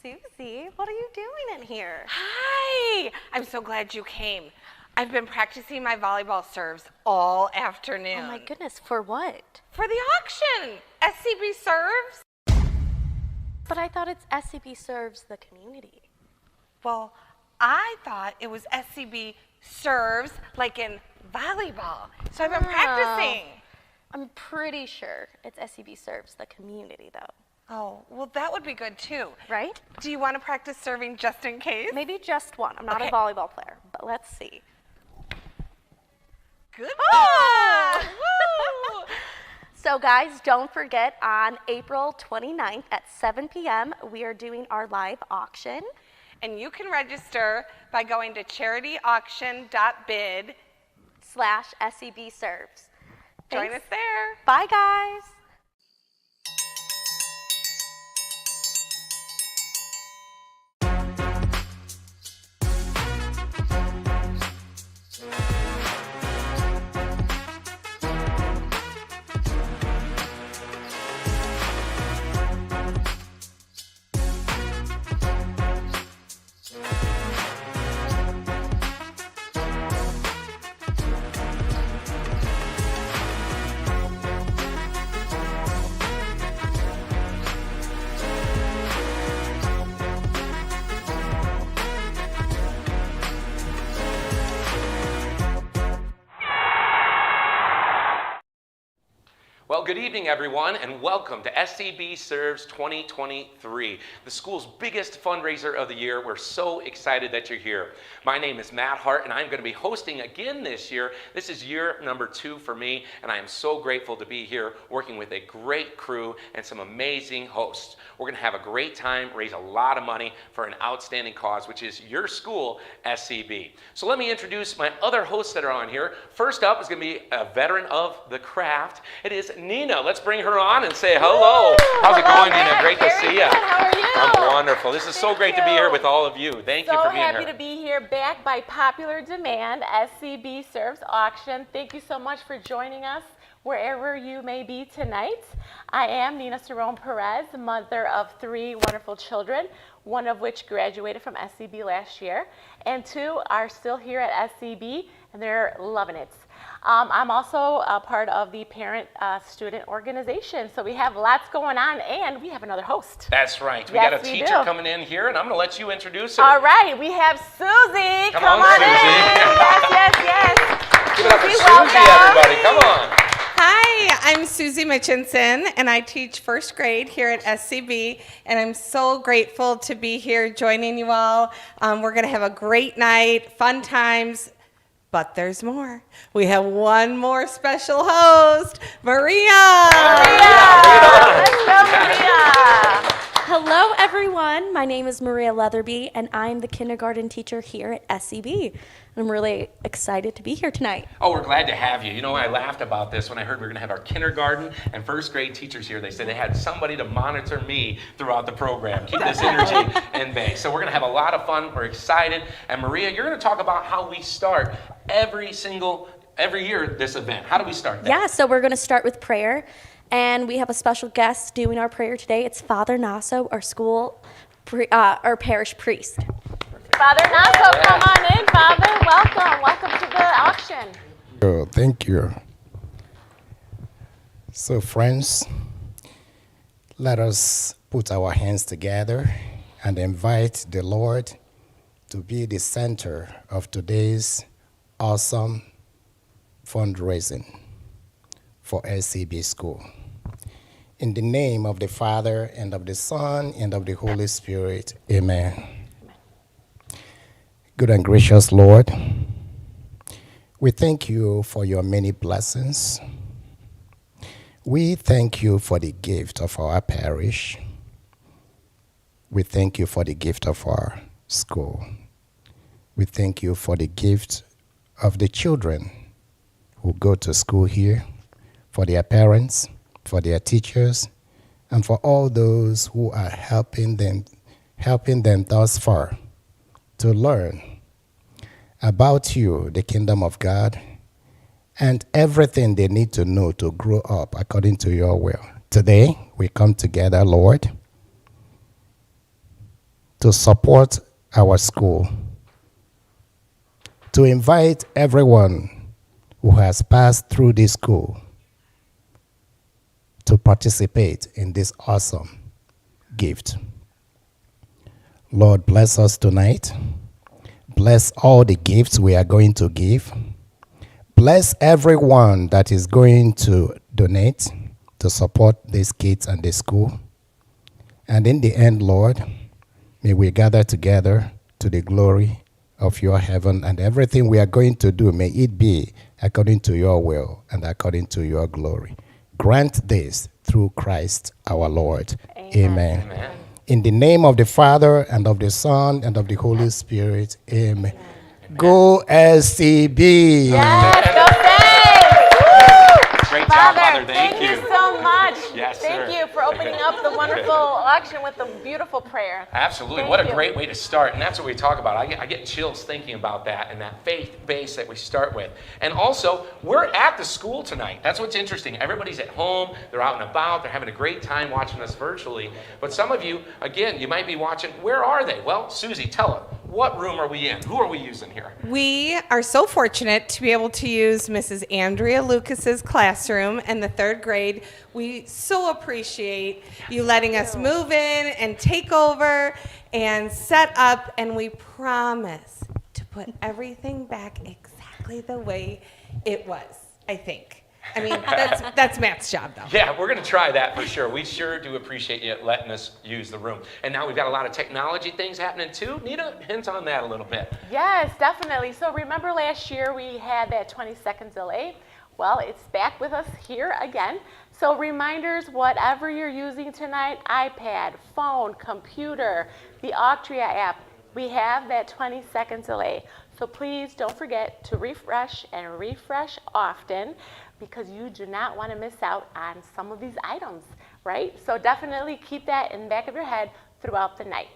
Susie, what are you doing in here? Hi! I'm so glad you came. I've been practicing my volleyball serves all afternoon. Oh my goodness, for what? For the auction! SCB Serves? But I thought it's SCB Serves the community. Well, I thought it was SCB Serves, like in volleyball. So I've been practicing. I'm pretty sure it's SCB Serves the community, though. Oh, well, that would be good too. Right? Do you want to practice serving just in case? Maybe just one. I'm not a Okay. volleyball player, but let's see. Good. Oh! Woo! So guys, don't forget on April 29th at 7 p.m. we are doing our live auction. And you can register by going to charityauction.bid. /SCB Serves. Join Thanks. us there. Bye, guys. Well, good evening, everyone, and welcome to SCB Serves 2023, the school's biggest fundraiser of the year. We're so excited that you're here. My name is Matt Hart, and I'm going to be hosting again this year. This is year number 2 for me, and I am so grateful to be here working with a great crew and some amazing hosts. We're going to have a great time, raise a lot of money for an outstanding cause, which is your school, SCB. So let me introduce my other hosts that are on here. First up is going to be a veteran of the craft. It is Nina. Let's bring her on and say hello. Woo! How's it Hello, going, Nina? Matt. Great to Very see you. good. How are you? I'm wonderful. This is so Thank great to be here you. with all of you. Thank you for being So happy here. to be here, back by popular demand, SCB Serves Auction. Thank you so much for joining us wherever you may be tonight. I am Nina Cerrone Perez, mother of 3 wonderful children, one of which graduated from SCB last year, and 2 are still here at SCB, and they're loving it. I'm also a part of the parent-student organization, so we have lots going on, and we have another host. That's right. We Yes, got a we teacher do. coming in here, and I'm going to let you introduce her. All right, we have Susie. Come on, in. Susie. Yes. Give it up for Susie, Susie, welcome. everybody. Come on. Hi, I'm Susie Mitchinson, and I teach first grade here at SCB, and I'm so grateful to be here joining you all. We're going to have a great night, fun times, but there's more. We have one more special host, Maria. Let's go, Maria. Hello, everyone. My name is Maria Leatherby, and I'm the kindergarten teacher here at SCB. I'm really excited to be here tonight. Oh, we're glad to have you. You know, I laughed about this when I heard we were going to have our kindergarten and first grade teachers here. They said they had somebody to monitor me throughout the program, keep this energy in bay. So we're going to have a lot of fun. We're excited. And Maria, you're going to talk about how we start every year this event. How do we start that? Yeah, so we're going to start with prayer, and we have a special guest doing our prayer today. It's Father Nasso, our parish priest. Father Nasso, come on in, Father. Welcome to the auction. Oh, thank you. So, friends, let us put our hands together and invite the Lord to be the center of today's awesome fundraising for SCB School. In the name of the Father, and of the Son, and of the Holy Spirit, amen. Good and gracious Lord, we thank you for your many blessings. We thank you for the gift of our parish. We thank you for the gift of our school. We thank you for the gift of the children who go to school here, for their parents, for their teachers, and for all those who are helping them thus far to learn about you, the kingdom of God, and everything they need to know to grow up according to your will. Today, we come together, Lord, to support our school, to invite everyone who has passed through this school to participate in this awesome gift. Lord, bless us tonight. Bless all the gifts we are going to give. Bless everyone that is going to donate to support these kids and the school. And in the end, Lord, may we gather together to the glory of your heaven, and everything we are going to do, may it be according to your will and according to your glory. Grant this through Christ our Lord. Amen. Amen. In the name of the Father, and of the Son, and of the Holy Spirit. Amen. Go SCB. Yes, go Saints! Great job, Father, Father. Thank you. so much. Yes, Thank sir. you for opening up the wonderful auction with a beautiful prayer. Absolutely. Thank What a you. great way to start. And that's what we talk about. I get chills thinking about that and that faith base that we start with. And also, we're at the school tonight. That's what's interesting. Everybody's at home. They're out and about. They're having a great time watching us virtually. But some of you, again, you might be watching. Where are they? Well, Susie, tell them. What room are we in? Who are we using here? We are so fortunate to be able to use Mrs. Andrea Lucas's classroom in the 3rd grade. We so appreciate you letting us move in and take over and set up, and we promise to put everything back exactly the way it was, I think. I mean, that's Matt's job, though. Yeah, we're going to try that for sure. We sure do appreciate you letting us use the room. And now we've got a lot of technology things happening too. Nita, hint on that a little bit. Yes, definitely. So remember last year we had that 20-second delay? Well, it's back with us here again. So reminders, whatever you're using tonight, iPad, phone, computer, the Auctria app, we have that 20-second delay. So please don't forget to refresh and refresh often, because you do not want to miss out on some of these items, right? So definitely keep that in the back of your head throughout the night.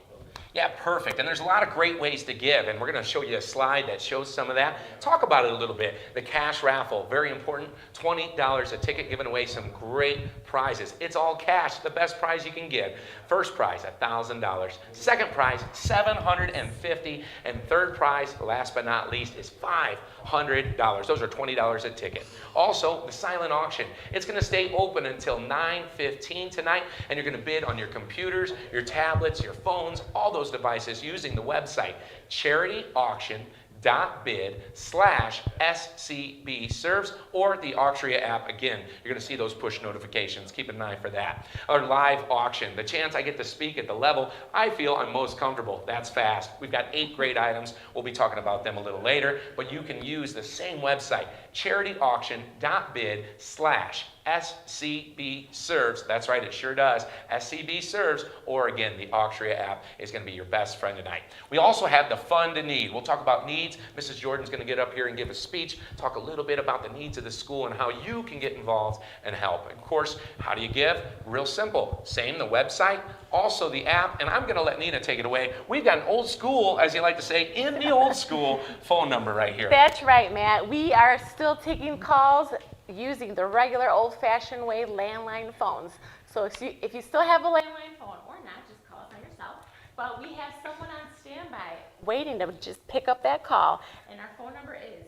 Yeah, perfect. And there's a lot of great ways to give, and we're going to show you a slide that shows some of that. Talk about it a little bit. The cash raffle, very important. $20 a ticket, giving away some great prizes. It's all cash, the best prize you can give. First prize, $1,000. Second prize, $750. And third prize, last but not least, is $500. Those are $20 a ticket. Also, the silent auction. It's going to stay open until 9:15 tonight, and you're going to bid on your computers, your tablets, your phones, all those devices using the website charityauction.bid/SCB Serves or the Auctria app. Again, you're going to see those push notifications. Keep an eye for that. Our live auction, the chance I get to speak at the level I feel I'm most comfortable. That's fast. We've got 8 great items. We'll be talking about them a little later, but you can use the same website, charityauction.bid/SCB Serves. That's right, it sure does. SCB Serves, or again, the Auctria app is going to be your best friend tonight. We also have the fund to need. We'll talk about needs. Mrs. Jordan's going to get up here and give a speech, talk a little bit about the needs of the school and how you can get involved and help. And of course, how do you give? Real simple. Same, the website, also the app, and I'm going to let Nina take it away. We've got an old school, as you like to say, in the old school phone number right here. That's right, Matt. We are still taking calls using the regular old-fashioned way, landline phones. So if you still have a landline phone, or not, just call us on yourself. But we have someone on standby waiting to just pick up that call. And our phone number is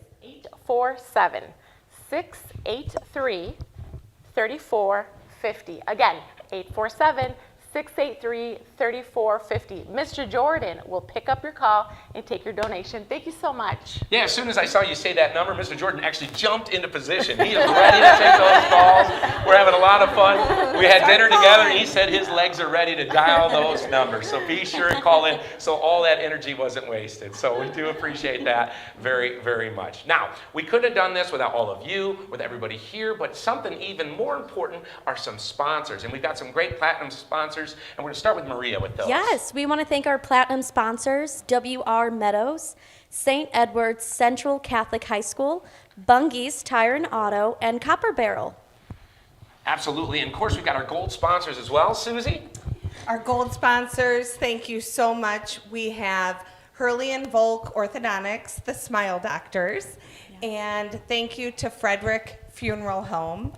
847-683-3450. Again, 847-683-3450. Mr. Jordan will pick up your call and take your donation. Thank you so much. Yeah, as soon as I saw you say that number, Mr. Jordan actually jumped into position. He is ready to take those calls. We're having a lot of fun. We had dinner together, and he said his legs are ready to dial those numbers. So be sure and call in so all that energy wasn't wasted. So we do appreciate that very, very much. Now, we couldn't have done this without all of you, with everybody here, but something even more important are some sponsors. And we've got some great platinum sponsors, and we're going to start with Maria with those. Yes, we want to thank our platinum sponsors, W.R. Meadows, St. Edward's Central Catholic High School, Bungee's Tire and Auto, and Copper Barrel. Absolutely. And of course, we've got our gold sponsors as well. Susie? Our gold sponsors, thank you so much. We have Hurley and Volk Orthodontics, the Smile Doctors, and thank you to Frederick Funeral Home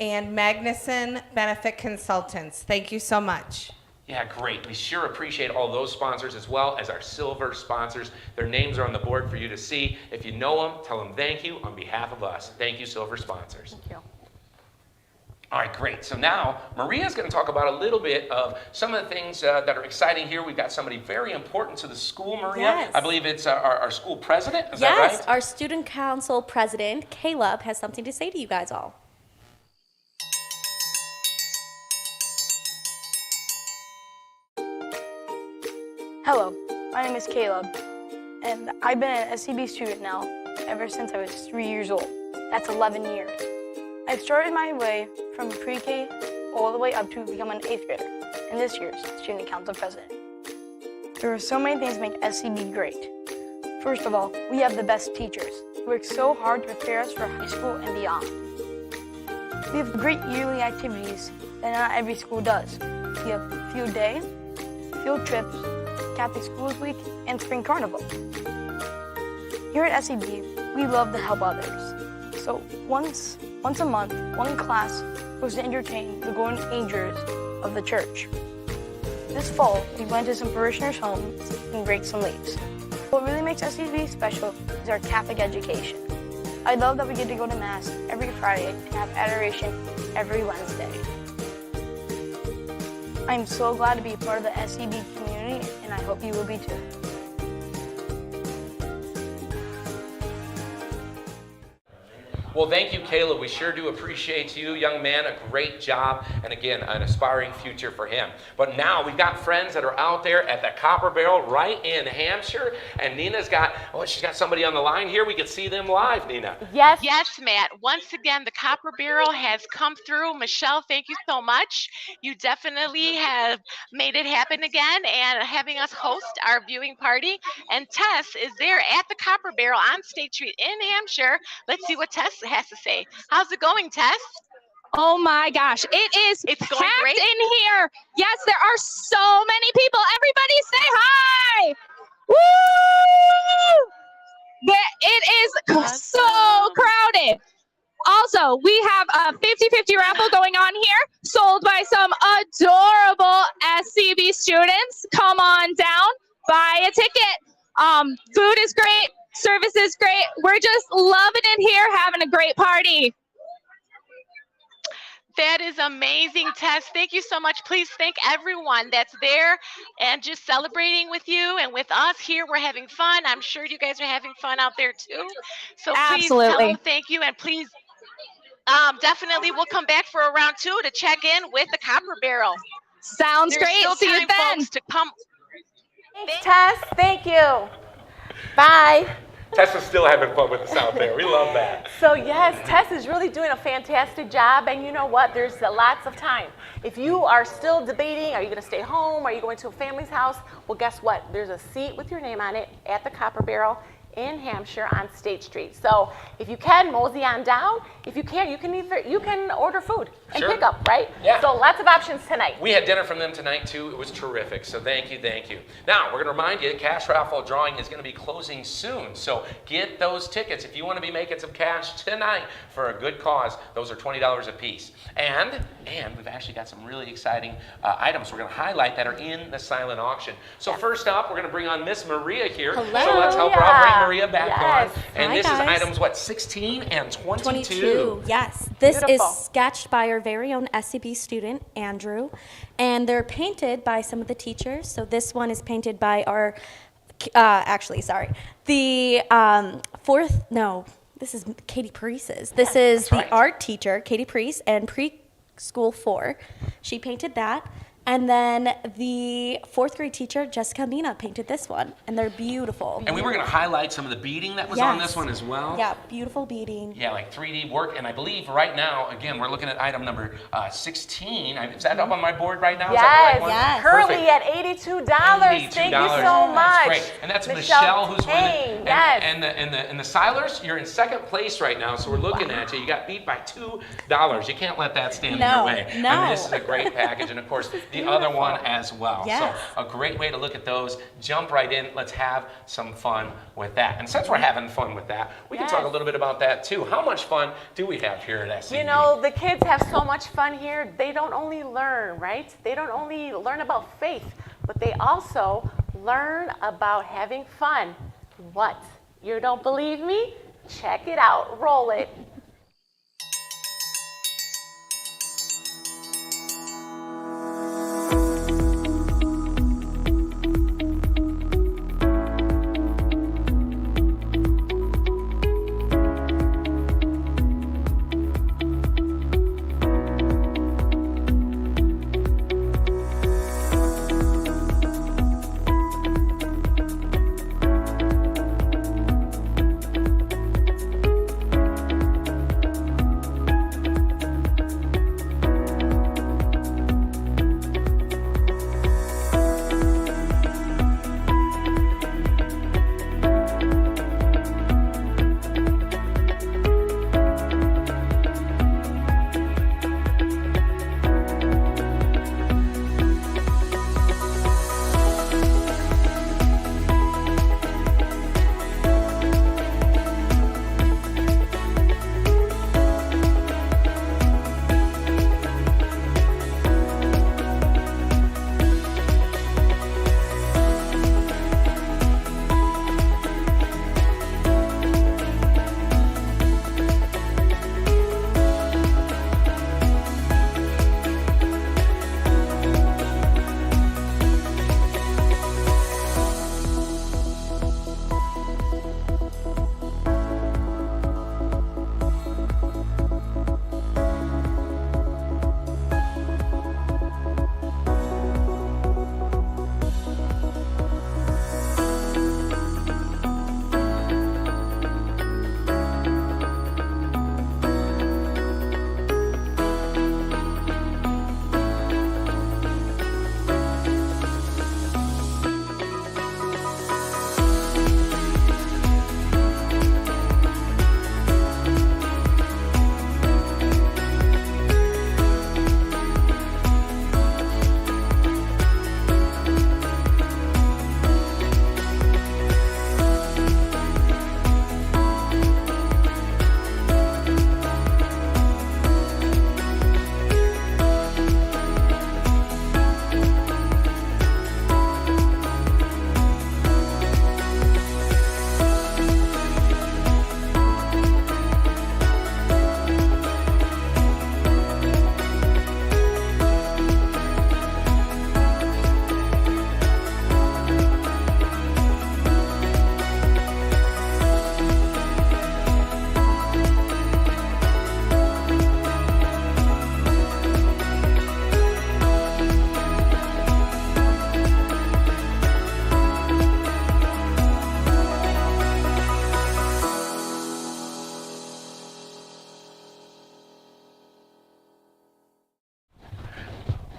and Magnuson Benefit Consultants. Thank you so much. Yeah, great. We sure appreciate all those sponsors as well as our silver sponsors. Their names are on the board for you to see. If you know them, tell them thank you on behalf of us. Thank you, silver sponsors. Thank you. All right, great. So now Maria's going to talk about a little bit of some of the things that are exciting here. We've got somebody very important to the school, Maria. Yes. I believe it's our school president. Is that Yes, right? our student council president, Caleb, has something to say to you guys all. Hello, my name is Caleb, and I've been an SCB student now ever since I was 3 years old. That's 11 years. I've started my way from pre-K all the way up to become an 8th grader, and this year's student council president. There are so many things that make SCB great. First of all, we have the best teachers who work so hard to prepare us for high school and beyond. We have great yearly activities that not every school does. We have field day, field trips, Catholic Schools Week, and Spring Carnival. Here at SCB, we love to help others. So once a month, one class goes to entertain the golden angels of the church. This fall, we went to some parishioners' homes and raked some leaves. What really makes SCB special is our Catholic education. I love that we get to go to Mass every Friday and have adoration every Wednesday. I'm so glad to be a part of the SCB community, and I hope you will be too. Well, thank you, Caleb. We sure do appreciate you, young man. A great job, and again, an aspiring future for him. But now we've got friends that are out there at the Copper Barrel right in Hampshire, and Nina's got, she's got somebody on the line here. We could see them live, Nina. Yes, Matt. Once again, the Copper Barrel has come through. Michelle, thank you so much. You definitely have made it happen again and having us host our viewing party. And Tess is there at the Copper Barrel on State Street in Hampshire. Let's see what Tess has to say. How's it going, Tess? Oh my gosh, it's going packed great? in here. Yes, there are so many people. Everybody say hi. Woo! It is so crowded. Also, we have a 50-50 raffle going on here, sold by some adorable SCB students. Come on down, buy a ticket. Food is great. Service is great. We're just loving it here, having a great party. That is amazing, Tess. Thank you so much. Please thank everyone that's there and just celebrating with you and with us here. We're having fun. I'm sure you guys are having fun out there too. So please tell Absolutely. them thank you, and please definitely we'll come back for a round 2 to check in with the Copper Barrel. Sounds There's great. still See you time, then. folks, to come. Thanks, Tess. Thank you. Bye. Tess is still having fun with us out there. We love that. So yes, Tess is really doing a fantastic job, and you know what? There's lots of time. If you are still debating, are you going to stay home? Are you going to a family's house? Well, guess what? There's a seat with your name on it at the Copper Barrel in Hampshire on State Street. So if you can, mosey on down. If you can't, you can order food and Sure. pick up, right? Yeah. So lots of options tonight. We had dinner from them tonight too. It was terrific. So thank you, thank you. Now we're going to remind you, cash raffle drawing is going to be closing soon. So get those tickets if you want to be making some cash tonight for a good cause. Those are $20 a piece. And we've actually got some really exciting items we're going to highlight that are in the silent auction. So first up, we're going to bring on Miss Maria here. Hello. So let's help her out. Bring Maria back Yes. on. And Hi, this guys. is items what, 16 and 22. 22, yes. This Beautiful. is sketched by our very own SCB student, Andrew, and they're painted by some of the teachers. So this one is painted by our, this is Katie Paris's. This is the right. art teacher, Katie Paris, and preschool 4. She painted that. And then the 4th grade teacher, Jessica Mina, painted this one, and they're beautiful. And we were going to highlight some of the beading that was on Yes. this one as well. Yeah, beautiful beading. Yeah, like 3D work. And I believe right now, again, we're looking at item number 16. Is that up on my board right now? Is that the right one? Yes. Currently Perfect. at $82. Thank you so $82. much. That's great. And that's Michelle who's Kane, winning. Yes. And the Silers, you're in second place right now, so we're looking at you. You got beat by $2. You can't let that stand in No, your way. I no. mean, this is a great package. And of course, the other Beautiful. one as well. Yes. So a great way to look at those. Jump right in. Let's have some fun with that. And since we're having fun with that, we can talk a little bit about that too. How much fun do we have here at SCB? You know, the kids have so much fun here. They don't only learn, right? They don't only learn about faith, but they also learn about having fun. What? You don't believe me? Check it out. Roll it.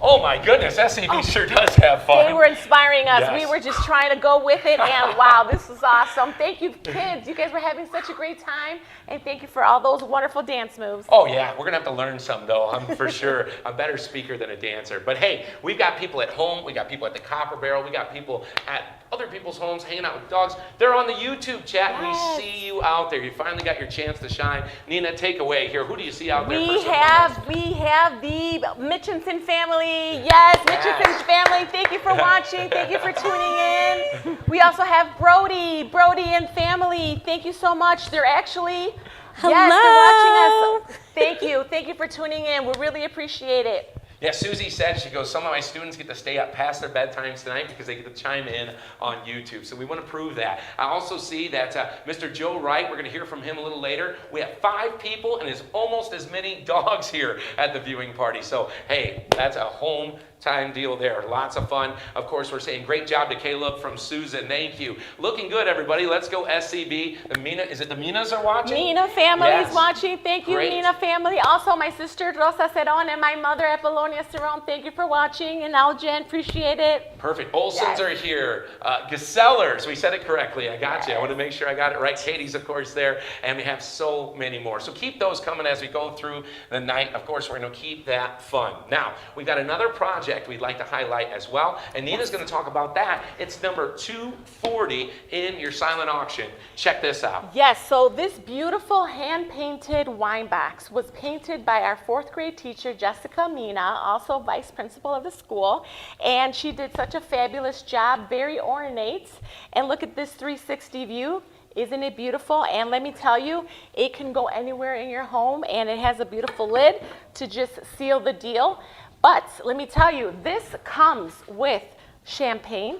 Oh my goodness, SCB sure does have fun. They were inspiring us. Yes. We were just trying to go with it, and wow, this was awesome. Thank you, kids. You guys were having such a great time, and thank you for all those wonderful dance moves. Oh yeah, we're gonna have to learn some though. I'm for sure a better speaker than a dancer. But hey, we've got people at home, we got people at the Copper Barrel, we got people at other people's homes hanging out with dogs. They're on the YouTube chat. Yes. We see you out there. You finally got your chance to shine. Nina, take away here. Who do you see out there? We first and have foremost? the Mitchinson family. Yes, Mitchinson's family. Thank you for watching. Thank you for tuning in. We also have Brody and family. Thank you so much. They're actually Hello. Yes, they're watching us. Thank you. Thank you for tuning in. We really appreciate it. Yeah, Susie said, she goes, some of my students get to stay up past their bedtimes tonight because they get to chime in on YouTube. So we want to prove that. I also see that Mr. Joe Wright, we're going to hear from him a little later. We have 5 people and there's almost as many dogs here at the viewing party. So, hey, that's a home time deal there. Lots of fun. Of course, we're saying great job to Caleb from Susan. Thank you. Looking good, everybody. Let's go SCB. The Mina, is it the Minas are watching? Mina family Yes. is watching. Thank you, Great. Mina family. Also, my sister Rosa Ceron and my mother Apollonia Ceron. Thank you for watching. And Aljen, appreciate it. Perfect. Olsons Yes. are here. Gesellers, we said it correctly. I got you. I want to make sure I got it right. Katie's, of course, there. And we have so many more. So keep those coming as we go through the night. Of course, we're going to keep that fun. Now, we've got another project project we'd like to highlight as well. And Nina's going to talk about that. It's number 240 in your silent auction. Check this out. Yes, so this beautiful hand-painted wine box was painted by our 4th grade teacher, Jessica Mina, also vice principal of the school. And she did such a fabulous job, very ornate. And look at this 360 view. Isn't it beautiful? And let me tell you, it can go anywhere in your home, and it has a beautiful lid to just seal the deal. But let me tell you, this comes with champagne.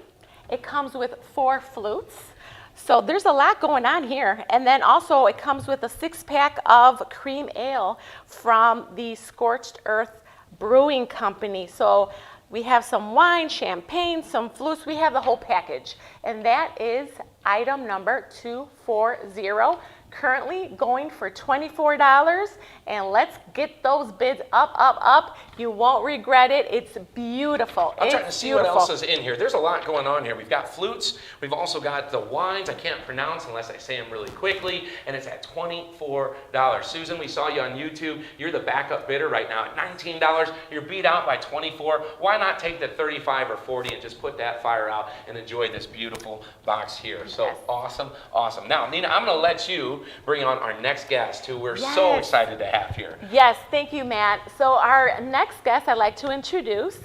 It comes with 4 flutes. So there's a lot going on here. And then also it comes with a 6-pack of cream ale from the Scorched Earth Brewing Company. So we have some wine, champagne, some flutes. We have the whole package. And that is item number 240, currently going for $24. And let's get those bids up, up, up. You won't regret it. It's beautiful. I'm trying to see what else is in here. There's a lot going on here. We've got flutes. We've also got the wines I can't pronounce unless I say them really quickly. And it's at $24. Susan, we saw you on YouTube. You're the backup bidder right now at $19. You're beat out by $24. Why not take the $35 or $40 and just put that fire out and enjoy this beautiful box here? So awesome, awesome. Now, Nina, I'm going to let you bring on our next guest who we're so excited to have here. Yes, thank you, Matt. So our next guest I'd like to introduce,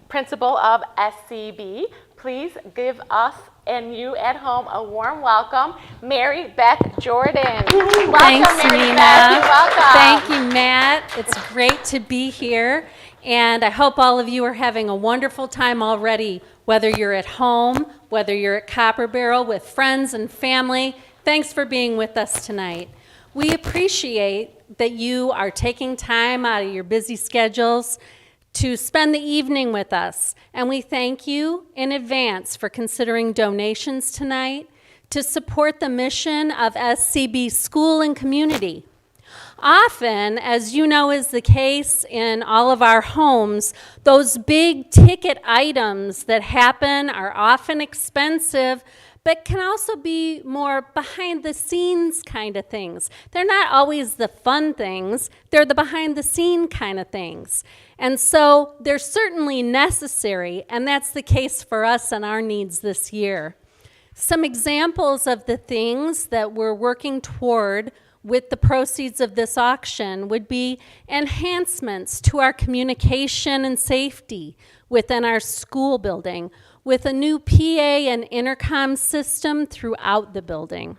principal of SCB. Please give us and you at home a warm welcome, Mary Beth Jordan. Welcome, Thanks, Mary Nina. Beth. You're welcome. Thank you, Matt. It's great to be here, and I hope all of you are having a wonderful time already, whether you're at home, whether you're at Copper Barrel with friends and family. Thanks for being with us tonight. We appreciate that you are taking time out of your busy schedules to spend the evening with us. And we thank you in advance for considering donations tonight to support the mission of SCB School and Community. Often, as you know is the case in all of our homes, those big ticket items that happen are often expensive, but can also be more behind the scenes kind of things. They're not always the fun things, they're the behind the scene kind of things. And so they're certainly necessary, and that's the case for us and our needs this year. Some examples of the things that we're working toward with the proceeds of this auction would be enhancements to our communication and safety within our school building, with a new PA and intercom system throughout the building.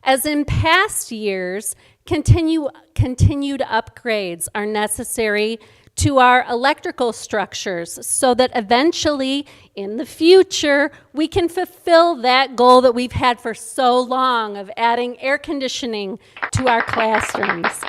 As in past years, continued upgrades are necessary to our electrical structures so that eventually, in the future, we can fulfill that goal that we've had for so long of adding air conditioning to our classrooms.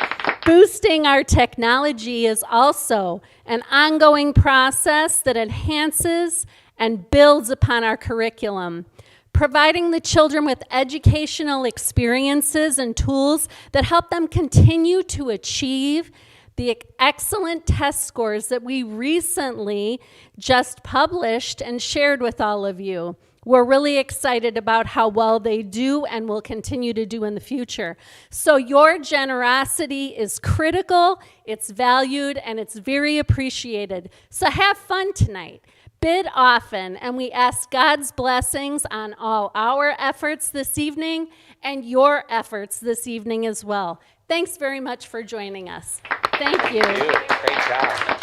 Boosting our technology is also an ongoing process that enhances and builds upon our curriculum, providing the children with educational experiences and tools that help them continue to achieve the excellent test scores that we recently just published and shared with all of you. We're really excited about how well they do and will continue to do in the future. So your generosity is critical, it's valued, and it's very appreciated. So have fun tonight. Bid often, and we ask God's blessings on all our efforts this evening and your efforts this evening as well. Thanks very much for joining us. Thank you. Great job.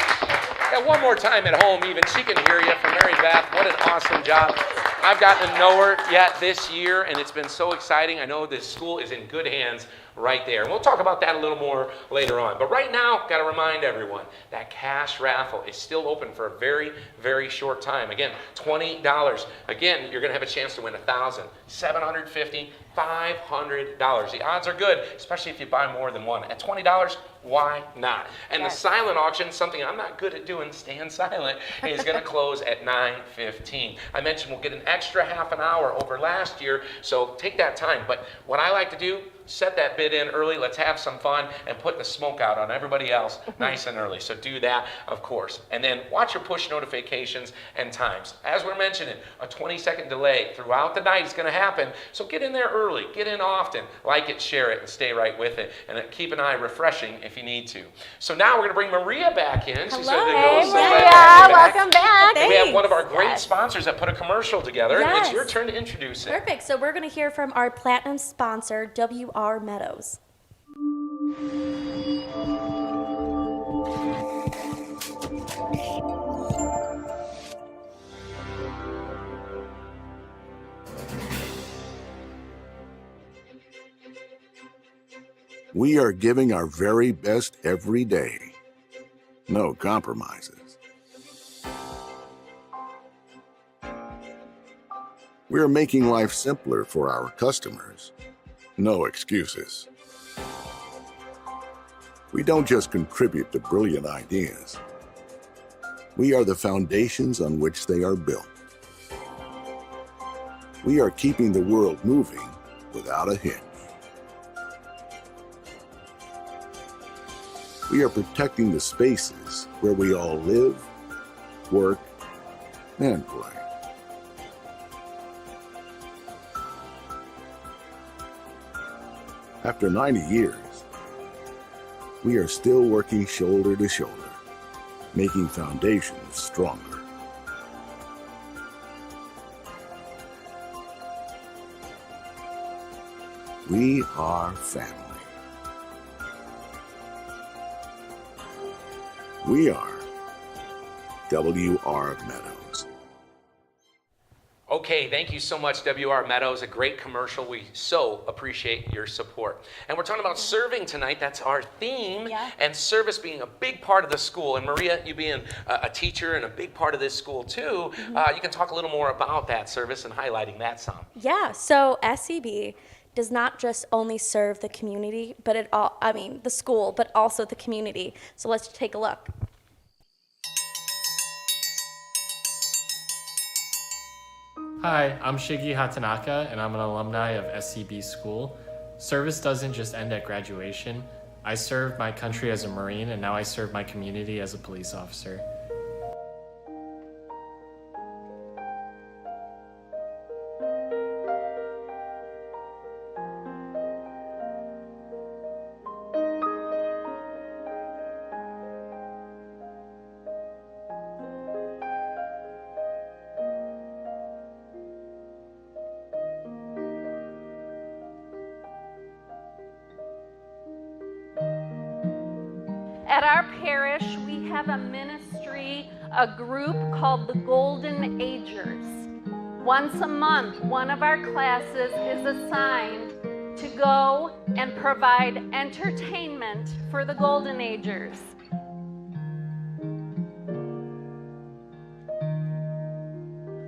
Yeah, one more time at home even. She can hear you from Mary Beth. What an awesome job. I've gotten to know her yet this year, and it's been so exciting. I know this school is in good hands right there. And we'll talk about that a little more later on. But right now, got to remind everyone that cash raffle is still open for a very, very short time. Again, $20. Again, you're going to have a chance to win $1,000, $750, $500. The odds are good, especially if you buy more than one. At $20, why not? And the silent auction, something I'm not good at doing, staying silent, is going to close at 9:15. I mentioned we'll get an extra half an hour over last year, so take that time. But what I like to do, set that bid in early, let's have some fun, and put the smoke out on everybody else nice and early. So do that, of course. And then watch your push notifications and times. As we're mentioning, a 20-second delay throughout the night is going to happen, so get in there early, get in often, like it, share it, and stay right with it. And keep an eye refreshing if you need to. So now we're going to bring Maria back in. She's Hello. going to Hey, go Yeah, welcome back. And we have one of our Thanks. great Yes. sponsors that put a commercial together. Yes. It's your turn to introduce it. Perfect. So we're going to hear from our platinum sponsor, WR Meadows. We are giving our very best every day. No compromises. We are making life simpler for our customers. No excuses. We don't just contribute to brilliant ideas. We are the foundations on which they are built. We are keeping the world moving without a hitch. We are protecting the spaces where we all live, work, and play. After 90 years, we are still working shoulder to shoulder, making foundations stronger. We are family. We are WR Meadows. Okay, thank you so much, WR Meadows. A great commercial. We so appreciate your support. And we're talking about serving tonight. That's our theme. Yeah. And service being a big part of the school. And Maria, you being a teacher and a big part of this school too, you can talk a little more about that service and highlighting that some. Yeah, so SCB does not just only serve the community, but the school, but also the community. So let's take a look. Hi, I'm Shigi Hatanaka, and I'm an alumni of SCB School. Service doesn't just end at graduation. I served my country as a Marine, and now I serve my community as a police officer. At our parish, we have a ministry, a group called the Golden Agers. Once a month, one of our classes is assigned to go and provide entertainment for the Golden Agers.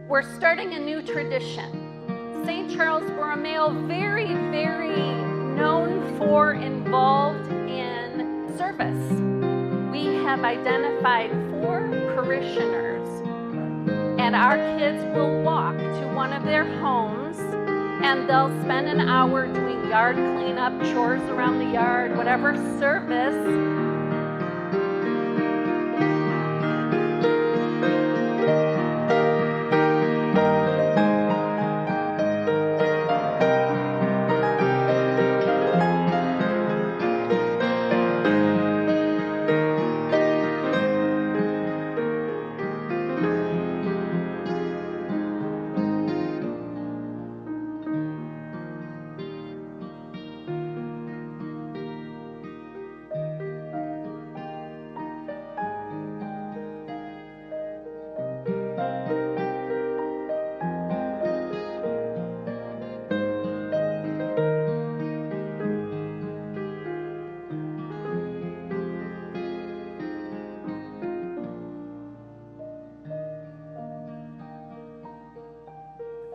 We're starting a new tradition. St. Charles Borromeo, very, very known for involved in service. We have identified 4 parishioners, and our kids will walk to one of their homes, and they'll spend an hour doing yard cleanup, chores around the yard, whatever service.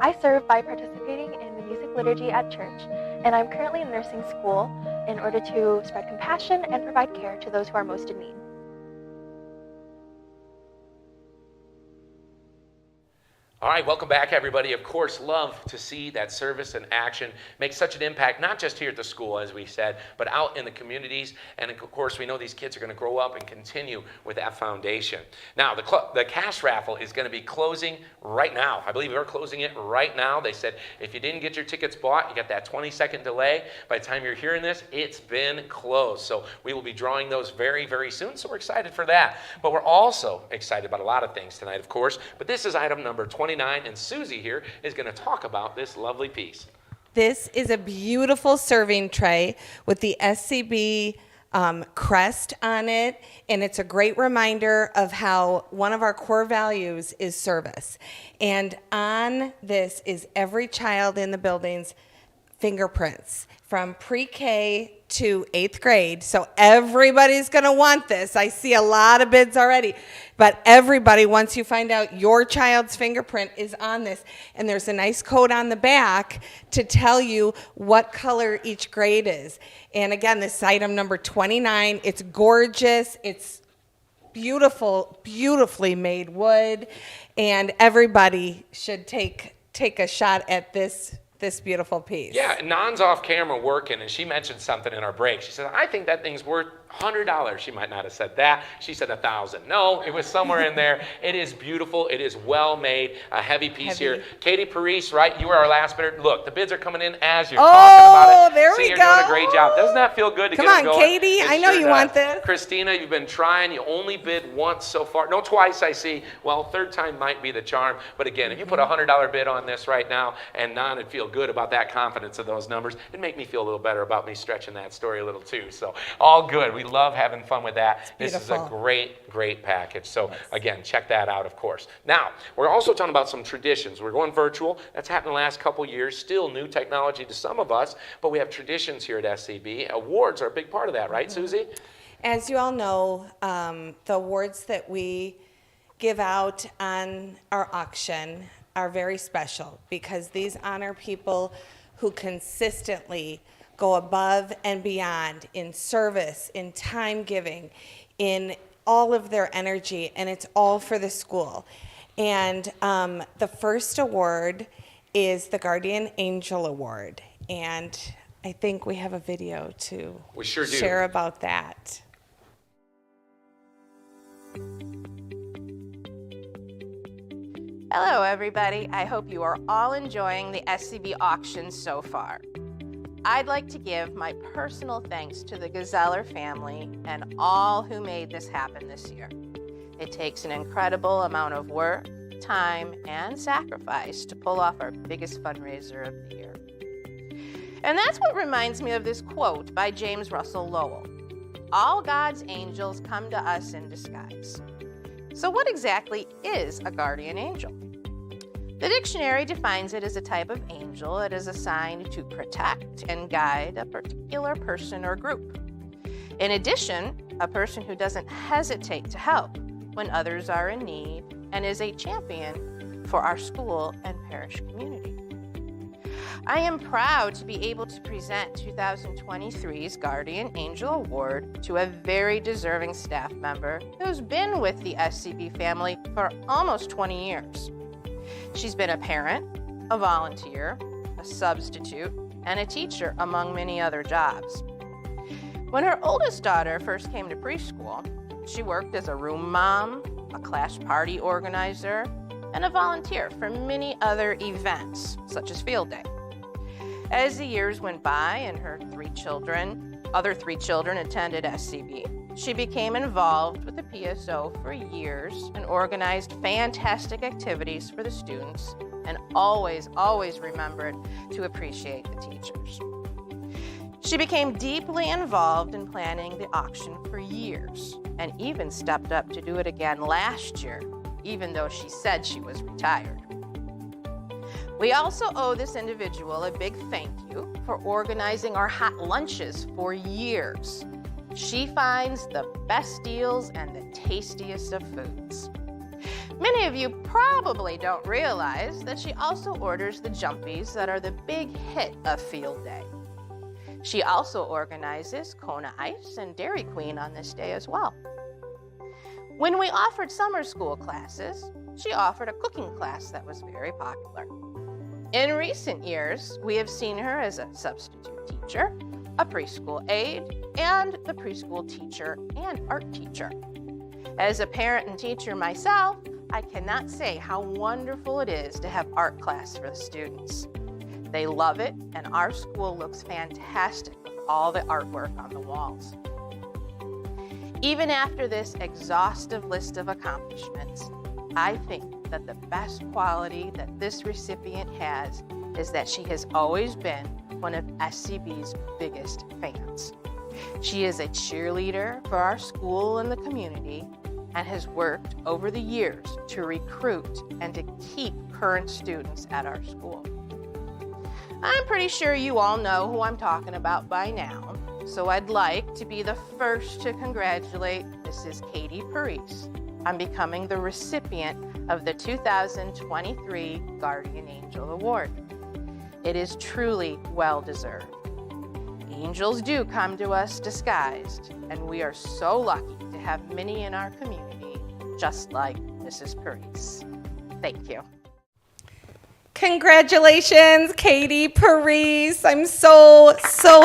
I serve by participating in the music liturgy at church, and I'm currently in nursing school in order to spread compassion and provide care to those who are most in need. All right, welcome back, everybody. Of course, love to see that service in action make such an impact, not just here at the school, as we said, but out in the communities. And of course, we know these kids are going to grow up and continue with that foundation. Now, the cash raffle is going to be closing right now. I believe they're closing it right now. They said if you didn't get your tickets bought, you got that 20-second delay. By the time you're hearing this, it's been closed. So we will be drawing those very, very soon. So we're excited for that. But we're also excited about a lot of things tonight, of course. But this is item number 29, and Susie here is going to talk about this lovely piece. This is a beautiful serving tray with the SCB crest on it, and it's a great reminder of how one of our core values is service. And on this is every child in the building's fingerprints from pre-K to 8th grade. So everybody's going to want this. I see a lot of bids already. But everybody, once you find out your child's fingerprint is on this, and there's a nice code on the back to tell you what color each grade is. And again, this is item number 29. It's gorgeous. It's beautiful, beautifully made wood. And everybody should take a shot at this beautiful piece. Yeah, Nan's off camera working, and she mentioned something in our break. She said, I think that thing's worth $100. She might not have said that. She said 1,000. No, it was somewhere in there. It is beautiful. It is well made. A heavy piece here. Katie Parise, right? You were our last bidder. Look, the bids are coming in as you're talking about it. There See, we you're go. doing a great job. Doesn't that feel good to Come get on, it going? Katie. It I know sure you does. want this. Christina, you've been trying. You only bid once so far. No, twice, I see. Well, third time might be the charm. But again, if you put a $100 bid on this right now, and Nan would feel good about that confidence of those numbers, it'd make me feel a little better about me stretching that story a little too. So all good. We love having fun with that. This is a great, great package. So again, check that out, of course. Now, we're also talking about some traditions. We're going virtual. That's happened the last couple years. Still new technology to some of us, but we have traditions here at SCB. Awards are a big part of that, right, Susie? As you all know, the awards that we give out on our auction are very special because these honor people who consistently go above and beyond in service, in time giving, in all of their energy, and it's all for the school. And the first award is the Guardian Angel Award, and I think we have a video to share about that. Hello everybody, I hope you are all enjoying the SCB auction so far. I'd like to give my personal thanks to the Gazeller family and all who made this happen this year. It takes an incredible amount of work, time, and sacrifice to pull off our biggest fundraiser of the year. And that's what reminds me of this quote by James Russell Lowell. All God's angels come to us in disguise. So what exactly is a guardian angel? The dictionary defines it as a type of angel that is assigned to protect and guide a particular person or group. In addition, a person who doesn't hesitate to help when others are in need and is a champion for our school and parish community. I am proud to be able to present 2023's Guardian Angel Award to a very deserving staff member who's been with the SCB family for almost 20 years. She's been a parent, a volunteer, a substitute, and a teacher, among many other jobs. When her oldest daughter first came to preschool, she worked as a room mom, a class party organizer, and a volunteer for many other events, such as Field Day. As the years went by and her other three children attended SCB, she became involved with the PSO for years and organized fantastic activities for the students and always remembered to appreciate the teachers. She became deeply involved in planning the auction for years and even stepped up to do it again last year, even though she said she was retired. We also owe this individual a big thank you for organizing our hot lunches for years. She finds the best deals and the tastiest of foods. Many of you probably don't realize that she also orders the jumpies that are the big hit of Field Day. She also organizes Kona Ice and Dairy Queen on this day as well. When we offered summer school classes, she offered a cooking class that was very popular. In recent years, we have seen her as a substitute teacher, a preschool aide, and the preschool teacher and art teacher. As a parent and teacher myself, I cannot say how wonderful it is to have art class for the students. They love it, and our school looks fantastic with all the artwork on the walls. Even after this exhaustive list of accomplishments, I think that the best quality that this recipient has is that she has always been one of SCB's biggest fans. She is a cheerleader for our school and the community and has worked over the years to recruit and to keep current students at our school. I'm pretty sure you all know who I'm talking about by now, so I'd like to be the first to congratulate Mrs. Katie Parise on becoming the recipient of the 2023 Guardian Angel Award. It is truly well-deserved. Angels do come to us disguised, and we are so lucky to have many in our community, just like Mrs. Parise. Thank you. Congratulations, Katie Parise. I'm so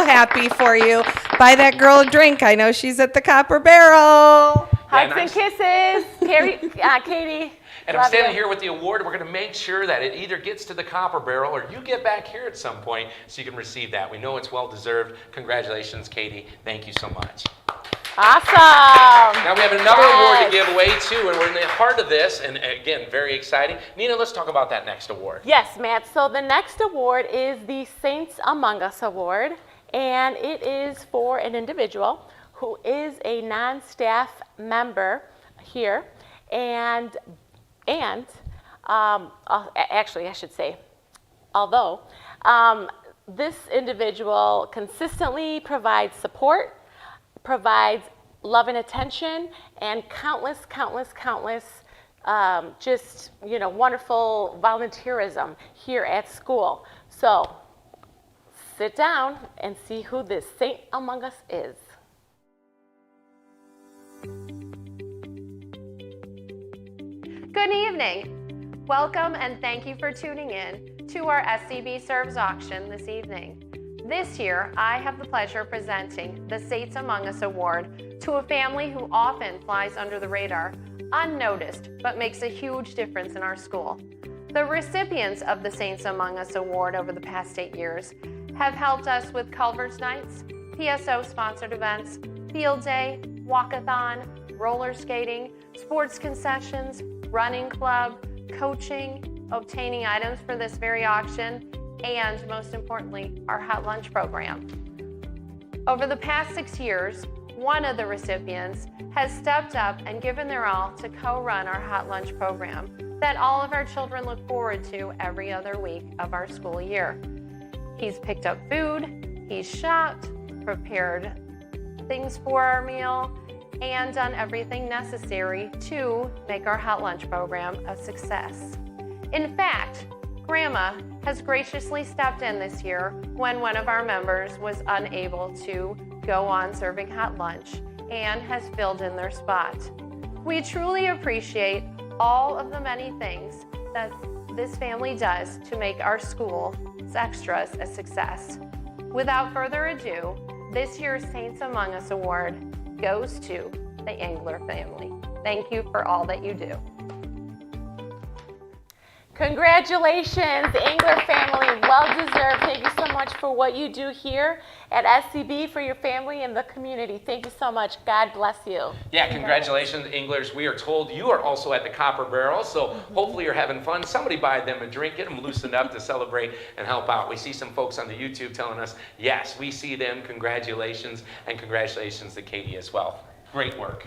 happy for you. Buy that girl a drink. I know she's at the Copper Barrel. Hugs and kisses, Katie. And I'm standing here with the award. We're going to make sure that it either gets to the Copper Barrel or you get back here at some point so you can receive that. We know it's well-deserved. Congratulations, Katie. Thank you so much. Awesome. Now we have another award to give away too, and we're in the heart of this, and again, very exciting. Nina, let's talk about that next award. Yes, Matt. So the next award is the Saints Among Us Award, and it is for an individual who is a non-staff member here, and actually, I should say, although this individual consistently provides support, provides love and attention, and countless just, wonderful volunteerism here at school. So sit down and see who this saint among us is. Good evening. Welcome and thank you for tuning in to our SCB Serves auction this evening. This year, I have the pleasure of presenting the Saints Among Us Award to a family who often flies under the radar, unnoticed, but makes a huge difference in our school. The recipients of the Saints Among Us Award over the past 8 years have helped us with Culver's Nights, PSO-sponsored events, Field Day, Walkathon, roller skating, sports concessions, running club, coaching, obtaining items for this very auction, and most importantly, our hot lunch program. Over the past 6 years, one of the recipients has stepped up and given their all to co-run our hot lunch program that all of our children look forward to every other week of our school year. He's picked up food, he's shopped, prepared things for our meal, and done everything necessary to make our hot lunch program a success. In fact, Grandma has graciously stepped in this year when one of our members was unable to go on serving hot lunch and has filled in their spot. We truly appreciate all of the many things that this family does to make our school's extras a success. Without further ado, this year's Saints Among Us Award goes to the Engler family. Thank you for all that you do. Congratulations, Engler family, well-deserved. Thank you so much for what you do here at SCB for your family and the community. Thank you so much. God bless you. Yeah, congratulations, Englers. We are told you are also at the Copper Barrel, so hopefully you're having fun. Somebody buy them a drink, get them loosened up to celebrate and help out. We see some folks on the YouTube telling us, yes, we see them. Congratulations, and congratulations to Katie as well. Great work.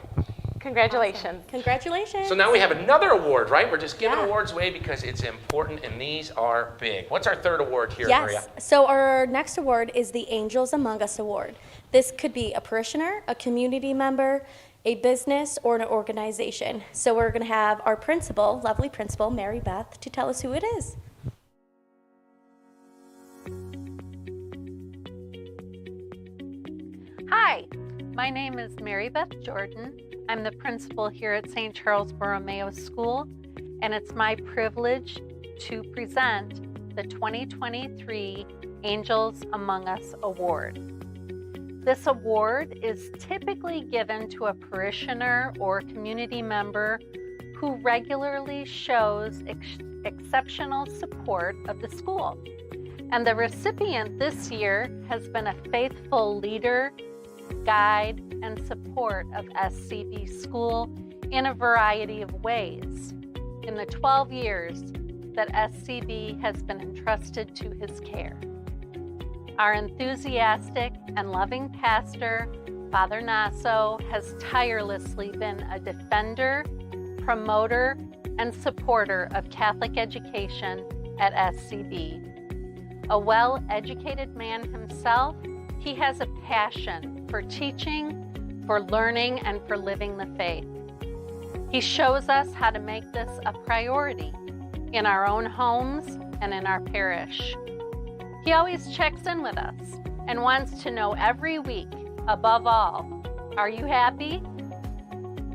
Congratulations. Awesome. Congratulations. So now we have another award, right? We're just giving awards away because it's important and these are big. What's our third award here, Maria? Yes. So our next award is the Angels Among Us Award. This could be a parishioner, a community member, a business, or an organization. So we're going to have our principal, lovely principal, Mary Beth, to tell us who it is. Hi, my name is Mary Beth Jordan. I'm the principal here at St. Charles Borromeo School, and it's my privilege to present the 2023 Angels Among Us Award. This award is typically given to a parishioner or community member who regularly shows exceptional support of the school. And the recipient this year has been a faithful leader, guide, and support of SCB School in a variety of ways in the 12 years that SCB has been entrusted to his care. Our enthusiastic and loving pastor, Father Nasso, has tirelessly been a defender, promoter, and supporter of Catholic education at SCB. A well-educated man himself, he has a passion for teaching, for learning, and for living the faith. He shows us how to make this a priority in our own homes and in our parish. He always checks in with us and wants to know every week, above all, are you happy?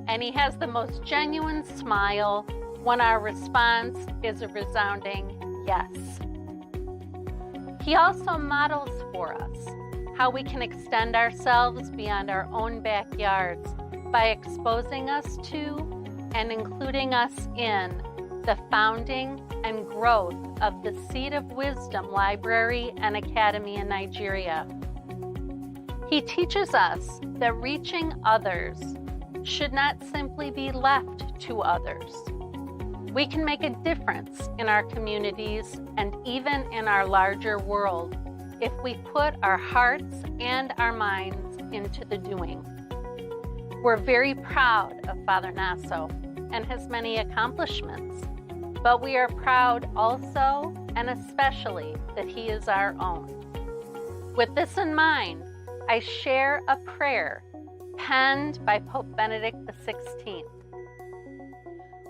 And he has the most genuine smile when our response is a resounding yes. He also models for us how we can extend ourselves beyond our own backyards by exposing us to and including us in the founding and growth of the Seed of Wisdom Library and Academy in Nigeria. He teaches us that reaching others should not simply be left to others. We can make a difference in our communities and even in our larger world if we put our hearts and our minds into the doing. We're very proud of Father Nasso and his many accomplishments, but we are proud also and especially that he is our own. With this in mind, I share a prayer penned by Pope Benedict XVI.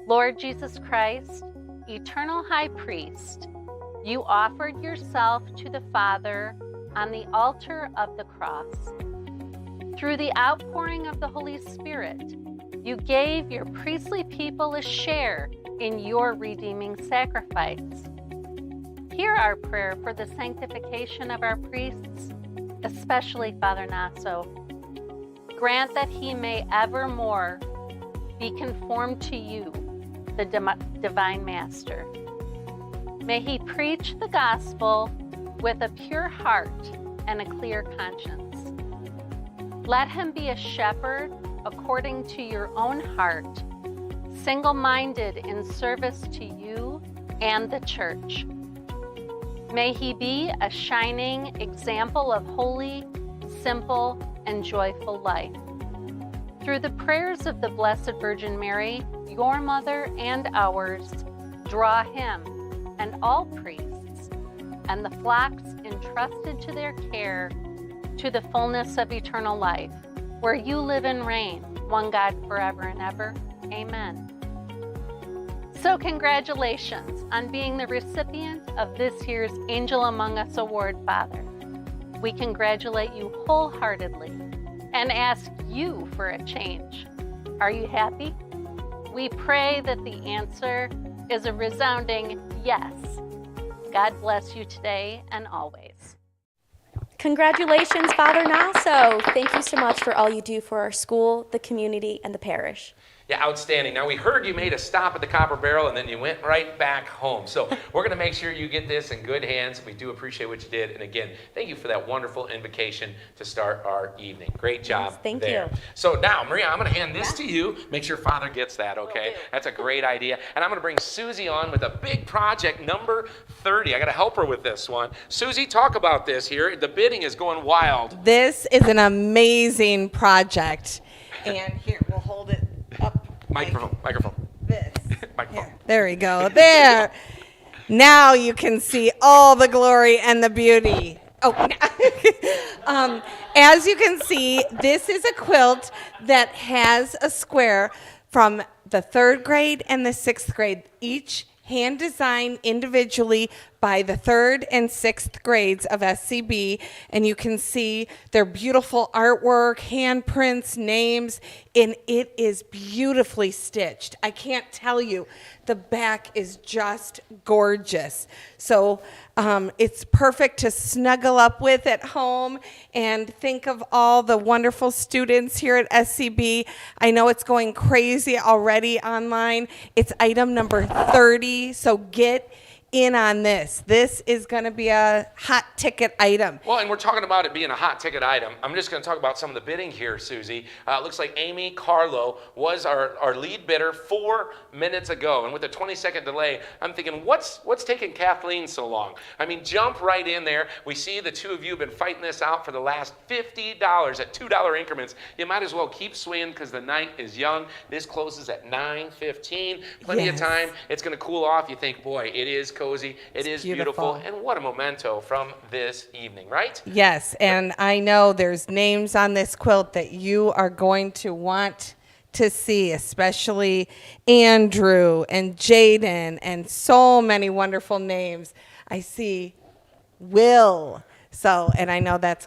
Lord Jesus Christ, eternal high priest, you offered yourself to the Father on the altar of the cross. Through the outpouring of the Holy Spirit, you gave your priestly people a share in your redeeming sacrifice. Hear our prayer for the sanctification of our priests, especially Father Nasso. Grant that he may evermore be conformed to you, the Divine Master. May he preach the gospel with a pure heart and a clear conscience. Let him be a shepherd according to your own heart, single-minded in service to you and the church. May he be a shining example of holy, simple, and joyful life. Through the prayers of the Blessed Virgin Mary, your mother and ours, draw him and all priests and the flocks entrusted to their care to the fullness of eternal life, where you live and reign, one God forever and ever. Amen. So congratulations on being the recipient of this year's Angel Among Us Award, Father. We congratulate you wholeheartedly and ask you for a change. Are you happy? We pray that the answer is a resounding yes. God bless you today and always. Congratulations, Father Nasso. Thank you so much for all you do for our school, the community, and the parish. Yeah, outstanding. Now, we heard you made a stop at the Copper Barrel, and then you went right back home. So we're going to make sure you get this in good hands. We do appreciate what you did. And again, thank you for that wonderful invocation to start our evening. Great job. Yes, thank there. you. So now, Maria, I'm going to hand this to you. Make sure Father gets that, okay? That's a great idea. And I'm going to bring Susie on with a big project, number 30. I got to help her with this one. Susie, talk about this here. The bidding is going wild. This is an amazing project. And here, we'll hold it up. Microphone. This. Microphone. Here, there we go. There. Now you can see all the glory and the beauty. Oh, as you can see, this is a quilt that has a square from the 3rd grade and the 6th grade, each hand designed individually by the 3rd and 6th grades of SCB, and you can see their beautiful artwork, handprints, names, and it is beautifully stitched. I can't tell you, the back is just gorgeous. So it's perfect to snuggle up with at home and think of all the wonderful students here at SCB. I know it's going crazy already online. It's item number 30, so get in on this. This is going to be a hot ticket item. Well, and we're talking about it being a hot ticket item. I'm just going to talk about some of the bidding here, Susie. It looks like Amy Carlo was our lead bidder 4 minutes ago. And with a 20-second delay, I'm thinking, what's taking Kathleen so long? I mean, jump right in there. We see the two of you have been fighting this out for the last $50 at $2 increments. You might as well keep swinging because the night is young. This closes at 9:15. Plenty of time. It's going to cool off. You think, boy, it is cozy. It is beautiful. And what a memento from this evening, right? Yes, and I know there's names on this quilt that you are going to want to see, especially Andrew and Jaden and so many wonderful names. I see Will. So, and I know that's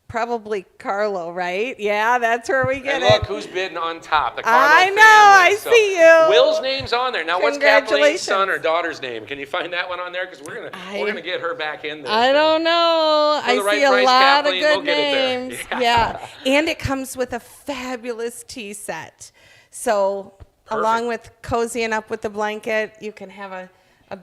probably Carlo, right? Yeah, that's where we get and it. look who's bidding on top. The Carlo I know, family. I see you. Will's name's on there. Now, what's Kathleen's Congratulations. son or daughter's name? Can you find that one on there? Because we're gonna get her back in there. I don't know. For the I right see a price, lot Kathleen, of we'll good get it there. names. Yeah. And it comes with a fabulous tea set. So along with cozying up with the blanket, you can have a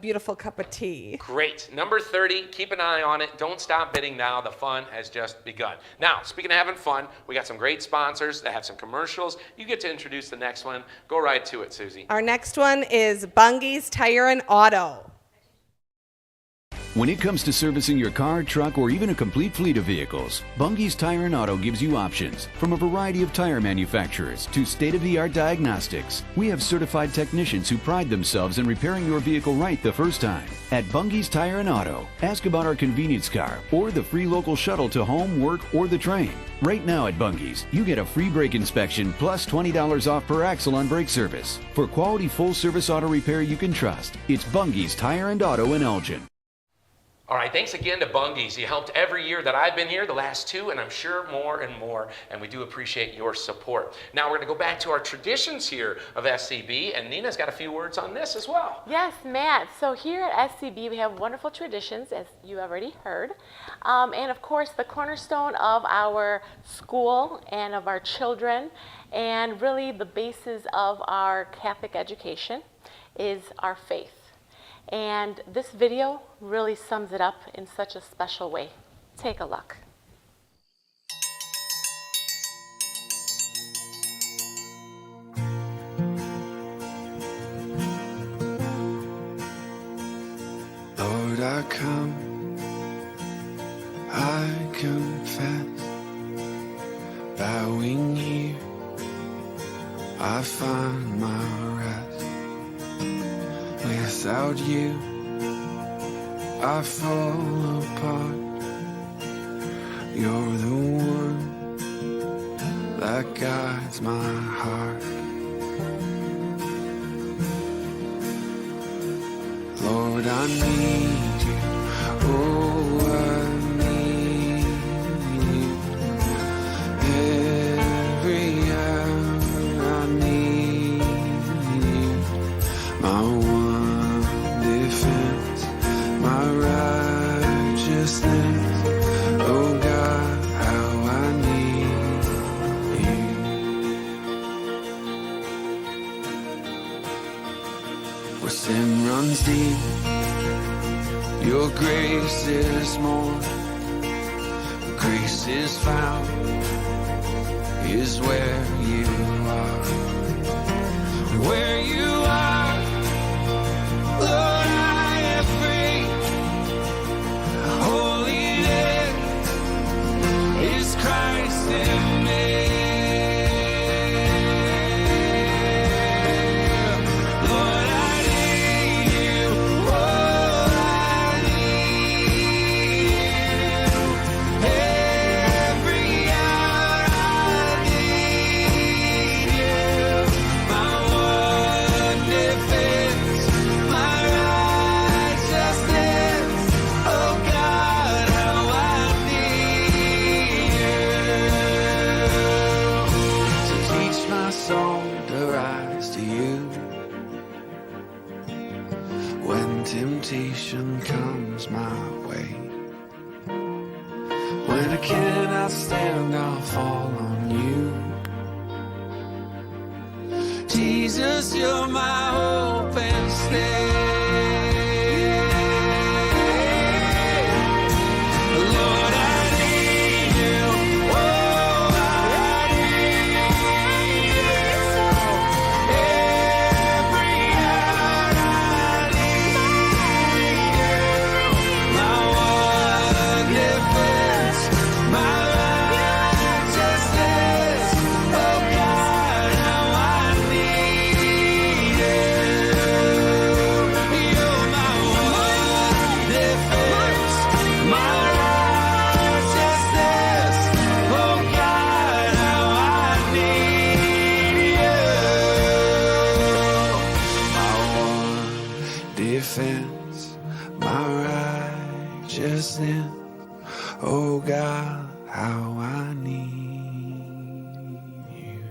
beautiful cup of tea. Great. Number 30, keep an eye on it. Don't stop bidding now. The fun has just begun. Now, speaking of having fun, we got some great sponsors that have some commercials. You get to introduce the next one. Go right to it, Susie. Our next one is Bunge's Tire and Auto. When it comes to servicing your car, truck, or even a complete fleet of vehicles, Bunge's Tire and Auto gives you options from a variety of tire manufacturers to state-of-the-art diagnostics. We have certified technicians who pride themselves in repairing your vehicle right the first time. At Bunge's Tire and Auto, ask about our convenience car or the free local shuttle to home, work, or the train. Right now at Bunge's, you get a free brake inspection plus $20 off per axle on brake service. For quality full-service auto repair you can trust, it's Bunge's Tire and Auto in Elgin. All right, thanks again to Bunge's. You helped every year that I've been here, the last 2, and I'm sure more and more, and we do appreciate your support. Now we're going to go back to our traditions here of SCB, and Nina's got a few words on this as well. Yes, Matt. So here at SCB, we have wonderful traditions, as you already heard. And of course, the cornerstone of our school and of our children, and really the basis of our Catholic education, is our faith. And this video really sums it up in such a special way. Take a look. Lord, I come, I confess, bowing here, I find my rest. Without you, I fall apart. You're the one that guides my heart. Lord, I need you. Oh, I need you. Every hour I need you. My one defense, my righteousness. Oh God, how I need you. Where sin runs deep, your grace is more. Where grace is found is where you are. Where you are, Lord, I am free. Holiness is Christ in me. Lord, I need you. Oh, I need you. Every hour I need you. to you. When temptation comes my way, when I cannot stand, I'll fall on you. Jesus, you're my hope and stay. Lord, I need you. Oh, I need you. Every hour I need you. My one defense, my righteousness. Oh God, how I need you. You're my one defense, my righteousness. Oh God, how I need you. My one defense, my righteousness. Oh God, how I need you.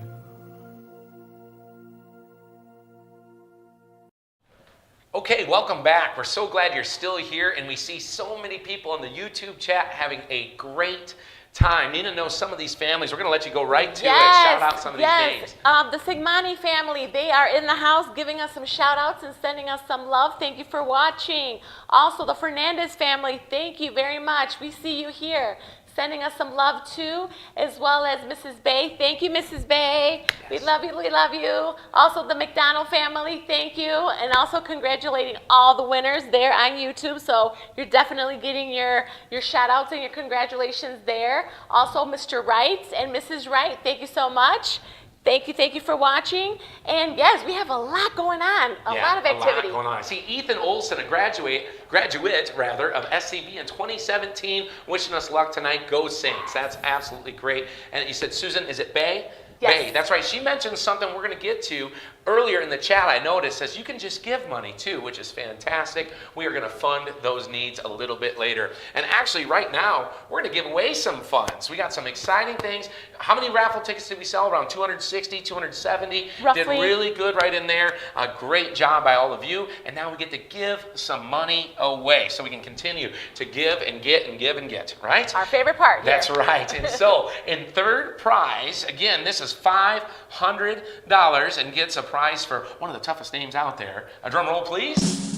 Okay, welcome back. We're so glad you're still here, and we see so many people in the YouTube chat having a great time. Nina knows some of these families. We're going to let you go right to it. Shout out some of these names. The Sigmani family, they are in the house giving us some shout outs and sending us some love. Thank you for watching. Also, the Fernandez family, thank you very much. We see you here. Sending us some love too, as well as Mrs. Bay. Thank you, Mrs. Bay. We love you, we love you. Also, the McDonald family, thank you. And also congratulating all the winners there on YouTube. So you're definitely getting your shout outs and your congratulations there. Also, Mr. Wright and Mrs. Wright, thank you so much. Thank you for watching. And yes, we have a lot going on, a lot of activity. A lot going on. I see Ethan Olson, a graduate of SCB in 2017, wishing us luck tonight. Go Saints. That's absolutely great. And you said, Susan, is it Bay? Yes. Bay, that's right. She mentioned something we're going to get to earlier in the chat. I noticed says you can just give money too, which is fantastic. We are going to fund those needs a little bit later. And actually right now, we're going to give away some funds. We got some exciting things. How many raffle tickets did we sell? Around 260, 270. Roughly. Did really good right in there. A great job by all of you. And now we get to give some money away so we can continue to give and get and give and get, right? Our favorite part here. That's right. And so in third prize, again, this is $500 and gets a prize for one of the toughest names out there. A drum roll, please.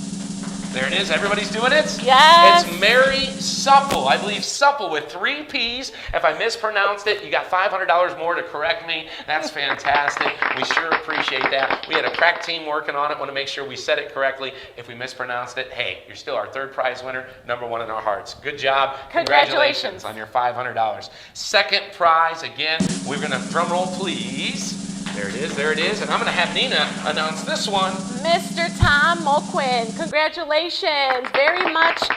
There it is. Everybody's doing it? Yes. It's Mary Supple. I believe Supple with 3 P's. If I mispronounced it, you got $500 more to correct me. That's fantastic. We sure appreciate that. We had a crack team working on it. Want to make sure we said it correctly. If we mispronounced it, hey, you're still our third prize winner, #1 in our hearts. Good job. Congratulations on your $500. Second prize, again, we're going to drum roll, please. There it is, there it is. And I'm going to have Nina announce this one. Mr. Tom Mulquin, congratulations. Very much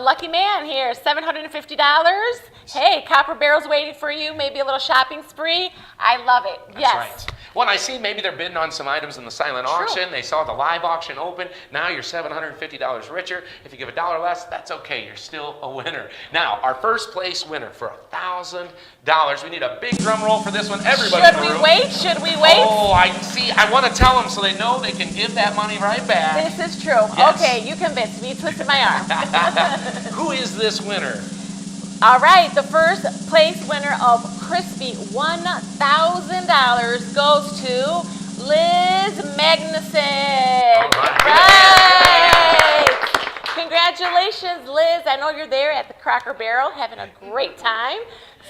lucky man here. $750. Hey, Copper Barrel's waiting for you. Maybe a little shopping spree. I love it. That's yes. right. Well, I see maybe they're bidding on some items in the silent auction. They saw the live auction open. Now you're $750 richer. If you give $1 less, that's okay. You're still a winner. Now, our first place winner for $1,000. We need a big drum roll for this one. Everybody in the room. Should we wait? Oh, I see. I want to tell them so they know they can give that money right back. This is true. Yes. Okay, you convinced me. You twisted my arm. Who is this winner? All right, the first place winner of crispy $1,000 goes to Liz Magnuson. Right. Congratulations, Liz. I know you're there at the Cracker Barrel having a great time.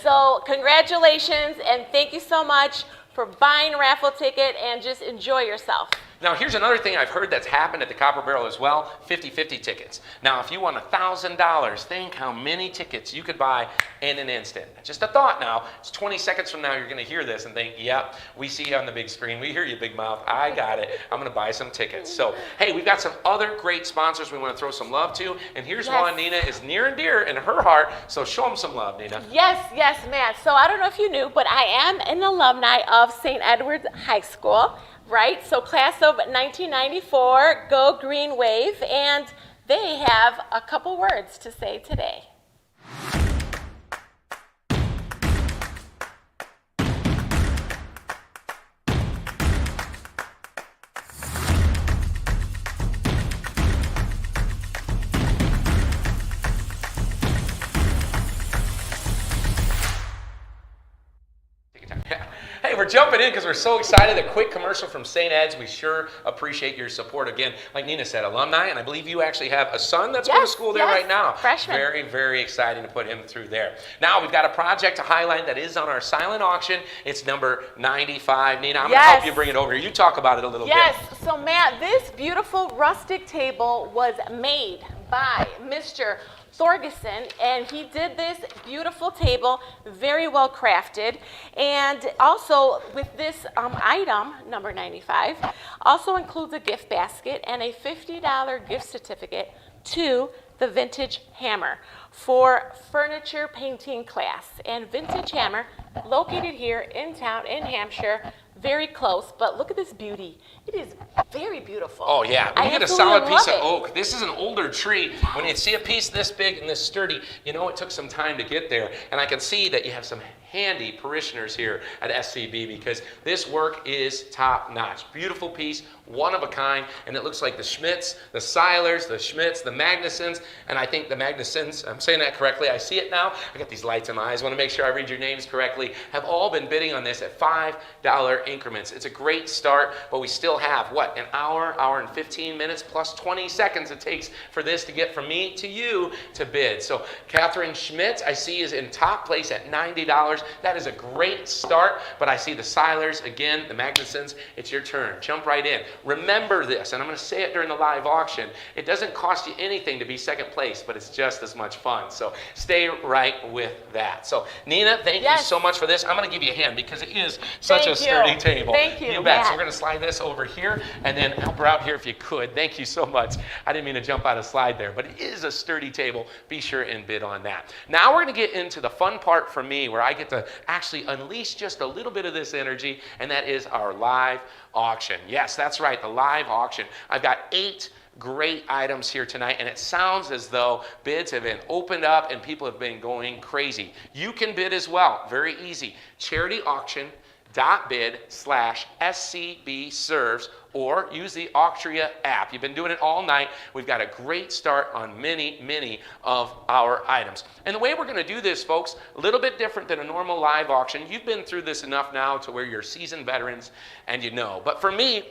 So congratulations and thank you so much for buying a raffle ticket and just enjoy yourself. Now, here's another thing I've heard that's happened at the Copper Barrel as well, 50-50 tickets. Now, if you won $1,000, think how many tickets you could buy in an instant. Just a thought now. It's 20 seconds from now you're going to hear this and think, yep, we see you on the big screen. We hear you, Big Mouth. I got it. I'm going to buy some tickets. So, hey, we've got some other great sponsors we want to throw some love to. And here's one, Nina, is near and dear in her heart. So show them some love, Nina. Yes, Matt. So I don't know if you knew, but I am an alumni of St. Edward's High School. Right, so class of 1994, go Green Wave, and they have a couple words to say today. we're jumping in because we're so excited. A quick commercial from St. Ed's. We sure appreciate your support. Again, like Nina said, alumni, and I believe you actually have a son that's going to school there right now. Freshman. Very, very exciting to put him through there. Now, we've got a project to highlight that is on our silent auction. It's number 95. Nina, I'm going to help you bring it over here. You talk about it a little bit. Yes, so Matt, this beautiful rustic table was made by Mr. Thorgeson, and he did this beautiful table, very well crafted. And also with this item, number 95, also includes a gift basket and a $50 gift certificate to the Vintage Hammer for furniture painting class. And Vintage Hammer, located here in town in Hampshire, very close, but look at this beauty. It is very beautiful. Oh yeah, when I you get a absolutely solid piece of love it. oak, this is an older tree. When you see a piece this big and this sturdy, you know it took some time to get there. And I can see that you have some handy parishioners here at SCB because this work is top notch. Beautiful piece, one of a kind, and it looks like the Schmidts, the Seilers, the Schmidts, the Magnusons, and I think the Magnusons, I'm saying that correctly, I see it now. I got these lights in my eyes, I want to make sure I read your names correctly, have all been bidding on this at $5 increments. It's a great start, but we still have, what, an hour and 15 minutes plus 20 seconds it takes for this to get from me to you to bid. So Catherine Schmidt, I see, is in top place at $90. That is a great start, but I see the Seilers, again, the Magnusons. It's your turn. Jump right in. Remember this, and I'm going to say it during the live auction. It doesn't cost you anything to be second place, but it's just as much fun. So stay right with that. So Nina, thank you so much for this. I'm going to give you a hand because it is such a sturdy table. Thank you, You bet. Matt. So we're going to slide this over here and then help her out here if you could. Thank you so much. I didn't mean to jump out of slide there, but it is a sturdy table. Be sure and bid on that. Now we're going to get into the fun part for me where I get to actually unleash just a little bit of this energy, and that is our live auction. Yes, that's right, the live auction. I've got 8 great items here tonight, and it sounds as though bids have been opened up and people have been going crazy. You can bid as well. Very easy. CharityAuction.bid/SCB Serves, or use the Auctria app. You've been doing it all night. We've got a great start on many, many of our items. And the way we're going to do this, folks, a little bit different than a normal live auction. You've been through this enough now to where you're seasoned veterans and you know. But for me,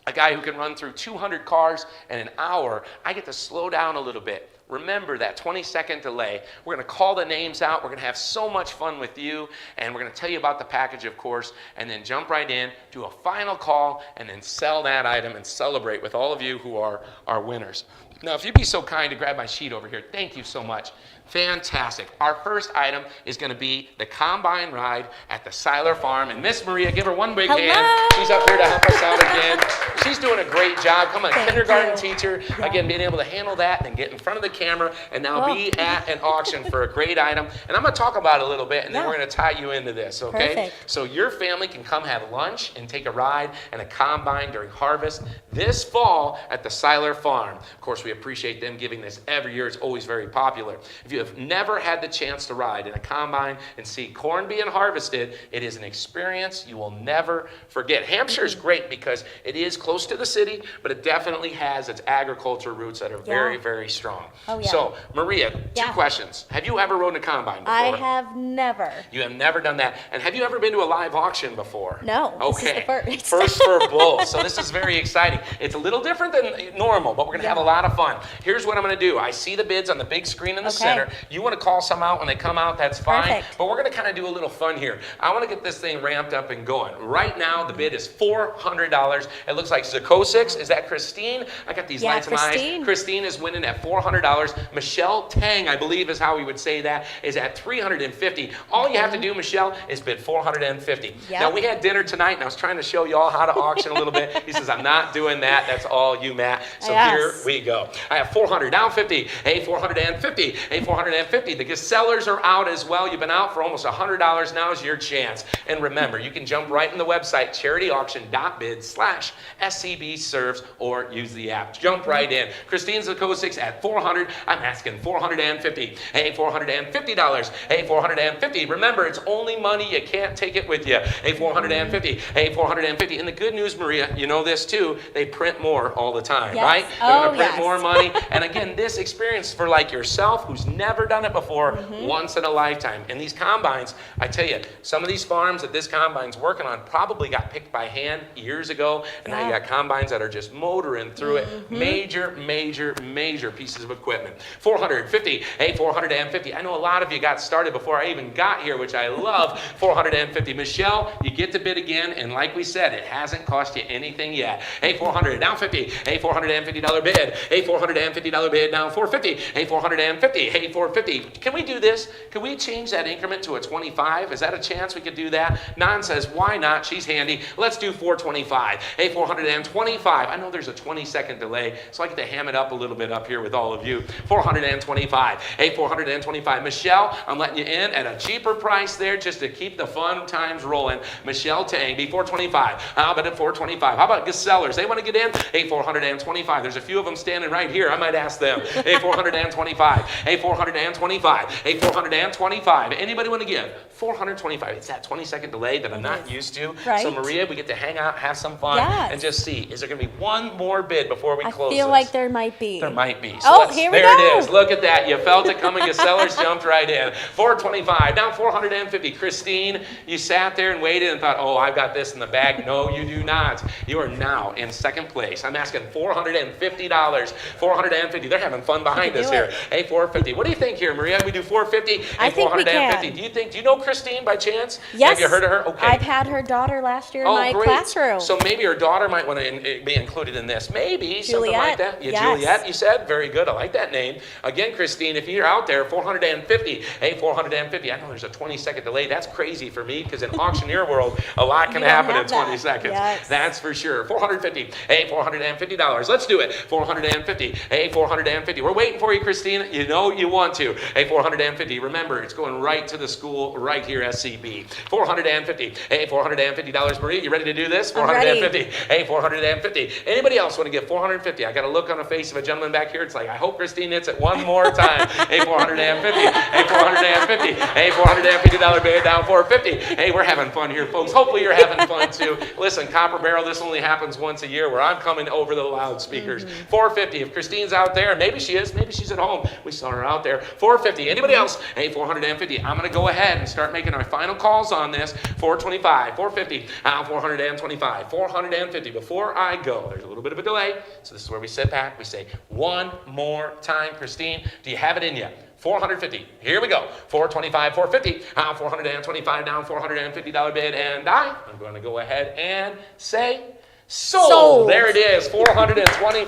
a guy who can run through 200 cars in an hour, I get to slow down a little bit. Remember that 20-second delay. We're going to call the names out. We're going to have so much fun with you, and we're going to tell you about the package, of course, and then jump right in, do a final call, and then sell that item and celebrate with all of you who are our winners. Now, if you'd be so kind to grab my sheet over here, thank you so much. Fantastic. Our first item is going to be the combine ride at the Seiler Farm. And Miss Maria, give her one big hand. She's up here to help us out again. She's doing a great job. Come on, kindergarten teacher. Again, being able to handle that and get in front of the camera and now be at an auction for a great item. And I'm going to talk about it a little bit, and then we're going to tie you into this, okay? Perfect. So your family can come have lunch and take a ride and a combine during harvest this fall at the Seiler Farm. Of course, we appreciate them giving this every year. It's always very popular. If you have never had the chance to ride in a combine and see corn being harvested, it is an experience you will never forget. Hampshire is great because it is close to the city, but it definitely has its agriculture roots that are very, very strong. Oh, yeah. So, Maria, 2 questions. Have you ever rode a combine before? I have never. You have never done that. And have you ever been to a live auction before? No. Okay. This is the first. First for both. So this is very exciting. It's a little different than normal, but we're going to have a lot of fun. Here's what I'm going to do. I see the bids on the big screen in the center. You want to call some out when they come out, that's fine. Perfect. But we're going to kind of do a little fun here. I want to get this thing ramped up and going. Right now, the bid is $400. It looks like Zakosix. Is that Christine? I got these lights in my eyes. Christine is winning at $400. Michelle Tang, I believe is how we would say that, is at $350. All you have to do, Michelle, is bid $450. Now, we had dinner tonight, and I was trying to show you all how to auction a little bit. He says, I'm not doing that. That's all you, Matt. So here we go. I have 400, down 50, a 450, a 450. The sellers are out as well. You've been out for almost $100. Now is your chance. And remember, you can jump right in the website, charityauction.bid/SCB Serves, or use the app. Jump right in. Christine Zakosix at $400. I'm asking $450. Hey, $450. Hey, $450. Remember, it's only money. You can't take it with you. Hey, $450. Hey, $450. And the good news, Maria, you know this too, they print more all the time, Yes. right? They're going to print yes. more money. And again, this experience for like yourself who's never done it before, once in a lifetime. And these combines, I tell you, some of these farms that this combine's working on probably got picked by hand years ago, and now you got combines that are just motoring through it. Major, major, major pieces of equipment. $450. Hey, $450. I know a lot of you got started before I even got here, which I love. $450. Michelle, you get to bid again, and like we said, it hasn't cost you anything yet. Hey, $400. Down $50. Hey, $450 bid. Hey, $450 bid. Down $450. Hey, $450. Hey, $450. Can we do this? Can we change that increment to a 25? Is that a chance we could do that? Nan says, why not? She's handy. Let's do $425. Hey, $425. I know there's a 20-second delay, so I get to ham it up a little bit up here with all of you. $425. Hey, $425. Michelle, I'm letting you in at a cheaper price there just to keep the fun times rolling. Michelle Tang, $425. How about at $425? How about Gesellers? They want to get in? Hey, $425. There's a few of them standing right here. I might ask them. Hey, $425. Hey, $425. Hey, $425. Anybody want to give? $425. It's that 20-second delay that I'm not used to. Right. So Maria, we get to hang out, have some fun, Yes. and just see, is there going to be one more bid before we close I feel this? like there might be. There might be. Here we there go. it is. Look at that. You felt it coming. Your sellers jumped right in. $425. Now $450. Christine, you sat there and waited and thought, oh, I've got this in the bag. No, you do not. You are now in second place. I'm asking $450. $450. They're having fun behind us here. Hey, $450. What do you think here, Maria? We do $450. I think we can. Do you know Christine by chance? Yes. Have you heard of her? Okay. I've had her daughter last year in my great. classroom. So maybe her daughter might want to be included in this. Maybe something like Juliet. that. Yeah, Yes. Juliet, you said? Very good. I like that name. Again, Christine, if you're out there, $450. Hey, $450. I know there's a 20-second delay. That's crazy for me because in auctioneer world, a lot can happen in 20 seconds. Yes. That's for sure. $450. Hey, $450. Let's do it. $450. Hey, $450. We're waiting for you, Christine. You know you want to. Hey, $450. Remember, it's going right to the school right here, SCB. $450. Hey, $450. Maria, you ready to do this? $450. Hey, $450. Anybody else want to give $450? I got a look on the face of a gentleman back here. It's like, I hope Christine hits it one more time. Hey, $450. Hey, $450. Hey, $450 bid down $450. Hey, we're having fun here, folks. Hopefully you're having fun too. Listen, Copper Barrel, this only happens once a year where I'm coming over the loudspeakers. $450. If Christine's out there, maybe she is, maybe she's at home. We saw her out there. $450. Anybody else? Hey, $450. I'm going to go ahead and start making our final calls on this. $425. $450. $425. $450. Before I go, there's a little bit of a delay, so this is where we sit back. We say, one more time, Christine. Do you have it in you? $450. Here we go. $425, $450. $425 down, $450 bid, and I'm going to go ahead and say sold. There it is, $425.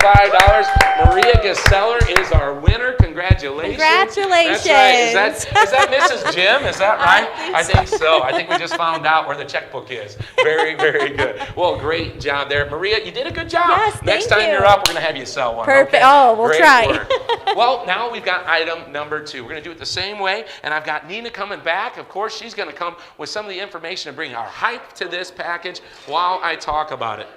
Maria Geseller is our winner. Congratulations. Congratulations. That's right. Is that Mrs. Jim? Is that right? I think so. I think we just found out where the checkbook is. Very, very good. Well, great job there. Maria, you did a good job. Yes, Next thank time you. you're up, we're going to have you sell one. Perfect. Okay? Oh, we'll Great try. work. Well, now we've got item number 2. We're going to do it the same way, and I've got Nina coming back. Of course, she's going to come with some of the information to bring our hype to this package while I talk about it.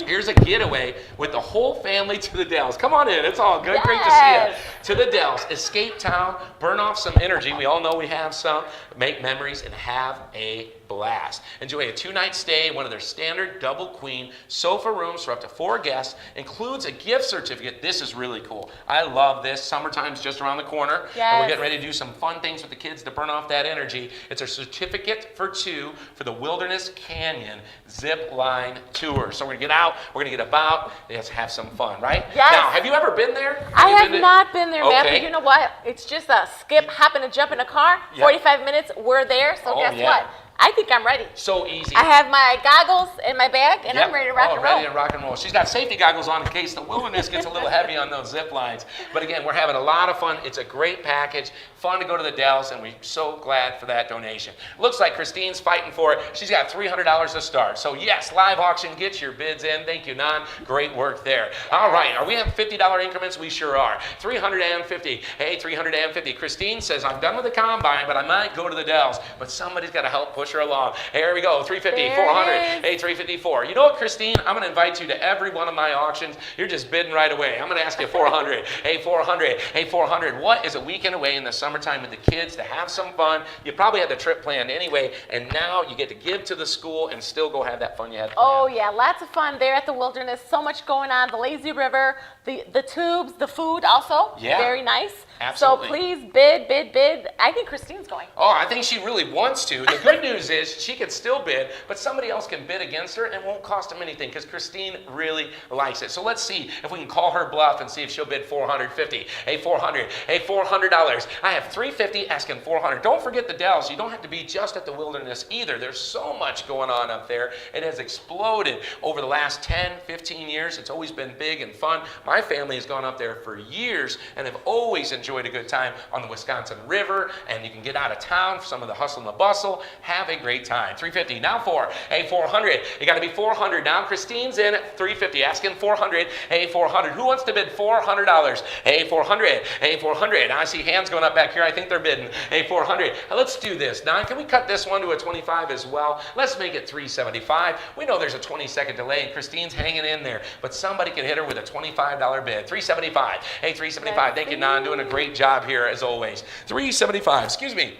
Here's a getaway with the whole family to the Dells. Come on in. It's all good. Yes. Great to see you. To the Dells. Escape town. Burn off some energy. We all know we have some. Make memories and have a blast. Enjoy a 2-night stay, one of their standard double queen sofa rooms for up to 4 guests. Includes a gift certificate. This is really cool. I love this. Summertime's just around the corner. Yes. And we're getting ready to do some fun things with the kids to burn off that energy. It's a certificate for 2 for the Wilderness Canyon Zip Line Tour. So we're going to get out. We're going to get about. Let's have some fun, right? Yes. Now, have you ever been there? I have not been there, man, Okay. but you know what? It's just a skip, hop, and a jump in a car. Yep. 45 minutes, we're there. So Oh, guess yeah. what? I think I'm ready. So easy. I have my goggles in my bag, and Yep. I'm ready to rock and roll. Ready to rock and roll. She's got safety goggles on in case the wilderness gets a little heavy on those zip lines. But again, we're having a lot of fun. It's a great package. Fun to go to the Dells, and we're so glad for that donation. Looks like Christine's fighting for it. She's got $300 to start. So yes, live auction, get your bids in. Thank you, Nan. Great work there. All right, are we at $50 increments? We sure are. $350. Hey, $350. Christine says, I'm done with the combine, but I might go to the Dells. But somebody's got to help push push her along. Hey, here we go. 350, There 400. it is. Hey, 354. You know what, Christine? I'm going to invite you to every one of my auctions. You're just bidding right away. I'm going to ask you 400. Hey, 400. Hey, 400. What is a weekend away in the summertime with the kids to have some fun? You probably had the trip planned anyway, and now you get to give to the school and still go have that fun you had planned. Oh yeah, lots of fun there at the Wilderness. So much going on. The lazy river, the tubes, the food also. Yeah. Very nice. Absolutely. So please bid, bid, bid. I think Christine's going. Oh, I think she really wants to. The good news is she can still bid, but somebody else can bid against her and it won't cost them anything because Christine really likes it. So let's see if we can call her bluff and see if she'll bid 450. Hey, 400. Hey, $400. I have 350 asking 400. Don't forget the Dells. You don't have to be just at the Wilderness either. There's so much going on up there. It has exploded over the last 10, 15 years. It's always been big and fun. My family has gone up there for years and have always enjoyed a good time on the Wisconsin River, and you can get out of town for some of the hustle and the bustle. Have a great time. 350, now 4. Hey, 400. You got to be 400 now. Christine's in at 350, asking 400. Hey, 400. Who wants to bid $400? Hey, 400. Hey, 400. I see hands going up back here. I think they're bidding. Hey, 400. Now, let's do this. Don, can we cut this one to a 25 as well? Let's make it 375. We know there's a 20-second delay, and Christine's hanging in there, but somebody can hit her with a $25 bid. 375. Hey, 375. Thank you, Don. Doing a great job here as always. 375. Excuse me.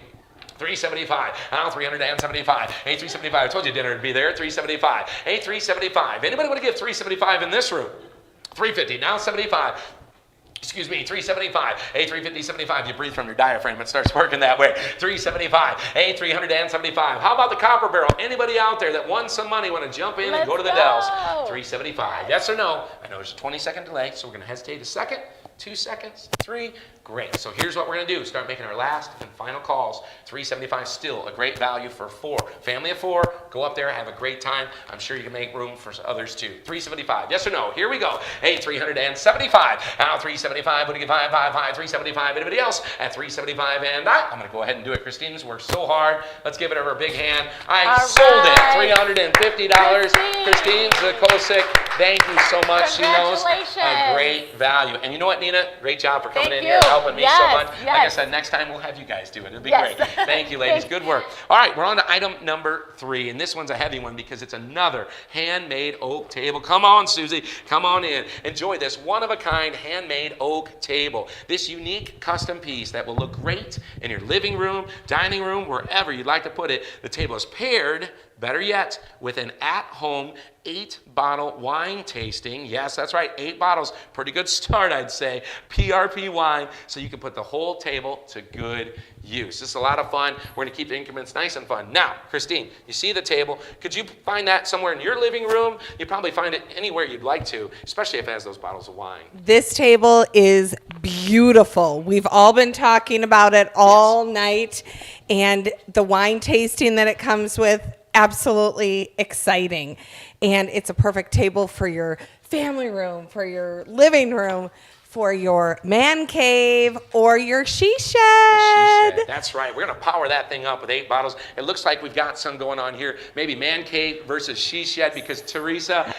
375. Now 375. Hey, 375. I told you dinner would be there. 375. Hey, 375. Anybody want to give 375 in this room? 350. Now 75. Excuse me, 375. Hey, 350, 75. You breathe from your diaphragm. It starts working that way. 375. Hey, 375. How about the Copper Barrel? Anybody out there that won some money want to jump in and go to the Dells? 375. Yes or no? I know there's a 20-second delay, so we're going to hesitate a second. 2 seconds, 3, great. So here's what we're gonna do. Start making our last and final calls. 375 still a great value for 4. Family of 4, go up there, have a great time. I'm sure you can make room for others too. 375, yes or no? Here we go. Hey, 375. Now 375, what do you get? 555, 375. Anybody else at 375? And I'm gonna go ahead and do it. Christine's worked so hard. Let's give it her a big hand. I sold it, $350. Christine Zakosik, thank you so much. She knows a great value. And you know what, Nina? Great job for coming in here and helping me so much. Like I said, next time we'll have you guys do it. It'll be great. Thank you, ladies. Good work. All right, we're on to item number 3, and this one's a heavy one because it's another handmade oak table. Come on, Susie. Come on in. Enjoy this one-of-a-kind handmade oak table. This unique custom piece that will look great in your living room, dining room, wherever you'd like to put it. The table is paired, better yet, with an at-home 8-bottle wine tasting. Yes, that's right, 8 bottles. Pretty good start, I'd say. PRP wine, so you can put the whole table to good use. This is a lot of fun. We're going to keep the increments nice and fun. Now, Christine, you see the table. Could you find that somewhere in your living room? You probably find it anywhere you'd like to, especially if it has those bottles of wine. This table is beautiful. We've all been talking about it all night, and the wine tasting that it comes with, absolutely exciting. And it's a perfect table for your family room, for your living room, for your man cave, or your she shed. That's right. We're going to power that thing up with 8 bottles. It looks like we've got some going on here. Maybe man cave versus she shed, because Teresa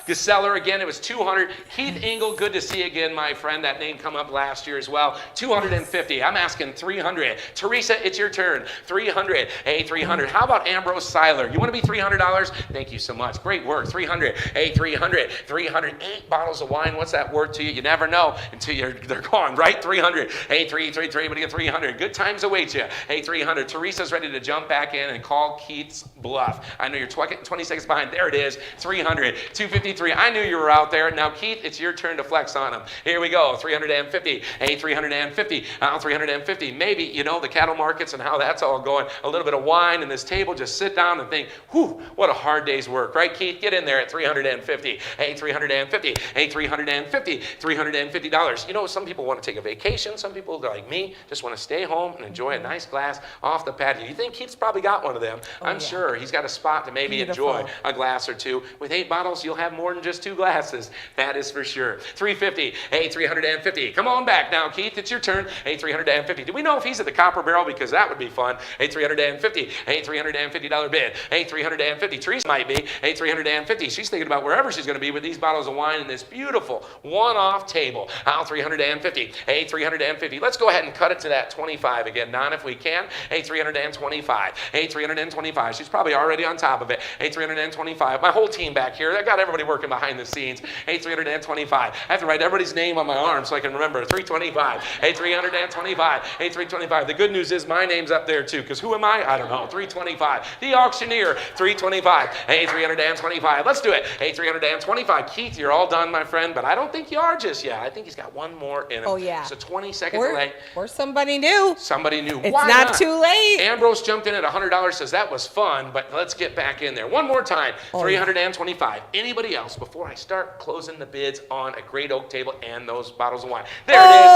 Geseller, again, it was 200. Keith Engel, good to see you again, my friend. That name come up last year as well. 250. I'm asking 300. Teresa, it's your turn. 300. Hey, 300. How about Ambrose Seiler? You want to be $300? Thank you so much. Great work. 300. Hey, 300. 300. 8 bottles of wine. What's that worth to you? You never know until they're gone, right? 300. Hey, 333. What do you get? 300. Good times await you. Hey, 300. Teresa's ready to jump back in and call Keith's bluff. I know you're 20 seconds behind. There it is. 300. 253. I knew you were out there. Now, Keith, it's your turn to flex on them. Here we go. 350. Hey, 350. Now, 350. Maybe, you know, the cattle markets and how that's all going. A little bit of wine and this table. Just sit down and think, whew, what a hard day's work. Right, Keith? Get in there at 350. Hey, 350. Hey, 350. $350. You know, some people want to take a vacation. Some people, like me, just want to stay home and enjoy a nice glass off the patio. You think Keith's probably got one of them? I'm sure he's got a spot to maybe enjoy a glass or two. With 8 bottles, you'll have more than just 2 glasses. That is for sure. 350. Hey, 350. Come on back now, Keith. It's your turn. Hey, 350. Do we know if he's at the Copper Barrel? Because that would be fun. Hey, 350. Hey, $350 bid. Hey, 350. Teresa might be. Hey, 350. She's thinking about wherever she's going to be with these bottles bottles of wine in this beautiful one-off table. Aisle 350. Hey, 350. Let's go ahead and cut it to that 25 again, Don, if we can. Hey, 325. Hey, 325. She's probably already on top of it. Hey, 325. My whole team back here, I got everybody working behind the scenes. Hey, 325. I have to write everybody's name on my arm so I can remember. 325. Hey, 325. Hey, 325. The good news is my name's up there too, because who am I? I don't know. 325. The auctioneer. 325. Hey, 325. Let's do it. Hey, 325. Keith, you're all done, my friend, but I don't think you are just yet. I think he's got one more in him. Oh, yeah. So 20-second delay. Or somebody new. Somebody new. It's Why not too late. Ambrose jumped in at $100, says that was fun, but let's get back in there. One more time. 325. Anybody else before I start closing the bids on a great oak table and those bottles of wine? There it is,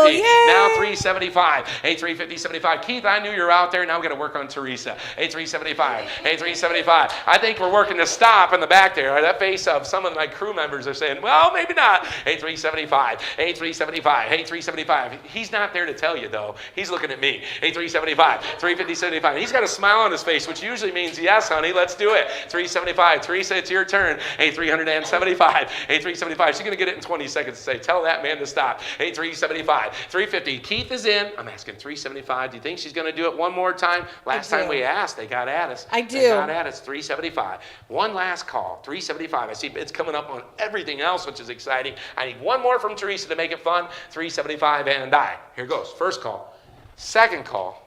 350. Yay. Now 375. Hey, 350, 75. Keith, I knew you were out there. Now we got to work on Teresa. Hey, 375. Hey, 375. I think we're working to stop in the back there. That face of some of my crew members are saying, well, maybe not. Hey, 375. Hey, 375. Hey, 375. He's not there to tell you, though. He's looking at me. Hey, 375. 350, 75. He's got a smile on his face, which usually means, yes, honey, let's do it. 375. Teresa, it's your turn. Hey, 375. Hey, 375. She's going to get it in 20 seconds to say, tell that man to stop. Hey, 375. 350. Keith is in. I'm asking 375. Do you think she's going to do it one more time? Last time we asked, they got at us. I do. They got at us. 375. One last call. 375. I see it's coming up on everything else, which is exciting. I need one more from Teresa to make it fun. 375 and die. Here goes. First call. Second call.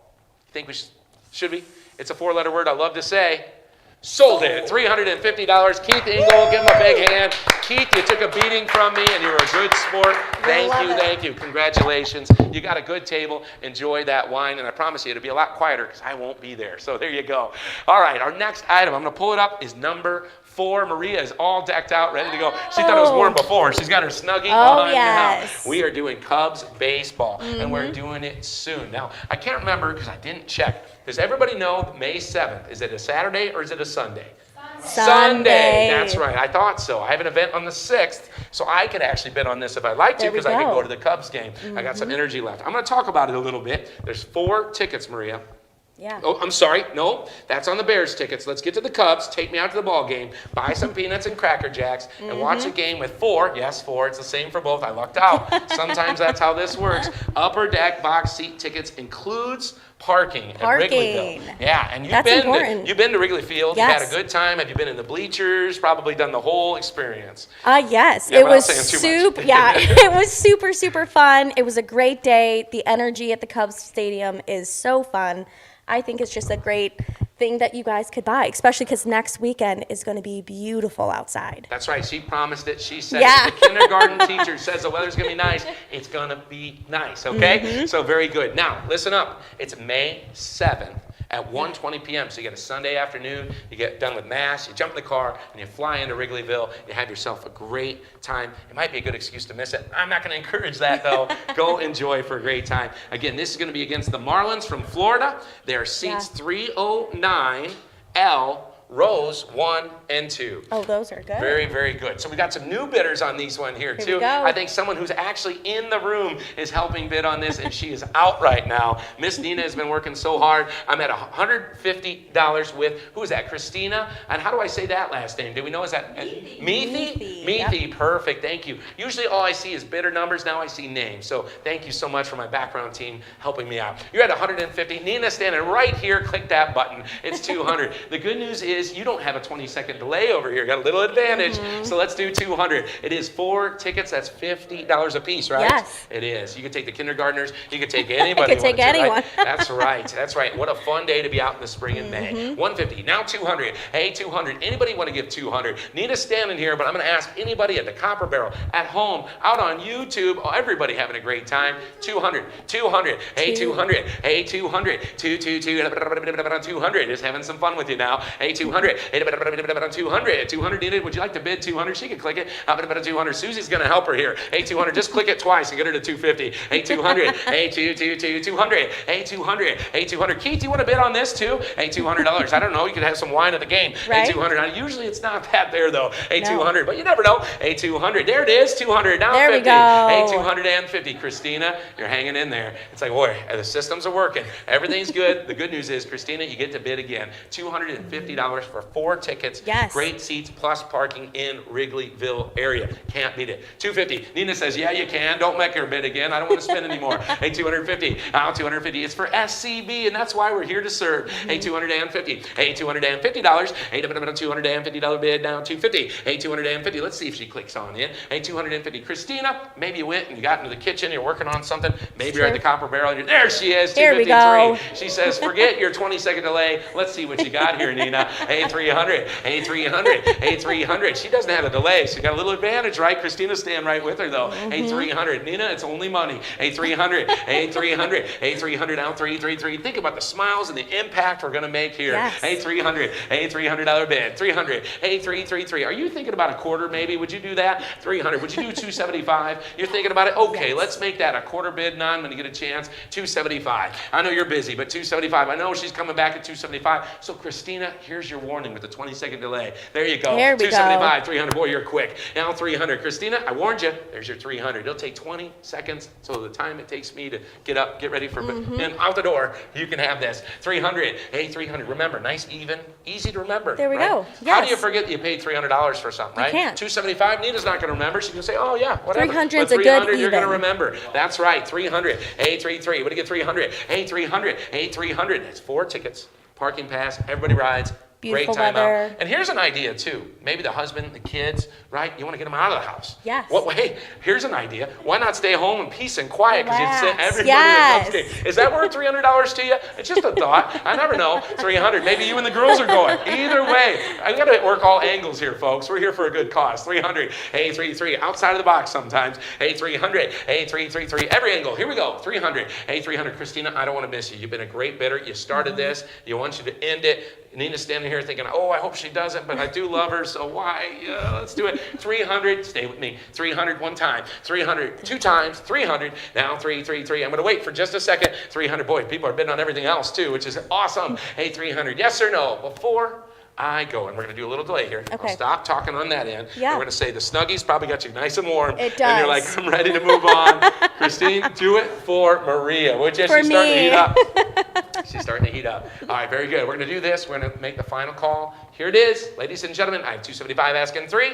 You think we should we? It's a four-letter word I love to say. Sold it. $350. Keith Ingle, give him a big hand. Keith, you took a beating from me, and you were a good sport. Thank you. Congratulations. You got a good table. Enjoy that wine, and I promise you it'll be a lot quieter because I won't be there. So there you go. All right, our next item, I'm going to pull it up, is number 4. Maria is all decked out, ready to go. She thought it was warm before. She's got her Snuggie on now. We are doing Cubs baseball, and we're doing it soon. Now, I can't remember because I didn't check. Does everybody know May 7th? Is it a Saturday or is it a Sunday? Sunday. That's right. I thought so. I have an event on the 6th, so I could actually bid on this if I'd like to because I could go to the Cubs game. I got some energy left. I'm going to talk about it a little bit. There's 4 tickets, Maria. Yeah. Oh, I'm sorry. No, that's on the Bears tickets. Let's get to the Cubs. Take me out to the ball game. Buy some peanuts and Cracker Jacks and watch a game with 4. Yes, 4. It's the same for both. I lucked out. Sometimes that's how this works. Upper deck box seat tickets includes parking at Wrigleyville. Yeah, and you've been to Wrigley Field. Yes. You've had a good time. Have you been in the bleachers? Probably done the whole experience. Yes, Yeah, it without was saying too super. much. Yeah, it was super fun. It was a great day. The energy at the Cubs Stadium is so fun. I think it's just a great thing that you guys could buy, especially because next weekend is going to be beautiful outside. That's right. She promised it. She said it. The kindergarten teacher says the weather's going to be nice. It's going to be nice, okay? So very good. Now, listen up. It's May 7th at 1:20 p.m. So you get a Sunday afternoon, you get done with Mass, you jump in the car, and you fly into Wrigleyville. You have yourself a great time. It might be a good excuse to miss it. I'm not going to encourage that, though. Go enjoy for a great time. Again, this is going to be against the Marlins from Florida. There are seats 309L. Rows 1 and 2. Oh, those are good. Very, very good. So we got some new bidders on these one here, too. we go. I think someone who's actually in the room is helping bid on this, and she is out right now. Miss Nina has been working so hard. I'm at $150 with, who is that, Christina? And how do I say that last name? Do we know, is that Meethy? Meethy, perfect, thank you. Usually all I see is bidder numbers. Now I see names. So thank you so much for my background team helping me out. You're at 150. Nina standing right here. Click that button. It's 200. The good news is you don't have a 20-second delay over here. You got a little advantage. So let's do 200. It is 4 tickets. That's $50 a piece, right? Yes. It is. You could take the kindergartners. You could take anybody. I could take anyone. Right? That's right. That's right. What a fun day to be out in the spring in May. 150. Now 200. Hey, 200. Anybody want to give 200? Nina's standing here, but I'm going to ask anybody at the Copper Barrel, at home, out on YouTube, everybody having a great time. 200. 200. Hey, 200. Hey, 200. 200. Just having some fun with you now. Hey, 200. 200. 200 needed. Would you like to bid 200? She can click it. 200. Susie's going to help her here. Hey, 200. Just click it twice and get her to 250. Hey, 200. Hey, 200. Hey, 200. Hey, 200. Keith, do you want to bid on this too? Hey, $200. I don't know. You could have some wine at the game. Right. Hey, 200. Now, usually it's not that there though. Hey, 200. But you never know. Hey, 200. There it is. 200. Now there 50. We go. Hey, 250. Christina, you're hanging in there. It's like, boy, the systems are working. Everything's good. The good news is, Christina, you get to bid again. $250 $250 for 4 tickets. Yes. Great seats plus parking in Wrigleyville area. Can't beat it. $250. Nina says, yeah, you can. Don't make her bid again. I don't want to spend anymore. Hey, $250. Now $250. It's for SCB, and that's why we're here to serve. Hey, $250. Hey, $250. Hey, $250 bid down. $250. Hey, $250. Let's see if she clicks on in. Hey, $250. Christina, maybe you went and you got into the kitchen. You're working on something. Maybe you're at the Copper Barrel. And there she is. There we go. She says, forget your 20-second delay. Let's see what you got here, Nina. Hey, 300. Hey, 300. Hey, 300. She doesn't have a delay. She got a little advantage, right? Christina's staying right with her, though. Hey, 300. Nina, it's only money. Hey, 300. Hey, 300. Hey, 300. Now 333. Think about the smiles and the impact we're going to make here. Yes. Hey, 300. Hey, $300 bid. 300. Hey, 333. Are you thinking about a quarter maybe? Would you do that? 300. Would you do 275? You're thinking about it? Okay, let's make that a quarter bid. Now I'm going to get a chance. 275. I know you're busy, but 275. I know she's coming back at 275. So Christina, here's your warning with the 20-second delay. There you go. There we 275, 300. Boy, you're quick. Now 300. Christina, I warned you. There's your 300. It'll take 20 seconds. So the time it takes me to get up, get ready for, and out the door, you can have this. 300. Hey, 300. Remember, nice, even, easy to remember. There we right? go. How do Yes. you forget that you paid $300 for something, right? You can't. 275. Nina's not going to remember. She can say, oh yeah, whatever. 300's But a good 300, you're going to even. remember. That's right. 300. Hey, 33. What do you get? 300. Hey, 300. Hey, 300. That's 4 tickets. Parking pass. Everybody rides. Beautiful Great time weather. out. And here's an idea too. Maybe the husband, the kids, right? You want to get them out of the house. Yes. What? Hey, here's an idea. Why not stay home in peace and quiet? Because you'd send Relax. everybody Yes. that comes to you. Is that worth $300 to you? It's just a thought. I never know. 300. Maybe you and the girls are going. Either way, I got to work all angles here, folks. We're here for a good cause. 300. Hey, 33. Outside of the box sometimes. Hey, 300. Hey, 333. Every angle. Here we go. 300. Hey, 300. Christina, I don't want to miss you. You've been a great bidder. You started this. You want you to end it. Nina's standing here thinking, oh, I hope she doesn't, but I do love her, so why? Let's do it. 300, stay with me. 300 one time. 300 2 times. 300. Now 333. I'm going to wait for just a second. 300. Boy, people are bidding on everything else too, which is awesome. Hey, 300. Yes or no? Before I go, and we're going to do a little delay here. Okay. I'll stop talking on that end. Yeah. We're going to say the Snuggies probably got you nice and warm. It And you're does. like, I'm ready to move on. Christine, do it for Maria. Would you? For She's starting to me. heat up. She's starting to heat up. All right, very good. We're going to do this. We're going to make the final call. Here it is. Ladies and gentlemen, I have 275 asking 3.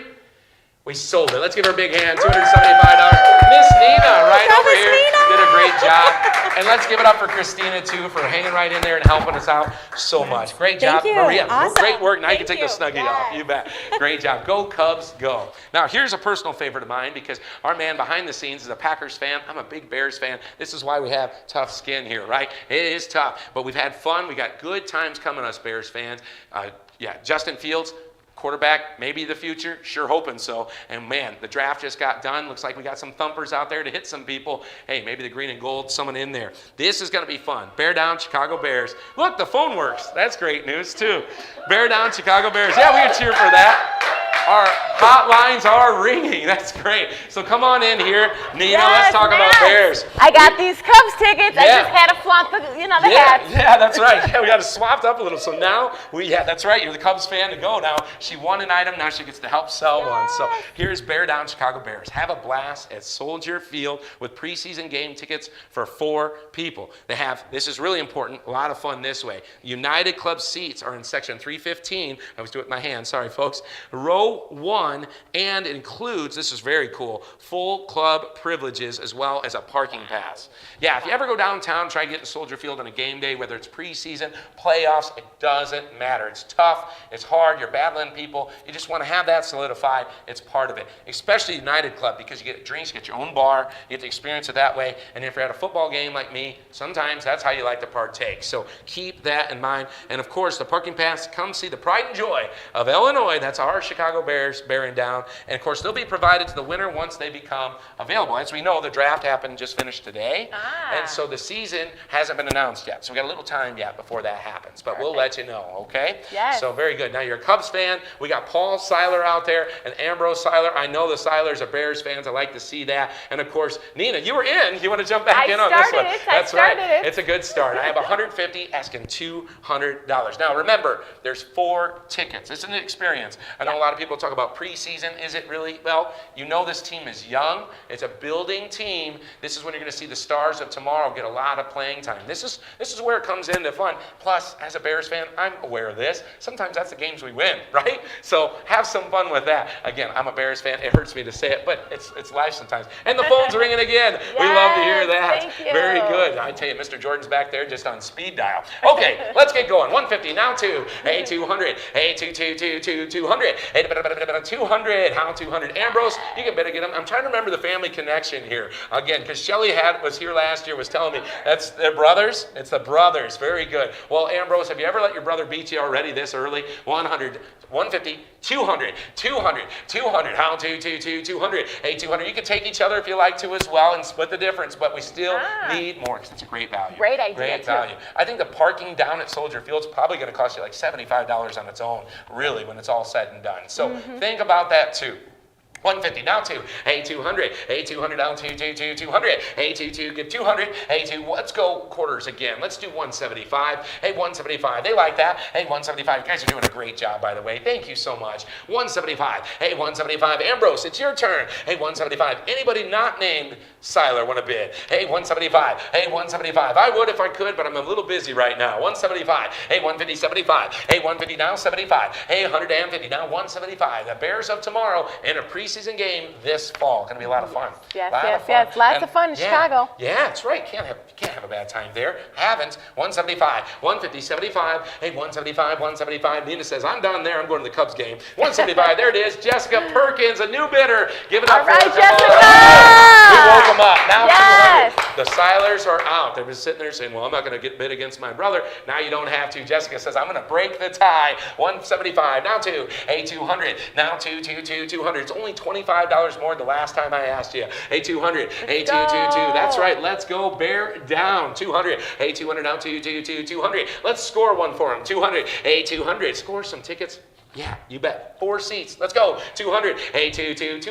We sold it. Let's give her a big hand. $275. Miss Nina, right over Miss here, Nina. did a great job. And let's give it up for Christina, too, for hanging right in there and helping us out so much. Great job. Thank you. Maria, Awesome. great work. Now you can Thank take the you. Snuggie off. You bet. Great job. Go Cubs, go. Now, here's a personal favorite of mine because our man behind the scenes is a Packers fan. I'm a big Bears fan. This is why we have tough skin here, right? It is tough, but we've had fun. We got good times coming, us Bears fans. Justin Fields, quarterback, maybe the future, sure hoping so. And man, the draft just got done. Looks like we got some thumpers out there to hit some people. Hey, maybe the green and gold, someone in there. This is going to be fun. Bear down, Chicago Bears. Look, the phone works. That's great news too. Bear down, Chicago Bears. Yeah, we can cheer for that. Our hotlines are ringing. That's great. So come on in here. Nina, let's talk about Bears. I got these Cubs tickets. I Yeah. just had to flaunt the, the hats. Yeah, that's right. Yeah, we got to swapped up a little. So now that's right. You're the Cubs fan to go now. She won an item. Now she gets to help sell one. So here's Bear Down Chicago Bears. Have a blast at Soldier Field with preseason game tickets for 4 people. They have, this is really important, a lot of fun this way. United Club seats are in section 315. I was doing it with my hand. Sorry, folks. Row 1, and it includes, this is very cool, full club privileges as well as a parking pass. Yeah, if you ever go downtown, try to get to Soldier Field on a game day, whether it's preseason, playoffs, it doesn't matter. It's tough, it's hard, you're battling people. You just want to have that solidified. It's part of it, especially United Club, because you get drinks, you get your own bar, you get to experience it that way. And if you're at a football game like me, sometimes that's how you like to partake. So keep that in mind. And of course, the parking pass, come see the pride and joy of Illinois. That's our Chicago Bears bearing down. And of course, they'll be provided to the winner once they become available. As we know, the draft happened, just finished today. And so the season hasn't been announced yet. So we got a little time yet before that happens, but we'll let you know, okay? Yes. So very good. Now you're a Cubs fan. We got Paul Seiler out there and Ambrose Seiler. I know the Seilers are Bears fans. I like to see that. And of course, Nina, you were in. You want to jump back in on this one? That's right. It's a good start. I have 150 asking $200. Now remember, there's 4 tickets. It's an experience. I know a lot of people people talk about preseason. Is it really? Well, you know this team is young. It's a building team. This is when you're going to see the stars of tomorrow get a lot of playing time. This is where it comes into fun. Plus, as a Bears fan, I'm aware of this. Sometimes that's the games we win, right? So have some fun with that. Again, I'm a Bears fan. It hurts me to say it, but it's life sometimes. And the phone's ringing again. We love to hear that. Thank you. Very good. I tell you, Mr. Jordan's back there just on speed dial. Okay, let's get going. 150, now 2. Hey, 200. Hey, 200. Hey, 200. How 200. Ambrose, you can better get them. I'm trying to remember the family connection here. Again, because Shelly was here last year, was telling me that's their brothers. It's the brothers. Very good. Well, Ambrose, have you ever let your brother beat you already this early? 100, 150, 200, 200, 200. How 200. Hey, 200. You can take each other if you like to as well and split the difference, but we still need more. It's a great value. Great idea, Great too. value. I think the parking down at Soldier Field is probably going to cost you like $75 on its own, really, when it's all said and done. So think about that too. 150, now 2. Hey, 200. Hey, 200, down 200. Hey, 2, give 200. Hey, 2, let's go quarters again. Let's do 175. Hey, 175. They like that. Hey, 175. You guys are doing a great job, by the way. Thank you so much. 175. Hey, 175. Ambrose, it's your turn. Hey, 175. Anybody not named Siler want to bid? Hey, 175. Hey, 175. I would if I could, but I'm a little busy right now. 175. Hey, 150, 75. Hey, 150, now 75. Hey, 150, now 175. The Bears of tomorrow in a preseason game this fall. Going to be a lot of fun. Yes. Lots of fun in Chicago. Yeah, that's right. You can't have a bad time there. Haven't. 175, 150, 75. Hey, 175, 175. Nina says, I'm done there. I'm going to the Cubs game. 175. There it is. Jessica Perkins, a new bidder. Give it up for her. Jessica! We woke them up. Now 200. The Silers are out. They've been sitting there saying, well, I'm not going to get bid against my brother. Now you don't have to. Jessica says, I'm going to break the tie. 175. Now 2. Hey, 200. Now 200. It's only $25 more than the last time I asked you. Hey, 200. Hey, 2. That's right. Let's go. Bear down. 200. Hey, 200. Now 200. Let's score one for him. 200. Hey, 200. Score some tickets. Yeah, you bet. 4 seats. Let's go. 200. Hey, 200.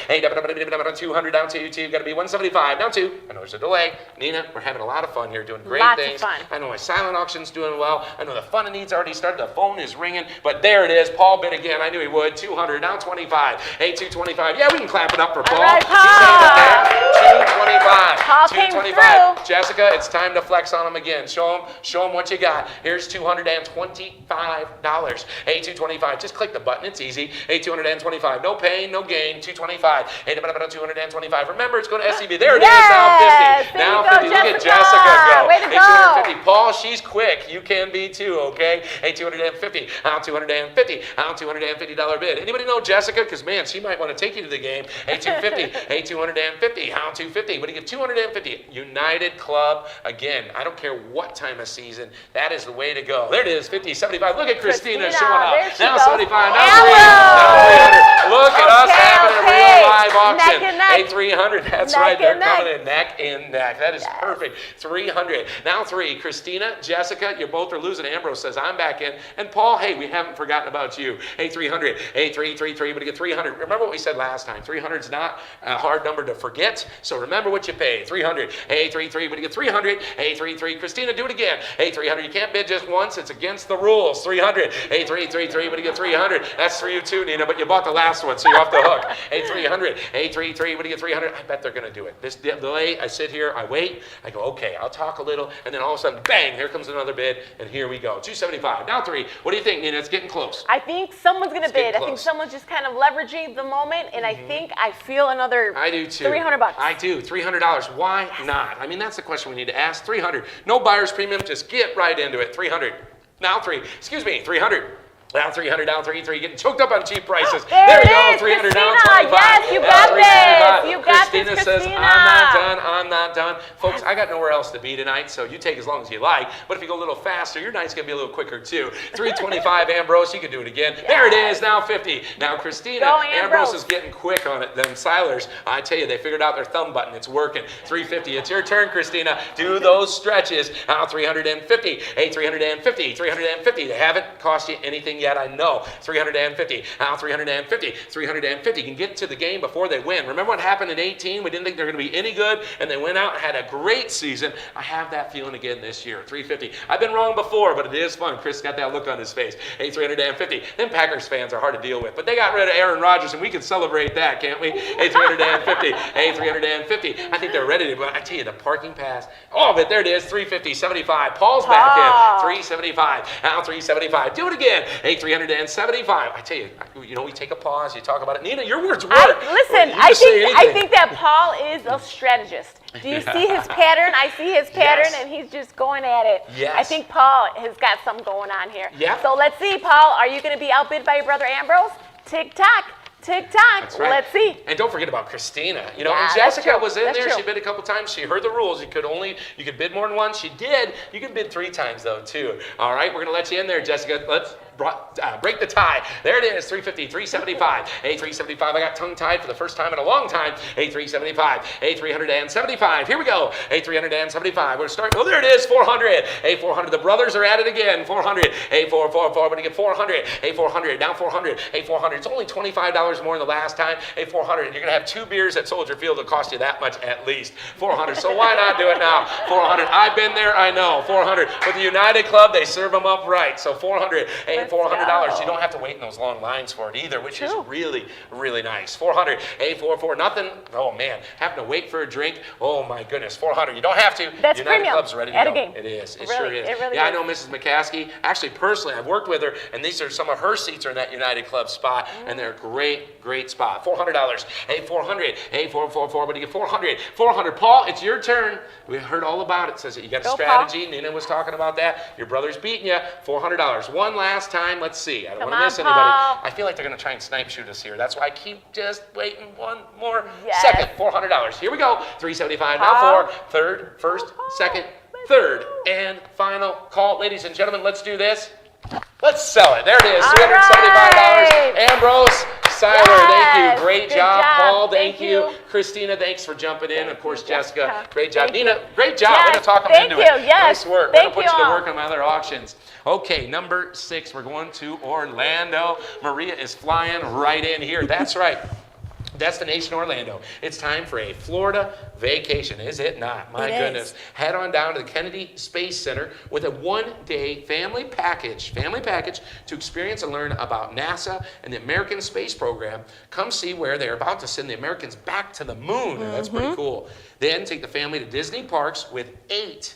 Hey, 200 down 2. Got to be 175 down 2. I know there's a delay. Nina, we're having a lot of fun here, doing great things. Lots of fun. I know my silent auction's doing well. I know the fun and needs already started. The phone is ringing, but there it is. Paul bid again. I knew he would. 200 down 25. Hey, 225. Yeah, we can clap it up for Paul. All right, Paul. 225. Paul came 225. through. Jessica, it's time to flex on him again. Show him what you got. Here's $225. Hey, 225. Just click the button. It's easy. Hey, 225. No pain, no gain. 225. Hey, 225. Remember, it's going to SCB. There it is. Now 50. Now 50. Look at Jessica go. Way to Hey, go. 250. Paul, she's quick. You can be too, okay? Hey, 250. How 250. How $250 bid. Anybody know Jessica? Because, man, she might want to take you to the game. Hey, 250. Hey, 250. How 250. What do you give? 250. United Club. Again, I don't care what time of season. That is the way to go. There it is. 50, 75. Look at Christina showing up. There she Now goes. 75. Now 300. Look at us having a real live auction. Neck and neck. Hey, 300. That's Neck right. They're and neck. coming in neck and neck. That is perfect. 300. Now 3. Christina, Jessica, you both are losing. Ambrose says, I'm back in. And Paul, hey, we haven't forgotten about you. Hey, 300. Hey, 3. But you get 300. Remember what we said last time. 300 is not a hard number to forget. So remember what you paid. 300. Hey, 3. But you get 300. Hey, 3. Christina, do it again. Hey, 300. You can't bid just once. It's against the rules. 300. Hey, 3. But you get 300. That's for you too, Nina, but you bought the last one, so you're off the hook. Hey, 300. Hey, 3. What do you get? 300. I bet they're going to do it. This delay, I sit here, I wait, I go, okay, I'll talk a little, and then all of a sudden, bang, here comes another bid, and here we go. 275. Now 3. What do you think, Nina? It's getting close. I think someone's going to bid. I think close. someone's just kind of leveraging the moment, and I think I feel another I do too. $300. I do. $300. Why not? I mean, that's the question we need to ask. 300. No buyer's premium. Just get right into it. 300. Now 3. Excuse me. 300. Down 300, down 3, getting choked up on cheap prices. There we it go, is, 300, Christina. down 25. Yes, you Down got 375. this. You got Christina this, says, Christina. I'm not done. Folks, I got nowhere else to be tonight, so you take as long as you like. But if you go a little faster, your night's going to be a little quicker, too. 325, Ambrose, you can do it again. Yes. There it is, now 50. Now Christina, go, Ambrose is getting quick on it. Them Silers, I tell you, they figured out their thumb button. It's working. 350, it's your turn, Christina. Do those stretches. Now 350. Hey, 350. They haven't cost you anything yet, I know. 350. Now 350. You can get to the game before they win. Remember what happened in 18? We didn't think they were going to be any good, and they went out and had a great season. I have that feeling again this year. 350. I've been wrong before, but it is fun. Chris got that look on his face. Hey, 350. Them Packers fans are hard to deal with, but they got rid of Aaron Rodgers, and we can celebrate that, can't we? Hey, 350. Hey, 350. I think they're ready to, but I tell you, the parking pass. Oh, but there it is. 350, 75. Paul's back in. 375. Now 375. Do it again. Hey, 375. I tell you, we take a pause. You talk about it. Nina, your words work. I think that Paul is a strategist. Do you see his pattern? I see his pattern, and he's just going at it. Yes. I think Paul has got something going on here. Yeah. So let's see, Paul, are you going to be outbid by your brother Ambrose? Tick-tock. Tick-tock. That's right. Let's see. And don't forget about Christina. And Yeah, Jessica was in that's there. true. She bid a couple times. She heard the rules. You could bid more than once. She did. You can bid 3 times, though, too. All right, we're going to let you in there, Jessica. Let's break the tie. There it is, 350, 375. Hey, 375. I got tongue-tied for the first time in a long time. Hey, 375. Hey, 375. Here we go. Hey, 375. We're starting. Oh, there it is, 400. Hey, 400. The brothers are at it again. 400. Hey, 444. We're going to get 400. Hey, 400. Now 400. Hey, 400. It's only $25 more than the last time. Hey, 400. You're going to have 2 beers at Soldier Field. It'll cost you that much at least. 400. So why not do it now? 400. I've been there. I know. 400. With the United Club, they serve them up right. So 400. Hey, $400. You don't have to wait in those long lines for it either, which is really, really nice. 400. Hey, 444. Nothing. Oh, man. Having to wait for a drink. Oh, my goodness. 400. You don't have to. That's United premium. Club's ready to At go. a game. It is. It Really, sure is. it really Yeah, I is. know Mrs. McCaskey. Actually, personally, I've worked with her, and these are some of her seats are in that United Club spot, and they're a great, great spot. $400. Hey, 400. Hey, 444. But you get 400. 400. Paul, it's your turn. We heard all about it. Says that you got a strategy. Paul. Nina was talking about that. Your brother's beating you. $400. One last time. Let's see. I don't want to miss anybody. I feel like they're going to try and snipe shoot us here. That's why I keep just waiting one more second. $400. Here we go. 375. Now 4. Third, first, second, third, and final call. Ladies and gentlemen, let's do this. Let's sell it. There it is. $375. Ambrose. Siler, thank you. Great job. Paul, thank you. Christina, thanks for jumping in. Of course, Jessica, great job. Nina, great job. We're going to talk them into it. Nice work. We're going to put you to work on my other auctions. Okay, number 6, we're going to Orlando. Maria is flying right in here. That's right. Destination Orlando. It's time for a Florida vacation, is it not? My goodness. Head on down to the Kennedy Space Center with a 1-day family package to experience and learn about NASA and the American space program. Come see where they're about to send the Americans back to the moon. That's pretty cool. Then take the family to Disney parks with 8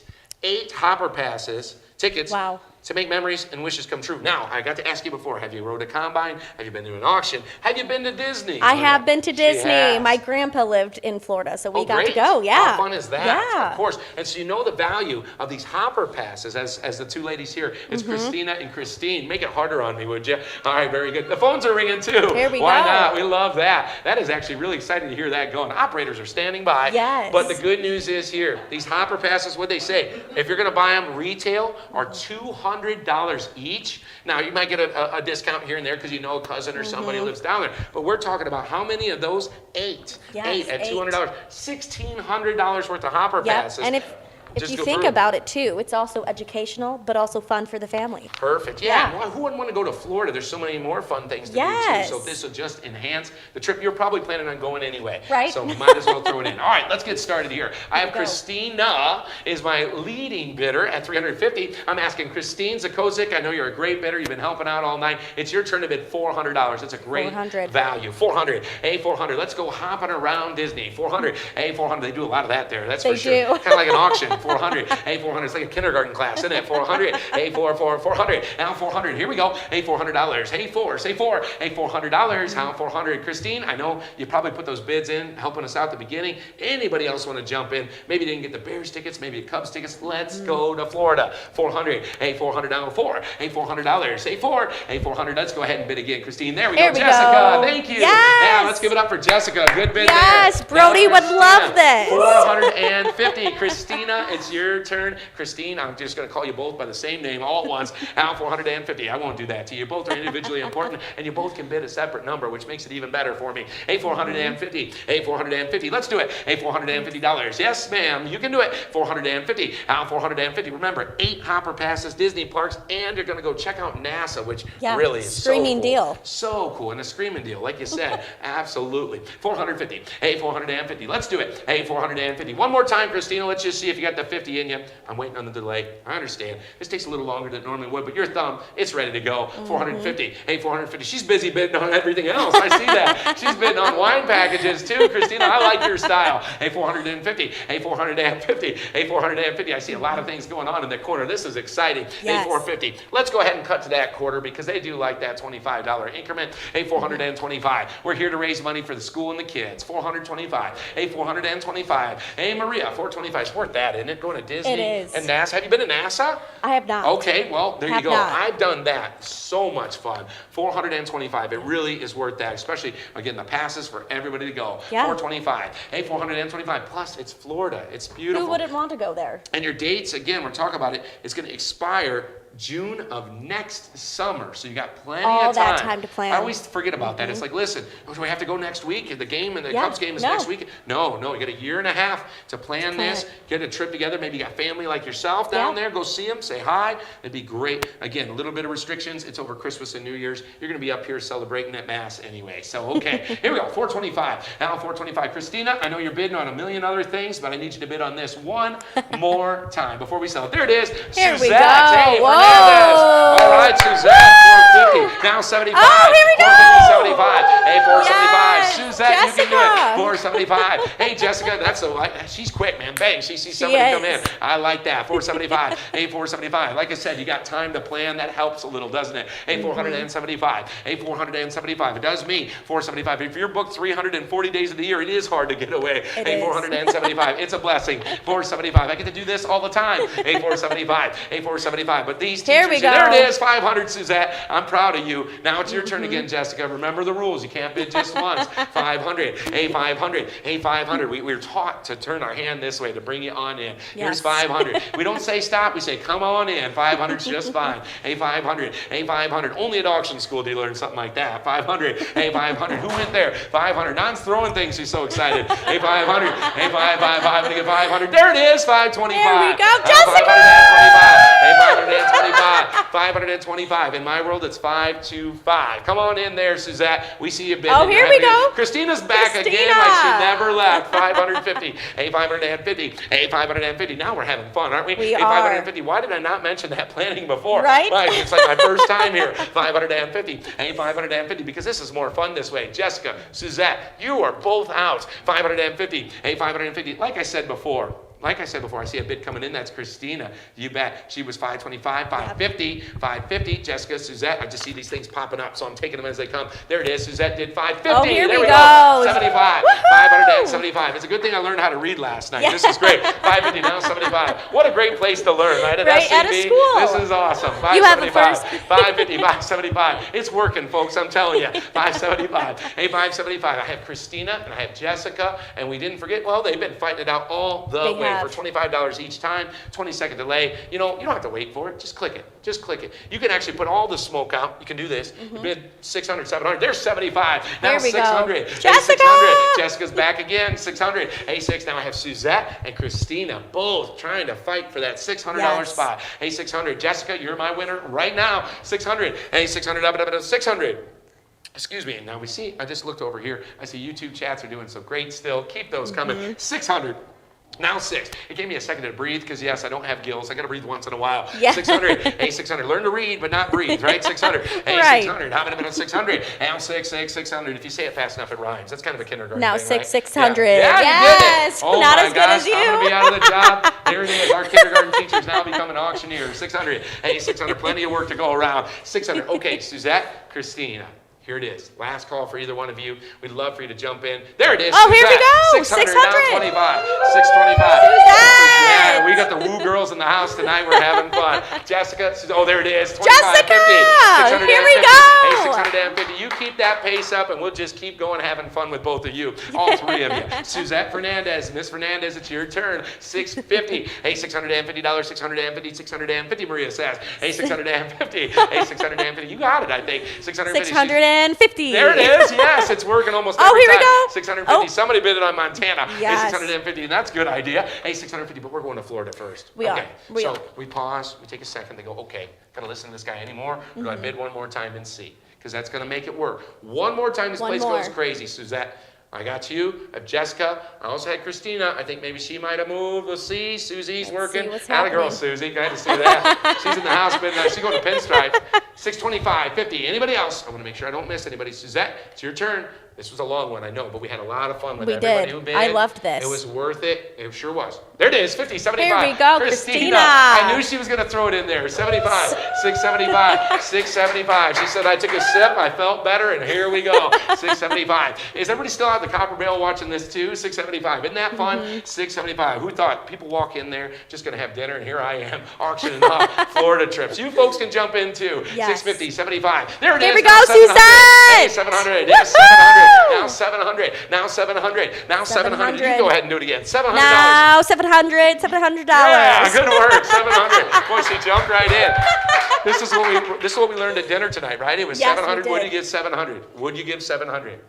hopper passes, tickets. Wow. To make memories and wishes come true. Now, I got to ask you before, have you rode a combine? Have you been to an auction? Have you been to Disney? I have been to Disney. My grandpa lived in Florida, so we got to go. Yeah. How fun is that? Yeah. Of course. And so you know the value of these hopper passes, as the 2 ladies here. It's Christina and Christine. Make it harder on me, would you? All right, very good. The phones are ringing too. Here we go. Why not? We love that. That is actually really exciting to hear that going. Operators are standing by. Yes. But the good news is here, these hopper passes, what they say, if you're going to buy them retail, are $200 each. Now, you might get a discount here and there because you know a cousin or somebody lives down there. But we're talking about how many of those? 8. Yes, 8 at $200. $1,600 worth of hopper passes. And if you think about it too, it's also educational, but also fun for the family. Perfect. Yeah. Well, who wouldn't want to go to Florida? There's so many more fun things to do too. So this will just enhance the trip. You're probably planning on going anyway. Right. So we might as well throw it in. All right, let's get started here. I have Christina is my leading bidder at $350. I'm asking Christine Zakozik. I know you're a great bidder. You've been helping out all night. It's your turn to bid $400. It's a great value. 400. Hey, 400. Let's go hopping around Disney. 400. Hey, 400. They do a lot of that there. That's for sure. Kind of like an auction. 400. Hey, 400. It's like a kindergarten class, isn't it? 400. Hey, 400. Now 400. Here we go. Hey, $400. Hey, 4. Say 4. Hey, $400. How 400? Christine, I know you probably put those bids in, helping us out at the beginning. Anybody else want to jump in? Maybe you didn't get the Bears tickets, maybe the Cubs tickets. Let's go to Florida. 400. Hey, $400. Now 4. Hey, $400. Say 4. Hey, 400. Let's go ahead and bid again, Christine. There we go. Jessica, thank you. Yeah, let's give it up for Jessica. Good bid there. Yes, Brody would love this. 450. Christina it's your turn. Christine, I'm just going to call you both by the same name all at once. Al, 450. I won't do that to you. Both are individually important, and you both can bid a separate number, which makes it even better for me. Hey, 450. Hey, 450. Let's do it. Hey, $450. Yes, ma'am. You can do it. 450. Al, 450. Remember, 8 hopper passes, Disney parks, and you're going to go check out NASA, which really is screaming so cool. deal. So cool. And a screaming deal, like you said. Absolutely. 450. Hey, 450. Let's do it. Hey, 450. One more time, Christina. Let's just see if you got the 50 in you. I'm waiting on the delay. I understand. This takes a little longer than it normally would, but your thumb, it's ready to go. 450. Hey, 450. She's busy bidding on everything else. I see that. She's bidding on wine packages too, Christina. I like your style. Hey, 450. Hey, 450. Hey, 450. I see a lot of things going on in the corner. This is exciting. Hey, 450. Let's go ahead and cut to that quarter because they do like that $25 increment. Hey, 425. We're here to raise money for the school and the kids. 425. Hey, 425. Hey, Maria, 425. It's worth that, isn't it? Going to Disney It is. and NASA. Have you been to NASA? I have not. Okay, well, there you Have go. not. I've done that. So much fun. 425. It really is worth that, especially, again, the passes for everybody to go. Yeah. 425. Hey, 425. Plus, it's Florida. It's beautiful. Who wouldn't want to go there? And your dates, again, we're talking about it, it's going to expire June of next summer. So you got plenty All of time. that time to plan. I always forget about that. It's like, listen, do we have to go next week? The game and the Yeah, Cubs game is no. next week. No, you got a year and a half to plan this, get a trip together. Maybe you got family like yourself down there. Go see them, say hi. It'd be great. Again, a little bit of restrictions. It's over Christmas and New Year's. You're going to be up here celebrating at Mass anyway. So, okay, here we go. 425. Now 425. Christina, I know you're bidding on a million other things, but I need you to bid on this one more time before we sell it. There it is. Here we Suzette. go. Hey, Whoa. Fernandez. All right, Suzette, 450. Now 75. Oh, here we go. 450, 75. Hey, 475. Yes. Suzette, you can do Jessica. it. 475. Hey, Jessica, she's quick, man. Bang, she sees somebody come in. I like that. 475. Hey, 475. Like I said, you got time to plan. That helps a little, doesn't it? Hey, 475. Hey, 475. It does me. 475. If you're booked 340 days of the year, it is hard to get away. Hey, 475. It's a blessing. 475. I get to do this all the time. Hey, 475. Hey, 475. But these Here teachers, we go. there it is. 500, Suzette. I'm proud of you. Now it's your turn again, Jessica. Remember the rules. You can't bid just once. 500. Hey, 500. Hey, 500. We're taught to turn our hand this way to bring you on in. Here's 500. We don't say stop. We say come on in. 500's just fine. Hey, 500. Hey, 500. Only at auction school do you learn something like that. 500. Hey, 500. Who went there? 500. Don's throwing things. She's so excited. Hey, 500. Hey, 555. I'm going to get 500. There it is. 525. There we go. Jessica! 525. Hey, 525. 525. In my world, it's 525. Come on in there, Suzette. We see you bidding. Oh, here we go. Christina's back again like she never left. 550. Hey, 550. Hey, 550. Now we're having fun, aren't we? We hey, are. 550. Why did I not mention that planning before? Right? It's like my first time here. 550. Hey, 550. Because this is more fun this way. Jessica, Suzette, you are both out. 550. Hey, 550. Like I said before, I see a bid coming in. That's Christina. You bet. She was 525, 550, 550. Jessica, Suzette. I just see these things popping up, so I'm taking them as they come. There it is. Suzette did 550. Oh, here there we go. go. 75. Woohoo! 575. It's a good thing I learned how to read last night. This is great. 550, now 75. What a great place to learn, right? At Right, SCB. at a school. This is awesome. 575. You have a first. 550, 575. It's working, folks. I'm telling you. 575. Hey, 575. I have Christina and I have Jessica, and we didn't forget. Well, they've been fighting it out all the way for $25 each time. 20-second delay. You don't have to wait for it. Just click it. Just click it. You can actually put all the smoke out. You can do this. You bid 600, 700. There's 75. Now There we 600. go. Hey, Jessica! 600. Jessica's back again. 600. Hey, 6. Now I have Suzette and Christina both trying to fight for that $600 spot. Hey, 600. Jessica, you're my winner right now. 600. Hey, 600. 600. Excuse me. Now we see, I just looked over here. I see YouTube chats are doing so great still. Keep those coming. 600. Now 6. It gave me a second to breathe because, yes, I don't have gills. I got to breathe once in a while. Yeah. 600. Hey, 600. Learn to read, but not breathe, right? 600. Hey, Right. 600. How many 600? Now 600. If you say it fast enough, it rhymes. That's kind of a kindergarten Now thing, right? 600. Yeah, Yes. you did it. Oh Not my as good gosh, as you. I'm going to be out of the job. There it is. Our kindergarten teachers now becoming auctioneers. 600. Hey, 600. Plenty of work to go around. 600. Okay, Suzette, Christina. Here it is. Last call for either one of you. We'd love for you to jump in. There it is. Oh, here we go. 600. Now 25. 625. Yeah, we got the woo girls in the house tonight. We're having fun. Jessica. Oh, there it is. 25, Jessica. 50. Here we 650. go. Hey, 650. You keep that pace up, and we'll just keep going, having fun with both of you. All three of you. Suzette Fernandez. Miss Fernandez, it's your turn. 650. Hey, $650. 650. 650. Maria says. Hey, 650. Hey, 650. You got it, I think. 650. 650. There it is. Yes, it's working almost Oh, every here we time. go. 650. Oh. Somebody bid it on Montana. Yes. Hey, 650. That's a good idea. Hey, 650, but we're going to Florida first. We are. We so are. we pause. We take a second. They go, okay, gotta listen to this guy anymore? Or do I bid one more time and see? Because that's going to make it work. One more time, this One place more. goes crazy, Suzette. I got you. I have Jessica. I also had Christina. I think maybe she might have moved. We'll see. Susie's working. what's Atta girl, happening. Susie. Glad to see that. She's in the house, but she's going to pinstripe. 625, 50. Anybody else? I want to make sure I don't miss anybody. Suzette, it's your turn. This was a long one, I know, but we had a lot of fun with We everybody did. who bid. I loved this. It was worth it. It sure was. There it is, 50, 75. Here we go, Christina. I knew she was going to throw it in there. 75, 675, 675. She said, I took a sip, I felt better, and here we go. 675. Is everybody still out the Copper Barrel watching this too? 675. Isn't that fun? 675. Who thought people walk in there just going to have dinner, and here I am auctioning off Florida trips. You folks can jump in too. Yes. 650, 75. There it is. Here we Now go, 700. Hey, Suzette. 700. Yeah, 700. Now 700. Now 700. Now 700. You can go ahead and do it again. $700. Now $700. $700. Yeah, good work. 700. Boy, she jumped right in. This is what we learned at dinner tonight, right? It was Yes, we 700. Would did. you give 700? Would you give 700?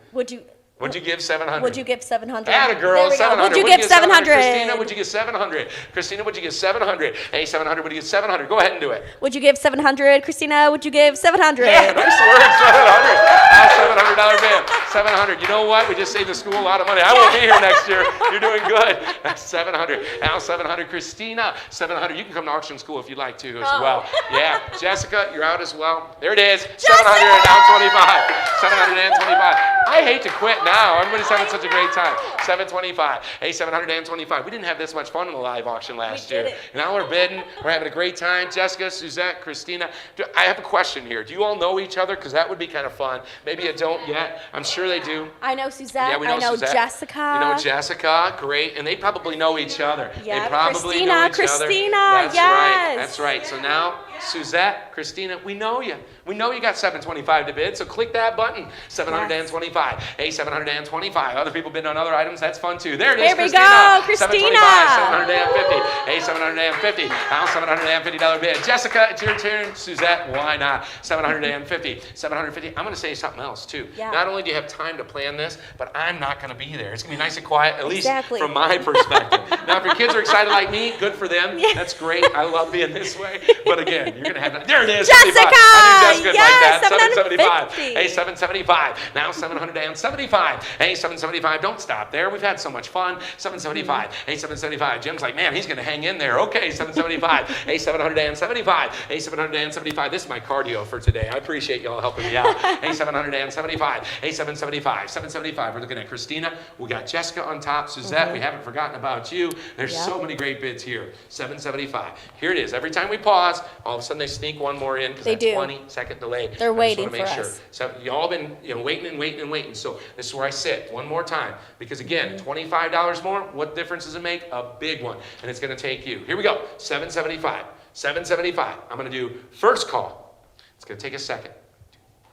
Would you give 700? Would you give 700? Atta girl, There we go. 700. Would you give 700? Christina, would you give 700? Christina, would you give 700? Hey, 700, would you give 700? Go ahead and do it. Would you give 700? Christina, would you give 700? Yeah, nice work, 700. Now $700 bid. 700. You know what? We just saved the school a lot of money. I won't be here next year. You're doing good. That's 700. Now 700. Christina, 700. You can come to auction school if you'd like to as well. Yeah. Jessica, you're out as well. There it is. 700. Now 25. 725. I hate to quit now. Everybody's having such a great time. 725. Hey, 725. We didn't have this much fun in the live auction last year. Now we're bidding. We're having a great time. Jessica, Suzette, Christina. I have a question here. Do you all know each other? Because that would be kind of fun. Maybe you don't yet. I'm sure they do. I know Suzette. Yeah, we know I know Suzette. Jessica. You know Jessica. Great. And they probably know each other. Yeah, They probably know each other. Christina, That's yes. right. That's right. So now, Suzette, Christina, we know you. We know you got 725 to bid, so click that button. 725. Hey, 725. Other people bid on other items. That's fun too. There it is, Here we Christina. go, Christina. 725, 750. Hey, 750. Now $750 bid. Jessica, it's your turn. Suzette, why not? 750. 750. I'm going to say something else too. Yeah. Not only do you have time to plan this, but I'm not going to be there. It's going to be nice and quiet, at least Exactly. from my perspective. Now, if your kids are excited like me, good for them. Yeah. That's great. I love being this way. But again, you're going to have that. There it is. Jessica! 75. I knew Jessica would Yes, like that. 775. 750. Hey, 775. Now 775. Hey, 775. Don't stop there. We've had so much fun. 775. Hey, 775. Jim's like, man, he's going to hang in there. Okay, 775. Hey, 775. Hey, 775. This is my cardio for today. I appreciate y'all helping me out. Hey, 775. Hey, 775. 775. We're looking at Christina. We got Jessica on top. Suzette, we haven't forgotten about you. There's so many great bids here. 775. Here it is. Every time we pause, all of a sudden they sneak one more in because They that's do. 20-second delay. They're I just waiting wanna make for sure. us. So y'all been waiting and waiting and waiting. So this is where I sit one more time because again, $25 more. What difference does it make? A big one, and it's going to take you. Here we go. 775. 775. I'm going to do first call. It's going to take a second.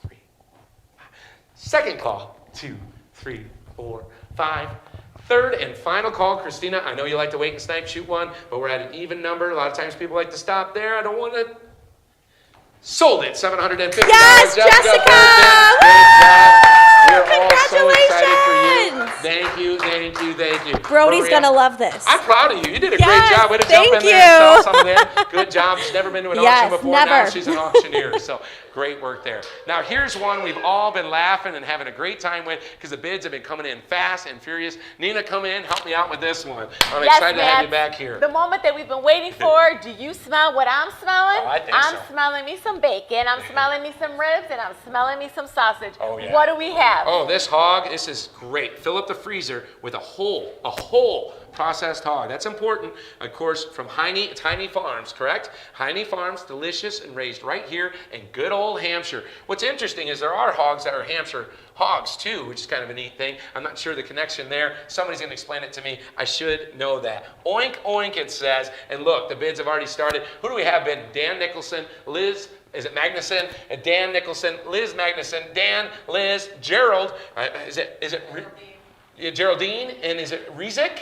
2, 3, 5. Second call. 2, 3, 4, 5. Third and final call, Christina. I know you like to wait and snipe, shoot one, but we're at an even number. A lot of times people like to stop there. I don't want to. Sold it. $750. Yes, Jessica! Great job. We're all so excited for you. Congratulations! Thank you, thank you, thank you. Brody's Maria, going to love this. I'm proud of you. You did a Yes, great job. Way to thank jump in there and you. sell something in. Good job. She's never been to an Yes, auction before. never. Now she's an auctioneer. So great work there. Now here's one we've all been laughing and having a great time with because the bids have been coming in fast and furious. Nina, come in. Help me out with this one. I'm excited to have you back here. The moment that we've been waiting for. Do you smell what I'm smelling? Oh, I think I'm so. smelling me some bacon. I'm smelling me some ribs, and I'm smelling me some sausage. Oh, yeah. What do we have? Oh, this hog, this is great. Fill up the freezer with with a whole processed hog. That's important. Of course, from Heine Farms, correct? Heine Farms, delicious and raised right here in good old Hampshire. What's interesting is there are hogs that are Hampshire hogs too, which is kind of a neat thing. I'm not sure the connection there. Somebody's going to explain it to me. I should know that. Oink, oink, it says. And look, the bids have already started. Who do we have bid? Dan Nicholson, Liz, is it Magnuson? Dan Nicholson, Liz Magnuson, Dan, Liz, Gerald. Is it Geraldine? And is it Rizik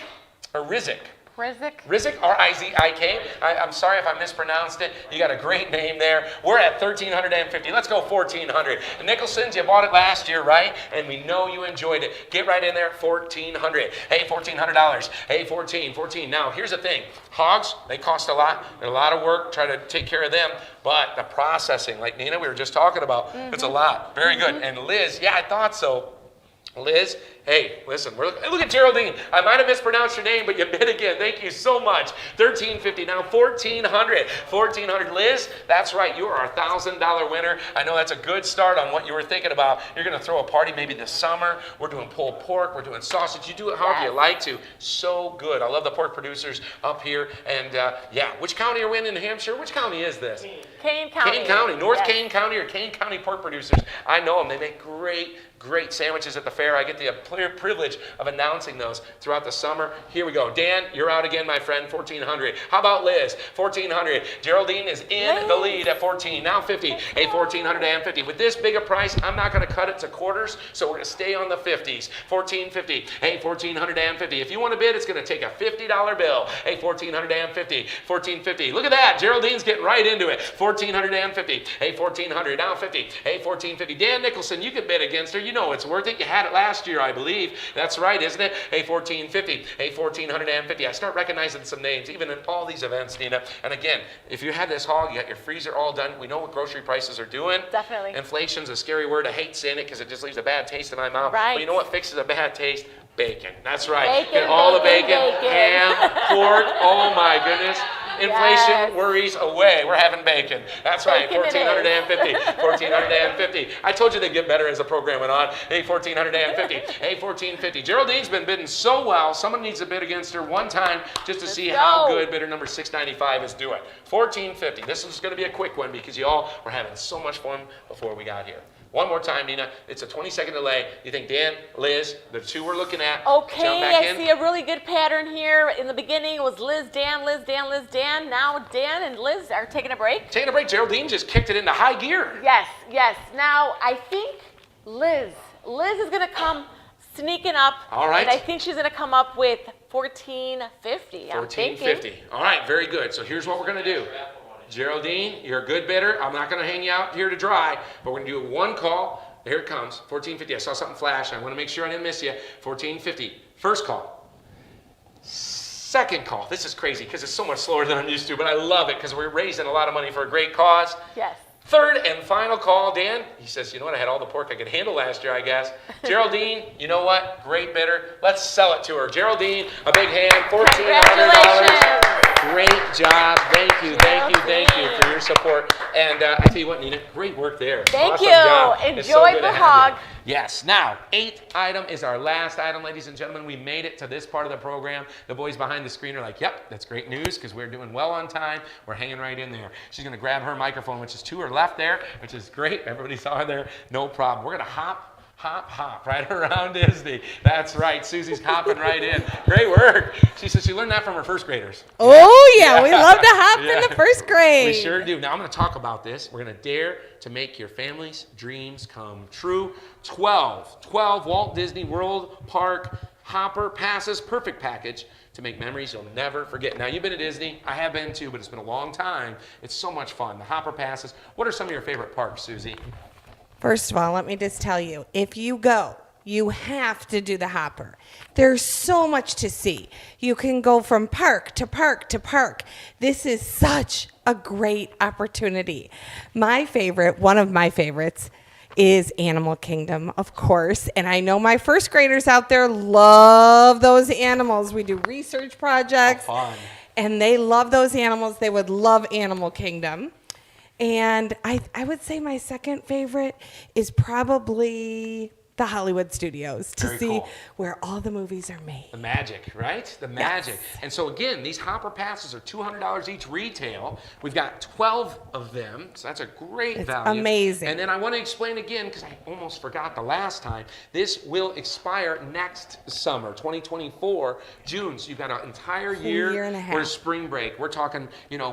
or Rizik? Rizik, R-I-Z-I-K. I'm sorry if I mispronounced it. You got a great name there. We're at $1,350. Let's go $1,400. Nicholson's, you bought it last year, right? And we know you enjoyed it. Get right in there, $1,400. Hey, $1,400. Hey, 14. Now, here's the thing. Hogs, they cost a lot. They're a lot of work. Try to take care of them. But the processing, like Nina, we were just talking about, it's a lot. Very good. And Liz, yeah, I thought so. Liz, hey, listen, look at Geraldine. I might have mispronounced your name, but you bid again. Thank you so much. $1,350, now $1,400. Liz, that's right. You are our $1,000 winner. I know that's a good start on what you were thinking about. You're going to throw a party maybe this summer. We're doing pulled pork. We're doing sausage. You do it however you like to. So good. I love the pork producers up here. And yeah, which county are we in Hampshire? Which county is this? Kane County. Kane County. North Kane County or Kane County pork producers. I know them. They make great sandwiches at the fair. I get the privilege of announcing those throughout the summer. Here we go. Dan, you're out again, my friend, $1,400. How about Liz? $1,400. Geraldine is in the lead at 14, now 50. Hey, $1,450. With this big a price, I'm not going to cut it to quarters, so we're going to stay on the 50s. $1,450. Hey, $1,450. If you want to bid, it's going to take a $50 bill. Hey, $1,450. $1,450. Look at that. Geraldine's getting right into it. $1,450. Hey, $1,400. Now 50. Hey, $1,450. Dan Nicholson, you can bid against her. You know it's worth it. You had it last year, I believe. That's right, isn't it? Hey, $1,450. Hey, $1,450. I start recognizing some names, even in all these events, Nina. And again, if you had this hog, you got your freezer all done. We know what grocery prices are doing. Definitely. Inflation's a scary word. I hate saying it because it just leaves a bad taste in my mouth. Right. But you know what fixes a bad taste? Bacon. That's right. Bacon, Get all the bacon, bacon, ham, pork. Oh my goodness. Inflation worries away. We're having bacon. That's right. $1,450. $1,450. I told you they'd get better as the program went on. Hey, $1,450. Hey, $1,450. Geraldine's been bidding so well. Someone needs to bid against her one time just to see how good bidder number 695 is doing. $1,450. This is going to be a quick one because you all were having so much fun before we got here. One more time, Nina. It's a 20-second delay. You think Dan, Liz, the two we're looking at. Okay, jump back in. I see a really good pattern here. In the beginning, it was Liz, Dan, Liz, Dan, Liz, Dan. Now Dan and Liz are taking a break. Taking a break. Geraldine just kicked it into high gear. Yes. Now, I think Liz is going to come sneaking up. All right. And I think she's going to come up with $1,450. $1,450. All right, very good. So here's what we're going to do. Geraldine, you're a good bidder. I'm not going to hang you out here to dry, but we're going to do one call. Here it comes, $1,450. I saw something flash. I want to make sure I didn't miss you. $1,450. First call. Second call. This is crazy because it's so much slower than I'm used to, but I love it because we're raising a lot of money for a great cause. Yes. Third and final call, Dan. He says, you know what? I had all the pork I could handle last year, I guess. Geraldine, you know what? Great bidder. Let's sell it to her. Geraldine, a big hand, $1,400. Great job. Thank you for your support. And I tell you what, Nina, great work there. Thank you. Job. Enjoy the hog. Yes. Now, 8th item is our last item, ladies and gentlemen. We made it to this part of the program. The boys behind the screen are like, yep, that's great news because we're doing well on time. We're hanging right in there. She's going to grab her microphone, which is to her left there, which is great. Everybody saw her there. No problem. We're going to hop right around Disney. That's right. Susie's hopping right in. Great work. She said she learned that from her first graders. Oh, yeah. We love to hop in the first grade. We sure do. Now, I'm going to talk about this. We're going to dare to make your family's dreams come true. 12 Walt Disney World Park Hopper Passes, perfect package to make memories you'll never forget. Now, you've been to Disney. I have been too, but it's been a long time. It's so much fun. The Hopper Passes. What are some of your favorite parks, Susie? First of all, let me just tell you, if you go, you have to do the Hopper. There's so much to see. You can go from park to park to park. This is such a great opportunity. My favorite, one of my favorites, is Animal Kingdom, of course. And I know my first graders out there love those animals. We do research projects. Oh, fun. And they love those animals. They would love Animal Kingdom. And I would say my second favorite is probably the Hollywood studios to Very see cool. where all the movies are made. The magic, right? The magic. And so again, these hopper passes are $200 each retail. We've got 12 of them, so that's a great value. Amazing. And then I want to explain again, because I almost forgot the last time, this will expire next summer, 2024, June. So you've got an entire year and a half. We're spring break. We're talking,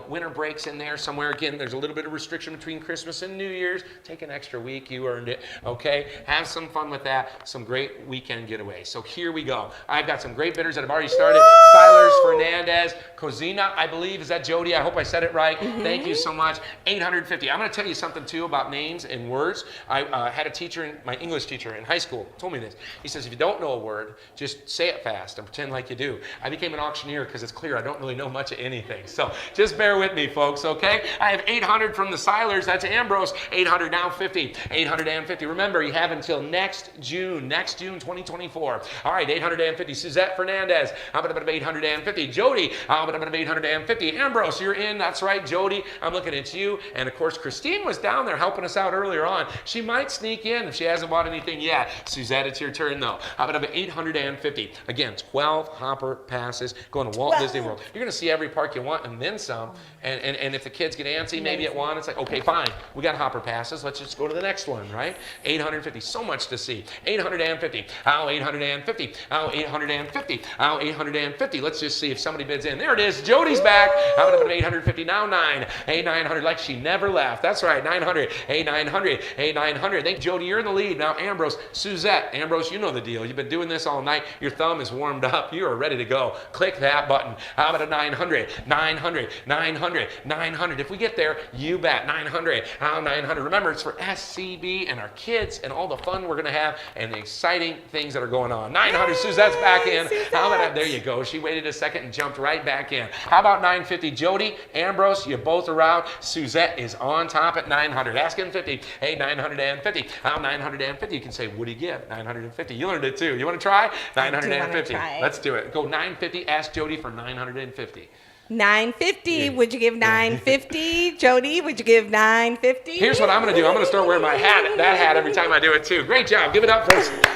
winter breaks in there somewhere. Again, there's a little bit of restriction between Christmas and New Year's. Take an extra week, you earned it, okay? Have some fun with that. Some great weekend getaways. So here we go. I've got some great bidders that have already started. Silers, Fernandez, Cozina, I believe. Is that Jody? I hope I said it right. Thank you so much. 850. I'm going to tell you something too about names and words. I had a teacher, my English teacher in high school, told me this. He says, if you don't know a word, just say it fast and pretend like you do. I became an auctioneer because it's clear I don't really know much of anything. So just bear with me, folks, okay? I have 800 from the Silers. That's Ambrose. 800 now 50. 850. Remember, you have until next June 2024. All right, 850. Suzette Fernandez. How about 850? Jody. How about 850? Ambrose, you're in. That's right, Jody. I'm looking at you. And of course, Christine was down there helping us out earlier on. She might sneak in if she hasn't bought anything yet. Suzette, it's your turn though. How about 850? Again, 12 hopper passes going to Walt Disney World. You're going to see every park you want and then some. And if the kids get antsy, maybe at one, it's like, okay, fine. We got hopper passes. Let's just go to the next one, right? 850. So much to see. 850. How 850. How 850. How 850. Let's just see if somebody bids in. There it is. Jody's back. How about 850? Now 9. 900. Like she never left. That's right. 900. 900. 900. Thank Jody. You're in the lead. Now Ambrose. Suzette. Ambrose, you know the deal. You've been doing this all night. Your thumb is warmed up. You are ready to go. Click that button. How about 900? 900. 900. 900. If we get there, you bet. 900. How 900. Remember, it's for SCB and our kids and all the fun we're going to have and the exciting things that are going on. 900. Suzette's back in. How about that? There you go. She waited a second and jumped right back in. How about 950? Jody, Ambrose, you both are out. Suzette is on top at 900. Asking 50. Hey, 950. How 950? You can say, what do you give? 950. You learned it too. You want to try? 950. Let's do it. Go 950. Ask Jody for 950. 950. Would you give 950? Jody, would you give 950? Here's what I'm going to do. I'm going to start wearing my that hat every time I do it too. Great job. Give it up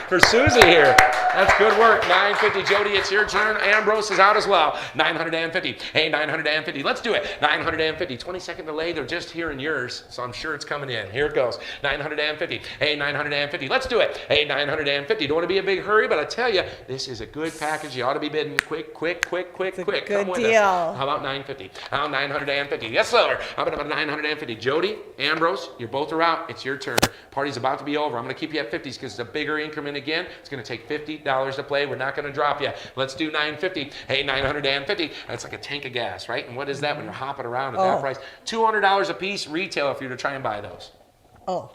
for Susie here. That's good work. 950. Jody, it's your turn. Ambrose is out as well. 950. Hey, 950. Let's do it. 950. 20-second delay. They're just hearing yours, so I'm sure it's coming in. Here it goes. 950. Hey, 950. Let's do it. Hey, 950. Don't want to be a big hurry, but I tell you, this is a good package. You ought to be bidding quick. Good Come with deal. us. How about 950? How 950? Yes, sir. How about 950? Jody, Ambrose, you both are out. It's your turn. Party's about to be over. I'm going to keep you at 50s because it's a bigger increment again. It's going to take $50 to play. We're not going to drop you. Let's do 950. Hey, 950. That's like a tank of gas, right? And what is that when you're hopping around at that price? $200 a piece retail if you're to try and buy those. Oh,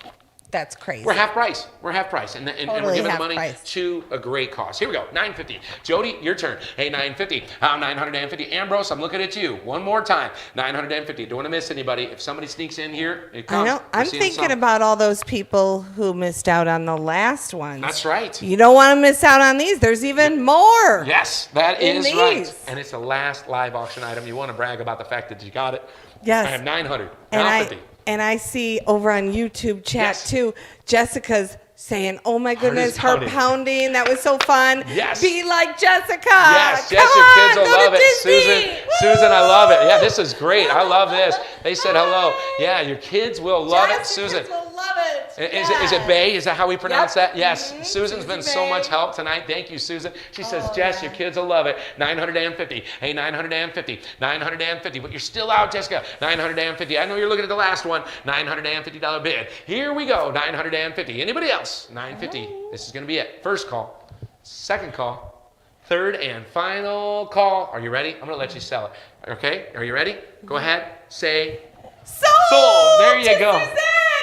that's crazy. We're half price. We're half price. And we're giving the money price. to a great cause. Here we go. 950. Jody, your turn. Hey, 950. How 950. Ambrose, I'm looking at you. One more time. 950. Don't want to miss anybody. If somebody sneaks in here, it comes. I know. I'm thinking about all those people who missed out on the last ones. That's right. You don't want to miss out on these. There's even more. Yes, that is these. right. And it's the last live auction item. You want to brag about the fact that you got it. Yes. I have 900. And Now 50. And I see over on YouTube chat too, Jessica's saying, oh my goodness, Heart heart is pounding. That was so fun. Yes. Be like Jessica. Yes, Come yes, your kids on, will go to love it. Disney. Susan, I love it. Yeah, this is great. I love this. They said hello. Yeah, your kids will love it. Susan. Kids will love it. Is it Bay? Is that how we pronounce that? Yes. Mm-hmm. Susan's been so much help tonight. Thank you, Susan. She says, Jess, your kids will love it. 950. Hey, 950. 950. But you're still out, Jessica. 950. I know you're looking at the last one. $950 bid. Here we go. 950. Anybody else? 950. This is going to be it. First call. Second call. Third and final call. Are you ready? I'm going to let you sell it. Okay? Are you ready? Go ahead. Say sold. There you go.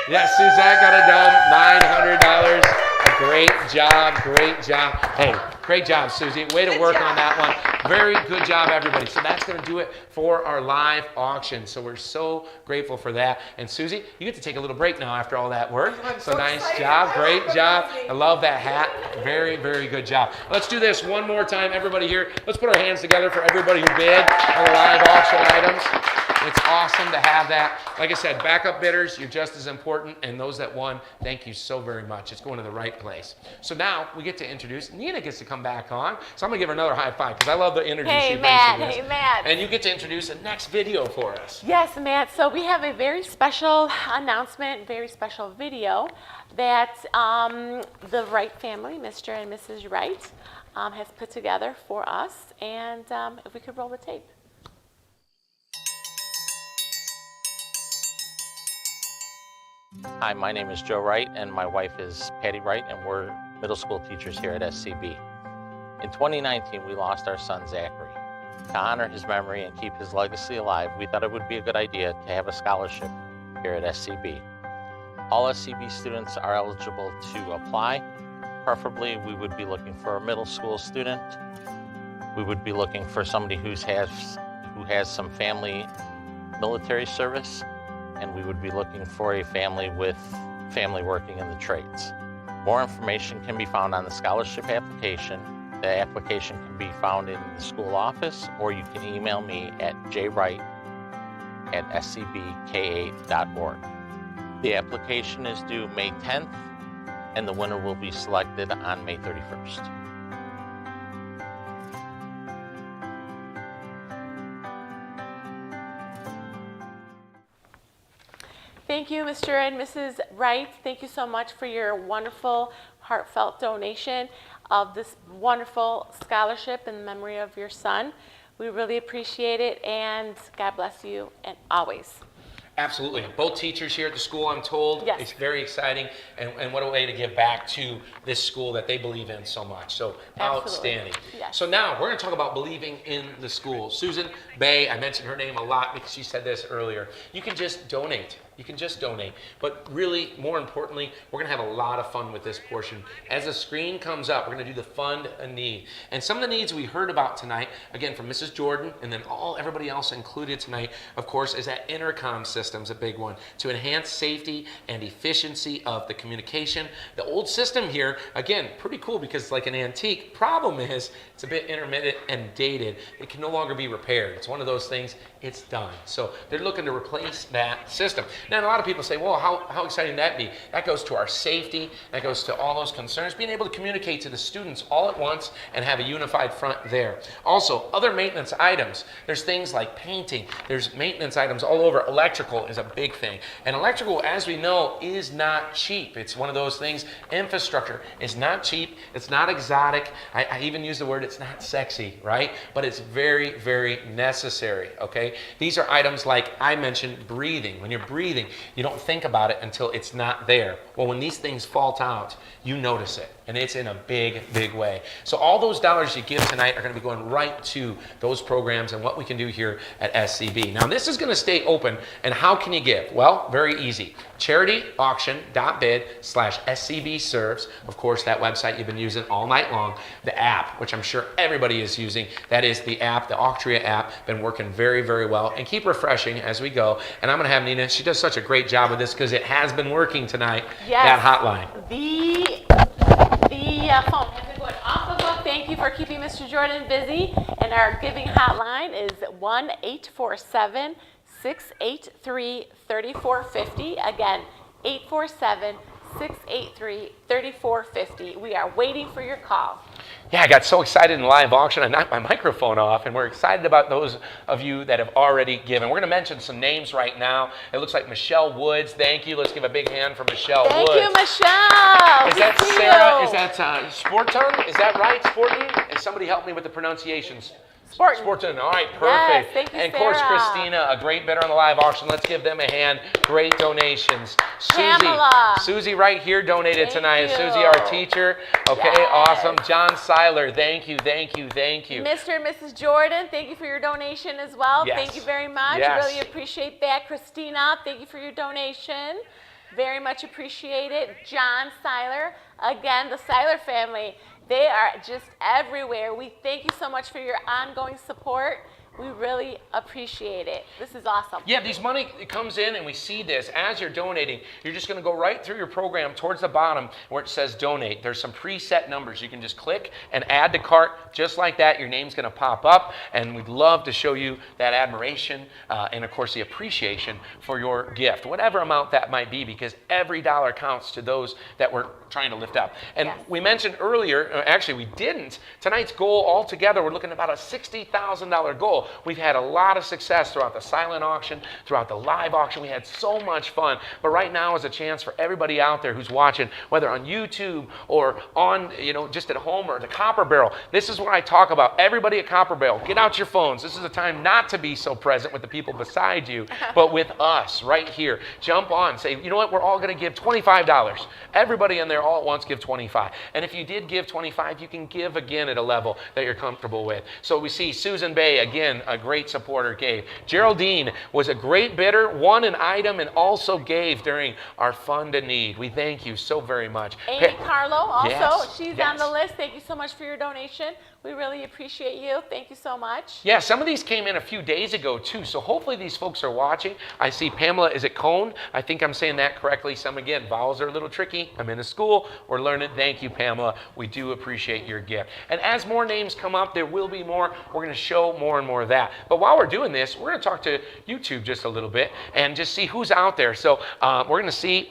Yes, Suzette got it done. $900. Great job. Great job. Hey, great job, Susie. Way to work on that one. Very good job, everybody. So that's going to do it for our live auction. So we're so grateful for that. And Susie, you get to take a little break now after all that work. So nice job. Great job. I love that hat. Very, very good job. Let's do this one more time, everybody here. Let's put our hands together for everybody who bid on the live auction items. It's awesome to have that. Like I said, backup bidders, you're just as important. And those that won, thank you so very much. It's going to the right place. So now we get to introduce, Nina gets to come back on. So I'm going to give her another high five because I love the introduce. Hey, Matt. Hey, Matt. And you get to introduce the next video for us. Yes, Matt. So we have a very special announcement, very special video that the Wright family, Mr. and Mrs. Wright, has put together for us. And if we could roll the tape. Hi, my name is Joe Wright, and my wife is Patty Wright, and we're middle school teachers here at SCB. In 2019, we lost our son, Zachary. To honor his memory and keep his legacy alive, we thought it would be a good idea to have a scholarship here at SCB. All SCB students are eligible to apply. Preferably, we would be looking for a middle school student. We would be looking for somebody who has some family military service, and we would be looking for a family with family working in the trades. More information can be found on the scholarship application. The application can be found in the school office, or you can email me at jwright@scbk8.org. The application is due May 10th, and the winner will be selected on May 31st. Thank you, Mr. and Mrs. Wright. Thank you so much for your wonderful, heartfelt donation of this wonderful scholarship in memory of your son. We really appreciate it, and God bless you, and always. Absolutely. Both teachers here at the school, I'm told. Yes. It's very exciting. And what a way to give back to this school that they believe in so much. So outstanding. Yes. So now we're going to talk about believing in the school. Susan Bay, I mentioned her name a lot because she said this earlier. You can just donate. You can just donate. But really, more importantly, we're going to have a lot of fun with this portion. As the screen comes up, we're going to do the fund a need. And some of the needs we heard about tonight, again, from Mrs. Jordan, and then everybody else included tonight, of course, is that intercom system's a big one to enhance safety and efficiency of the communication. The old system here, again, pretty cool because it's like an antique. Problem is, it's a bit intermittent and dated. It can no longer be repaired. It's one of those things, it's done. So they're looking to replace that system. Now, a lot of people say, well, how exciting that be? That goes to our safety. That goes to all those concerns. Being able to communicate to the students all at once and have a unified front there. Also, other maintenance items. There's things like painting. There's maintenance items all over. Electrical is a big thing. And electrical, as we know, is not cheap. It's one of those things. Infrastructure is not cheap. It's not exotic. I even use the word, it's not sexy, right? But it's very, very necessary, okay? These are items like I mentioned, breathing. When you're breathing, you don't think about it until it's not there. Well, when these things fault out, you notice it, and it's in a big, big way. So all those dollars you give tonight are going to be going right to those programs and what we can do here at SCB. Now, this is going to stay open, and how can you give? Well, very easy. charityauction.bid/SCB Serves. Of course, that website you've been using all night long. The app, which I'm sure everybody is using, that is the app, the Auctria app, been working very, very well, and keep refreshing as we go. And I'm going to have Nina, she does such a great job with this because it has been working tonight, Yes. that hotline. The phone has been going off the hook. Thank you for keeping Mr. Jordan busy. And our giving hotline is 1-847-683-3450. Again, 847-683-3450. We are waiting for your call. Yeah, I got so excited in the live auction, I knocked my microphone off, and we're excited about those of you that have already given. We're going to mention some names right now. It looks like Michelle Woods. Thank you. Let's give a big hand for Michelle Woods. Thank you, Michelle. Is that Sarah? Is that Sporton? Is that right, Sporton? And somebody help me with the pronunciations. Sporton. All right, perfect. Yes, thank you, and of course, Sarah. Christina, a great bidder on the live auction. Let's give them a hand. Great donations. Pamela. Susie right here donated tonight. you. Susie, our teacher. Okay, Yes. awesome. John Seiler, thank you, thank you, thank you. Mr. and Mrs. Jordan, thank you for your donation as well. Yes. Thank you very much. Yes. Really appreciate that. Christina, thank you for your donation. Very much appreciate it. John Seiler, again, the Seiler family. They are just everywhere. We thank you so much for your ongoing support. We really appreciate it. This is awesome. Yeah, these money comes in and we see this. As you're donating, you're just going to go right through your program towards the bottom where it says donate. There's some preset numbers. You can just click and add to cart just like that. Your name's going to pop up, and we'd love to show you that admiration and, of course, the appreciation for your gift, whatever amount that might be, because every dollar counts to those that we're trying to lift up. And we mentioned earlier, actually we didn't, tonight's goal altogether, we're looking at about a $60,000 goal. We've had a lot of success throughout the silent auction, throughout the live auction. We had so much fun. But right now is a chance for everybody out there who's watching, whether on YouTube or on, just at home or the Copper Barrel. This is what I talk about. Everybody at Copper Barrel, get out your phones. This is a time not to be so present with the people beside you, but with us right here. Jump on, say, you know what, we're all going to give $25. Everybody in there all at once give $25. And if you did give $25, you can give again at a level that you're comfortable with. So we see Susan Bay, again, a great supporter, gave. Geraldine was a great bidder, won an item, and also gave during our Fund a Need. We thank you so very much. Amy Carlo, also, Yes, she's yes. on the list. Thank you so much for your donation. We really appreciate you. Thank you so much. Yeah, some of these came in a few days ago too, so hopefully these folks are watching. I see Pamela, is it Cone? I think I'm saying that correctly. Some, again, vowels are a little tricky. I'm in a school, we're learning. Thank you, Pamela. We do appreciate your gift. And as more names come up, there will be more. We're going to show more and more of that. But while we're doing this, we're going to talk to YouTube just a little bit and just see who's out there. So we're going to see,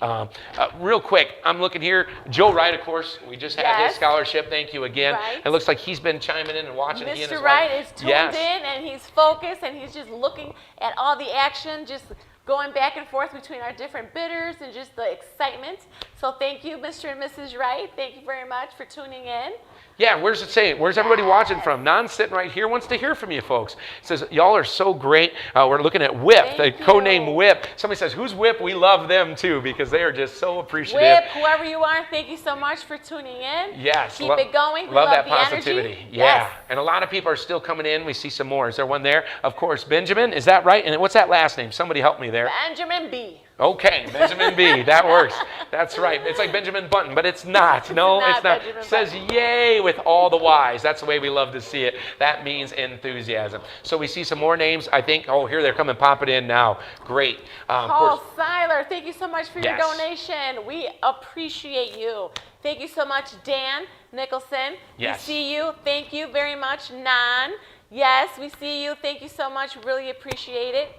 real quick, I'm looking here. Joe Wright, of course, we just had his scholarship. Thank you again. Right. It looks like he's been chiming in and watching. Mr. Wright is tuned in, and he's focused, and he's just looking at all the action, just going back and forth between our different bidders and just the excitement. So thank you, Mr. and Mrs. Wright. Thank you very much for tuning in. Yeah, where's it saying? Where's everybody watching from? Nan's sitting right here, wants to hear from you folks. It says, y'all are so great. We're looking at Whip, the codename Whip. Somebody says, who's Whip? We love them too, because they are just so appreciative. Whip, whoever you are, thank you so much for tuning in. Yes. Keep it going. We love that the positivity. energy. Yeah. Yes. And a lot of people are still coming in. We see some more. Is there one there? Of course, Benjamin. Is that right? And what's that last name? Somebody help me there. Benjamin B. Okay, Benjamin B. That works. That's right. It's like Benjamin Button, but it's not. No, it's not. It says yay with all the Y's. That's the way we love to see it. That means enthusiasm. So we see some more names. I think, oh, here they're coming, popping in now. Great. Paul Seiler, thank you so much for your donation. We appreciate you. Thank you so much, Dan Nicholson. Yes. We see you. Thank you very much, Nan. Yes, we see you. Thank you so much. Really appreciate it.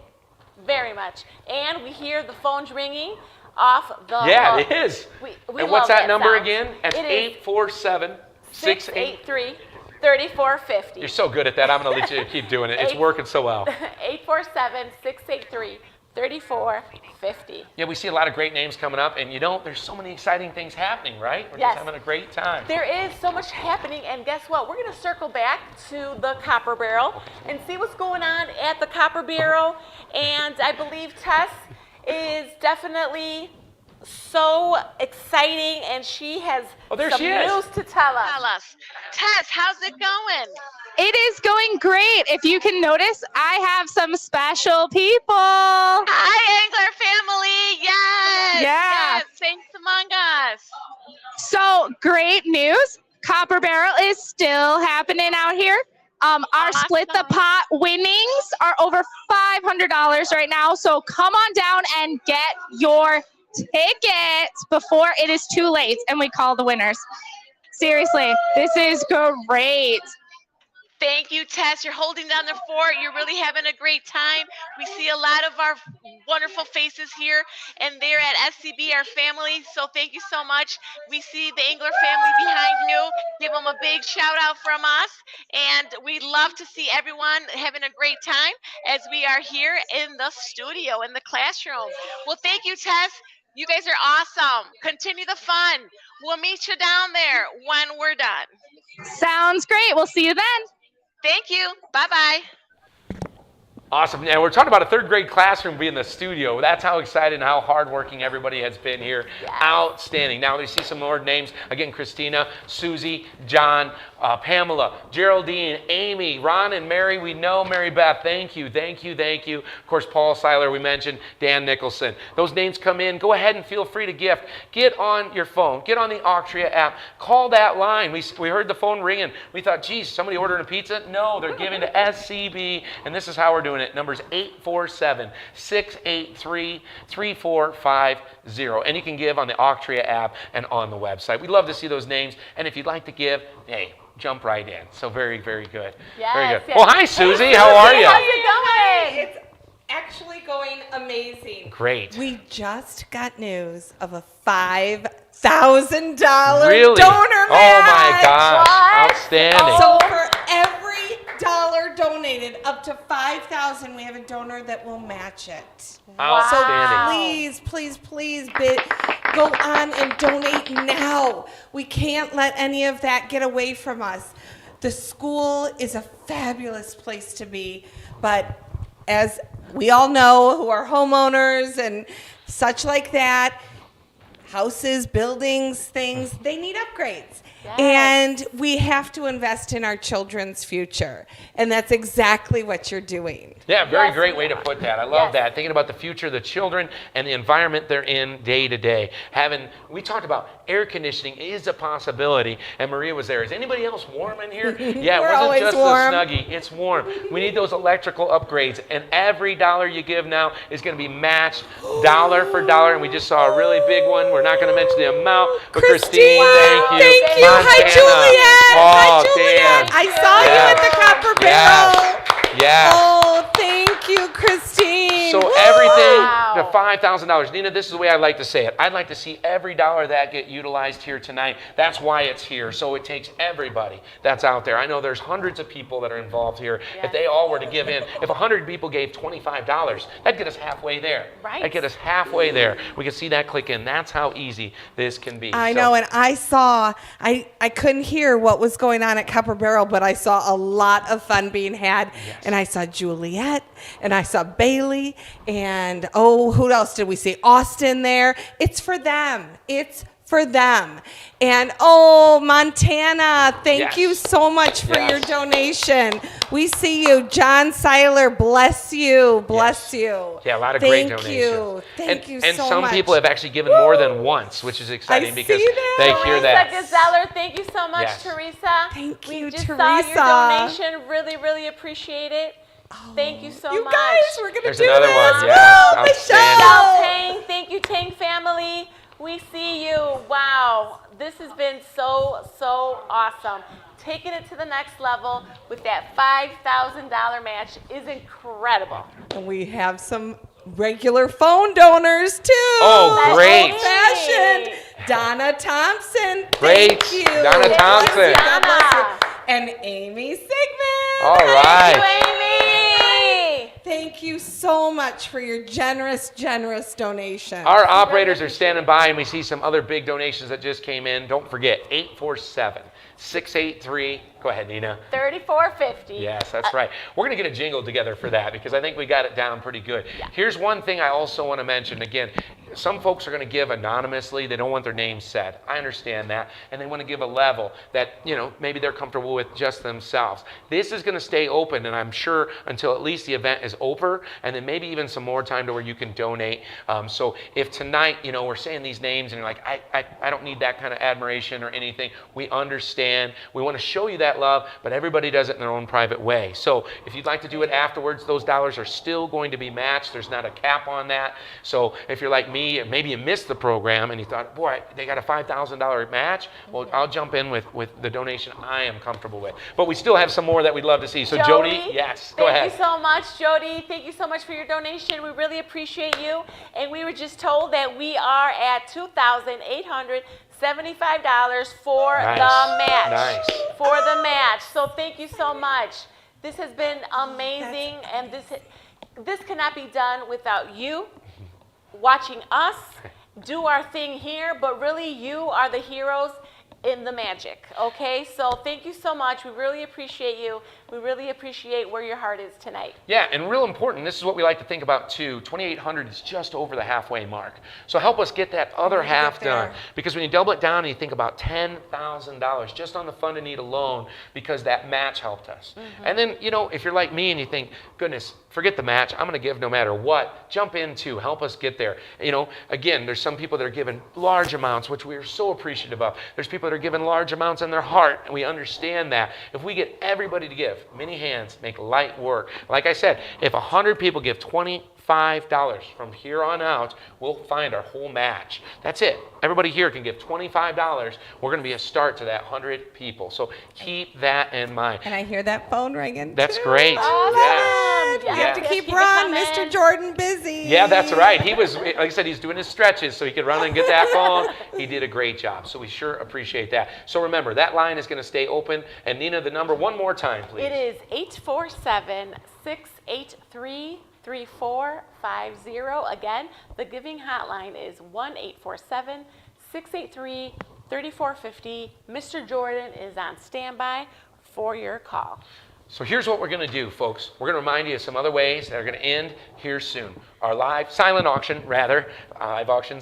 Very much. And we hear the phones ringing off the... Yeah, it is. We and what's that number sound. again? That's 847-683. 3450. You're so good at that. I'm going to let you keep doing it. It's working so well. 847-683-3450. Yeah, we see a lot of great names coming up, and there's so many exciting things happening, right? We're just having a great time. There is so much happening, and guess what? We're going to circle back to the Copper Barrel and see what's going on at the Copper Barrel. And I believe Tess is definitely so exciting, and she has some news to tell us. Tess, how's it going? It is going great. If you can notice, I have some special people. Hi, Angler family. Yes. Yeah. Yes. Thanks among us. So great news. Copper Barrel is still happening out here. Our Split the Pot winnings are over $500 right now. So come on down and get your tickets before it is too late and we call the winners. Seriously, this is great. Thank you, Tess. You're holding down the fort. You're really having a great time. We see a lot of our wonderful faces here, and they're at SCB, our family. So thank you so much. We see the Angler family behind you. Give them a big shout out from us. And we love to see everyone having a great time as we are here in the studio, in the classroom. Well, thank you, Tess. You guys are awesome. Continue the fun. We'll meet you down there when we're done. Sounds great. We'll see you then. Thank you. Bye-bye. Awesome. Now, we're talking about a third grade classroom being the studio. That's how excited and how hardworking everybody has been here. Outstanding. Now, we see some more names. Again, Christina, Susie, John, Pamela, Geraldine, Amy, Ron, and Mary. We know Mary Beth. Thank you, thank you, thank you. Of course, Paul Seiler, we mentioned, Dan Nicholson. Those names come in. Go ahead and feel free to gift. Get on your phone. Get on the Auctria app. Call that line. We heard the phone ringing. We thought, geez, somebody ordering a pizza? No, they're giving to SCB, and this is how we're doing it. Number's 847-683-3450. And you can give on the Auctria app and on the website. We'd love to see those names. And if you'd like to give, hey, jump right in. So very, very good. Yes, very good. yes. Well, hi, Susie. How are you? How you going? It's actually going amazing. Great. We just got news of a $5,000 Really? donor match. Oh my gosh. Outstanding. So for every dollar donated up to $5,000, we have a donor that will match it. Outstanding. So please, go on and donate now. We can't let any of that get away from us. The school is a fabulous place to be, but as we all know who are homeowners and such like that, houses, buildings, things, they need upgrades. Yes. And we have to invest in our children's future. And that's exactly what you're doing. Yeah, very great way to put that. I love that. Thinking about the future of the children and the environment they're in day to day. We talked about air conditioning is a possibility, and Maria was there. Is anybody else warm in here? Yeah, it wasn't just warm. a Snuggie. It's warm. We need those electrical upgrades, and every dollar you give now is going to be matched dollar for dollar, and we just saw a really big one. We're not going to mention the amount, but Christine, thank you. Thank you. Montana. Hi, Juliet. Oh, Hi, Juliet. Dan. I saw you at the Copper Barrel. Yes. Oh, thank you, Christine. So everything to $5,000. Nina, this is the way I like to say it. I'd like to see every dollar that get utilized here tonight. That's why it's here. So it takes everybody that's out there. I know there's hundreds of people that are involved here. Yes. If they all were to give in, if 100 people gave $25, that'd get us halfway there. Right. That'd get us halfway there. We can see that click in. That's how easy this can be. I know, and I saw, I couldn't hear what was going on at Copper Barrel, but I saw a lot of fun being had. Yes. And I saw Juliet, and I saw Bailey, and who else did we see? Austin there. It's for them. It's for them. And Montana, thank you so much for your donation. We see you. John Seiler, bless you. Bless you. Yeah, a lot of great donations. Thank you so much. And some people have actually given more than once, which is exciting because they hear that. Teresa Gezeller, thank you so much, Teresa. Thank you, Teresa. Teresa. Saw your donation. Really, really appreciate it. Thank you so much. You guys, we're going to do There's another this. one. Yes, Michelle Tang, thank you, Tang family. We see you. Wow, this has been so awesome. Taking it to the next level with that $5,000 match is incredible. And we have some regular phone donors too. Oh, great. Old-fashioned. Donna Thompson. Great. Thank you. Donna Thompson. God bless you. And Amy Sigmund. All right. Thank you, Amy. Thank you so much for your generous donation. Our operators are standing by, and we see some other big donations that just came in. Don't forget, 847-683. Go ahead, Nina. $34.50. Yes, that's right. We're going to get a jingle together for that because I think we got it down pretty good. Yeah. Here's one thing I also want to mention. Again, some folks are going to give anonymously. They don't want their name said. I understand that. And they want to give a level that, maybe they're comfortable with just themselves. This is going to stay open, and I'm sure until at least the event is over, and then maybe even some more time to where you can donate. So if tonight, we're saying these names and you're like, I don't need that kind of admiration or anything, we understand. We want to show you that love, but everybody does it in their own private way. So if you'd like to do it afterwards, those dollars are still going to be matched. There's not a cap on that. So if you're like me, maybe you missed the program and you thought, boy, they got a $5,000 match. Well, I'll jump in with the donation I am comfortable with. But we still have some more that we'd love to see. So Jody, yes, go ahead. Thank you so much, Jody. Thank you so much for your donation. We really appreciate you. And we were just told that we are at $2,875 for the match. Nice. For the match. So thank you so much. This has been amazing, and this cannot be done without you watching us do our thing here, but really you are the heroes in the magic, okay? So thank you so much. We really appreciate you. We really appreciate where your heart is tonight. Yeah, and real important, this is what we like to think about too. 2,800 is just over the halfway mark. So help us get that other half done. Because when you double it down and you think about $10,000 just on the fund and need alone, because that match helped us. And then, you know, if you're like me and you think, goodness, forget the match, I'm going to give no matter what, jump in too, help us get there. You know, again, there's some people that are giving large amounts, which we are so appreciative of. There's people that are giving large amounts in their heart, and we understand that. If we get everybody to give, many hands make light work. Like I said, if 100 people give $25 from here on out, we'll find our whole match. That's it. Everybody here can give $25. We're going to be a start to that 100 people. So keep that in mind. And I hear that phone ringing. That's too. great. Awesome. Yeah. You have to keep Ron, Mr. Jordan, busy. Yeah, that's right. He was, like I said, he's doing his stretches so he could run and get that phone. He did a great job. So we sure appreciate that. So remember, that line is going to stay open. And Nina, the number one more time, please. It is 847-683-3450. Again, the giving hotline is 1-847-683-3450. Mr. Jordan is on standby for your call. So here's what we're going to do, folks. We're going to remind you of some other ways that are going to end here soon. Our silent auction's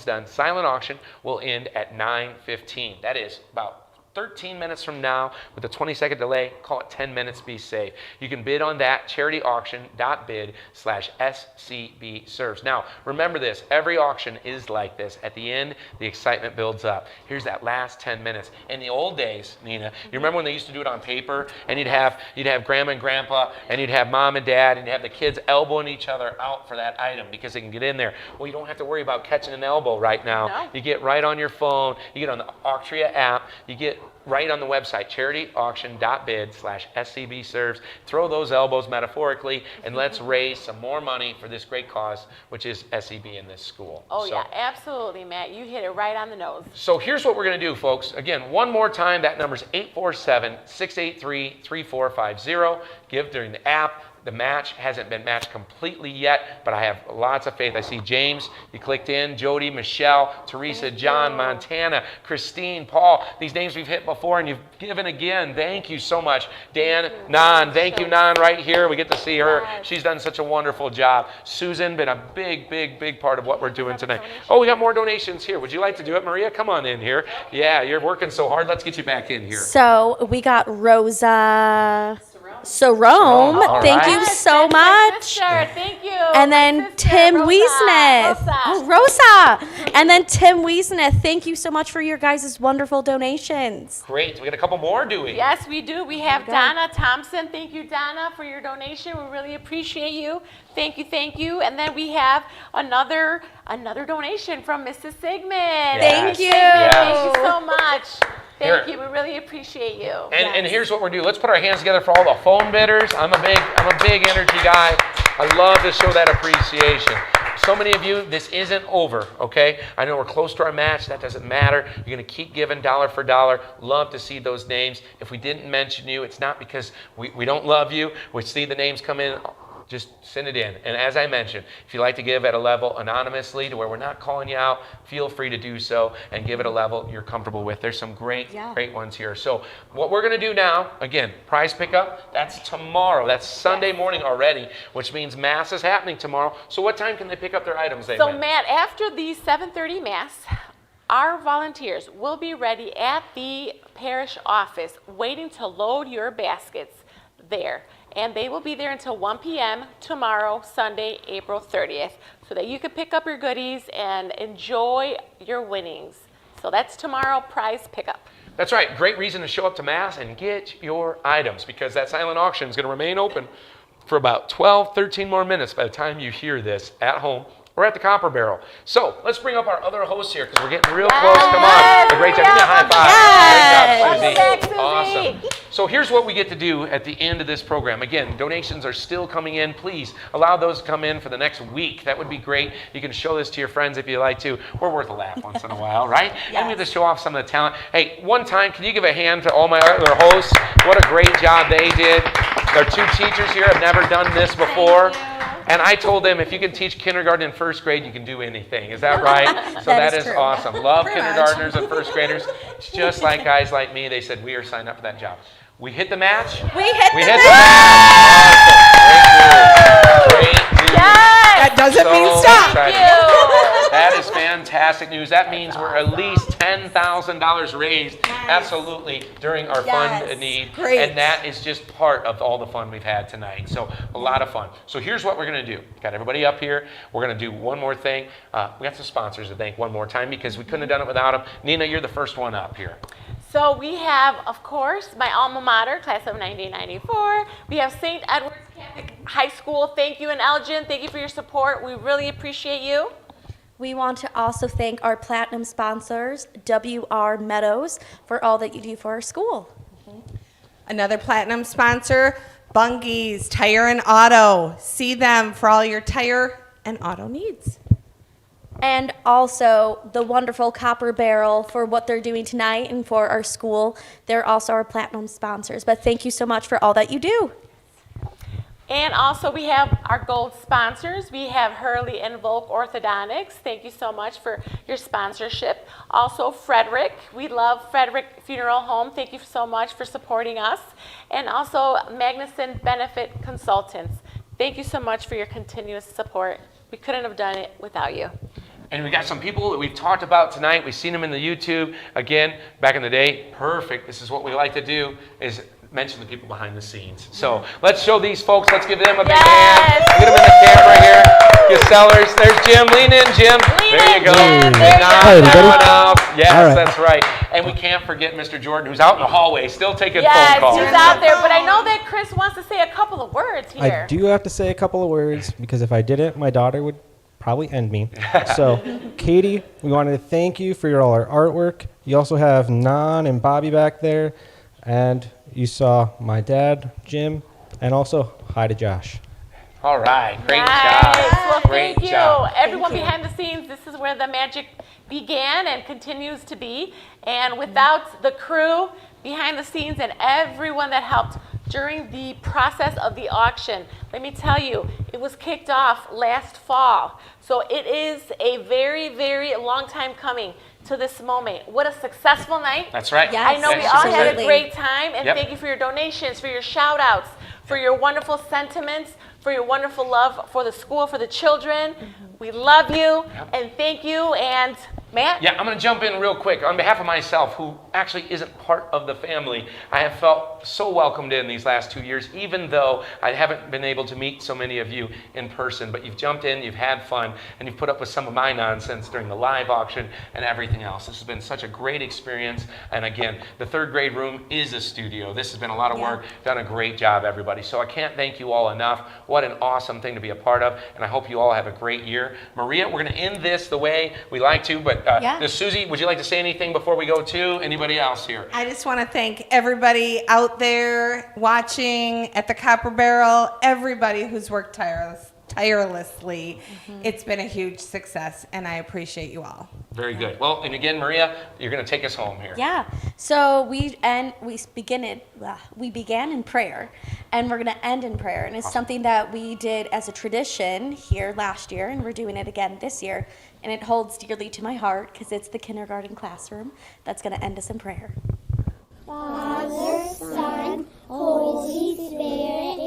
done. Silent auction will end at 9:15. That is about 13 minutes from now with a 20-second delay. Call it 10 minutes, be safe. You can bid on that, charityauction.bid/SCB Serves. Now, remember this, every auction is like this. At the end, the excitement builds up. Here's that last 10 minutes. In the old days, Nina, you remember when they used to do it on paper, and you'd have grandma and grandpa, and you'd have mom and dad, and you'd have the kids elbowing each other out for that item because they can get in there. Well, you don't have to worry about catching an elbow right now. No. You get right on your phone, you get on the Auctria app, you get right on the website, charityauction.bid/SCB Serves. Throw those elbows metaphorically, and let's raise some more money for this great cause, which is SCB in this school. Oh, yeah, absolutely, Matt. You hit it right on the nose. So here's what we're going to do, folks. Again, one more time, that number's 847-683-3450. Give during the app. The match hasn't been matched completely yet, but I have lots of faith. I see James, you clicked in, Jody, Michelle, Teresa, John, Montana, Christine, Paul. These names we've hit before, and you've given again. Thank you so much. Dan, Nan, thank you, Nan, right here. We get to see her. She's done such a wonderful job. Susan, been a big, big, big part of what we're doing tonight. Oh, we got more donations here. Would you like to do it, Maria? Come on in here. Yeah, you're working so hard. Let's get you back in here. So we got Rosa Sarome. Thank you so much. Thank you. And then Tim Wiesneth. Oh, Rosa. And then Tim Wiesneth. Thank you so much for your guys' wonderful donations. Great. We got a couple more, do we? Yes, we do. We have Donna Thompson. Thank you, Donna, for your donation. We really appreciate you. Thank you, thank you. And then we have another donation from Mrs. Sigmund. Thank you. Thank you so much. Thank you. We really appreciate you. And here's what we're doing. Let's put our hands together for all the phone bidders. I'm a big energy guy. I love to show that appreciation. So many of you, this isn't over, okay? I know we're close to our match. That doesn't matter. You're going to keep giving dollar for dollar. Love to see those names. If we didn't mention you, it's not because we don't love you. We see the names come in. Just send it in. And as I mentioned, if you like to give at a level anonymously to where we're not calling you out, feel free to do so and give at a level you're comfortable with. There's some great ones here. So what we're going to do now, again, prize pickup, that's tomorrow. That's Sunday morning already, which means Mass is happening tomorrow. So what time can they pick up their items? So Matt, after the 7:30 Mass, our volunteers will be ready at the parish office waiting to load your baskets there. And they will be there until 1 p.m. tomorrow, Sunday, April 30th, so that you can pick up your goodies and enjoy your winnings. So that's tomorrow, prize pickup. That's right. Great reason to show up to Mass and get your items, because that silent auction is going to remain open for about 12, 13 more minutes by the time you hear this at home or at the Copper Barrel. So let's bring up our other hosts here because we're getting real close. Come on. A great job. Give me a high five. Great job, Susie. Awesome. So here's what we get to do at the end of this program. Again, donations are still coming in. Please allow those to come in for the next week. That would be great. You can show this to your friends if you like to. We're worth a laugh once in a while, right? Yes. And we have to show off some of the talent. Hey, one time, can you give a hand to all my other hosts? What a great job they did. There are two teachers here. I've never done this before. And I told them, if you can teach kindergarten and first grade, you can do anything. Is that right? So that is awesome. Love kindergartners and first graders. It's just like guys like me. They said, we are signed up for that job. We hit the match? We hit the match! Awesome. Great news. Yes! That doesn't So mean stop. exciting. That is fantastic news. That means we're at least $10,000 raised, absolutely, during our fund need. Great. And that is just part of all the fun we've had tonight. So a lot of fun. So here's what we're going to do. Got everybody up here. We're going to do one more thing. We got some sponsors to thank one more time because we couldn't have done it without them. Nina, you're the first one up here. So we have, of course, my alma mater, class of 1994. We have St. Edward's Catholic High School. Thank you, and Elgin, thank you for your support. We really appreciate you. We want to also thank our platinum sponsors, WR Meadows, for all that you do for our school. Another platinum sponsor, Bunge's Tire and Auto. See them for all your tire and auto needs. And also the wonderful Copper Barrel for what they're doing tonight and for our school. They're also our platinum sponsors. But thank you so much for all that you do. And also we have our gold sponsors. We have Hurley and Volk Orthodontics. Thank you so much for your sponsorship. Also Frederick. We love Frederick Funeral Home. Thank you so much for supporting us. And also Magnuson Benefit Consultants. Thank you so much for your continuous support. We couldn't have done it without you. And we got some people that we've talked about tonight. We've seen them in the YouTube. Again, back in the day, perfect. This is what we like to do, is mention the people behind the scenes. So let's show these folks. Let's give them a big hand. Get them in the camera here. Your sellers. There's Jim. Lean in, Jim. There you go. Hi, everybody. Yes, All right. that's right. And we can't forget Mr. Jordan, who's out in the hallway, still taking phone Yes, calls. he's out there. But I know that Chris wants to say a couple of words here. I do have to say a couple of words because if I didn't, my daughter would probably end me. So, Katie, we wanted to thank you for all our artwork. You also have Nan and Bobby back there, and you saw my dad, Jim, and also hi to Josh. All right, great Nice. job. Well, Great thank you. job. Everyone behind the scenes, this is where the magic began and continues to be. And without the crew behind the scenes and everyone that helped during the process of the auction, let me tell you, it was kicked off last fall. So it is a very, very long time coming to this moment. What a successful night. That's right. I know we Yes, all had a absolutely. great time, and Yep. thank you for your donations, for your shout outs, for your wonderful sentiments, for your wonderful love for the school, for the children. We love you, and thank you, and Matt? Yeah, I'm going to jump in real quick. On behalf of myself, who actually isn't part of the family, I have felt so welcomed in these last 2 years, even though I haven't been able to meet so many of you in person. But you've jumped in, you've had fun, and you've put up with some of my nonsense during the live auction and everything else. This has been such a great experience. And again, the third grade room is a studio. This has been a lot of work. Done a great job, everybody. So I can't thank you all enough. What an awesome thing to be a part of. And I hope you all have a great year. Maria, we're going to end this the way we like to, but Susie, would you like to say anything before we go to anybody else here? I just want to thank everybody out there watching at the Copper Barrel, everybody who's worked tirelessly. It's been a huge success, and I appreciate you all. Very good. Well, and again, Maria, you're going to take us home here. Yeah. So we began in prayer, and we're going to end in prayer. And it's something that we did as a tradition here last year, and we're doing it again this year. And it holds dearly to my heart because it's the kindergarten classroom that's going to end us in prayer. Father, Son, Holy Spirit,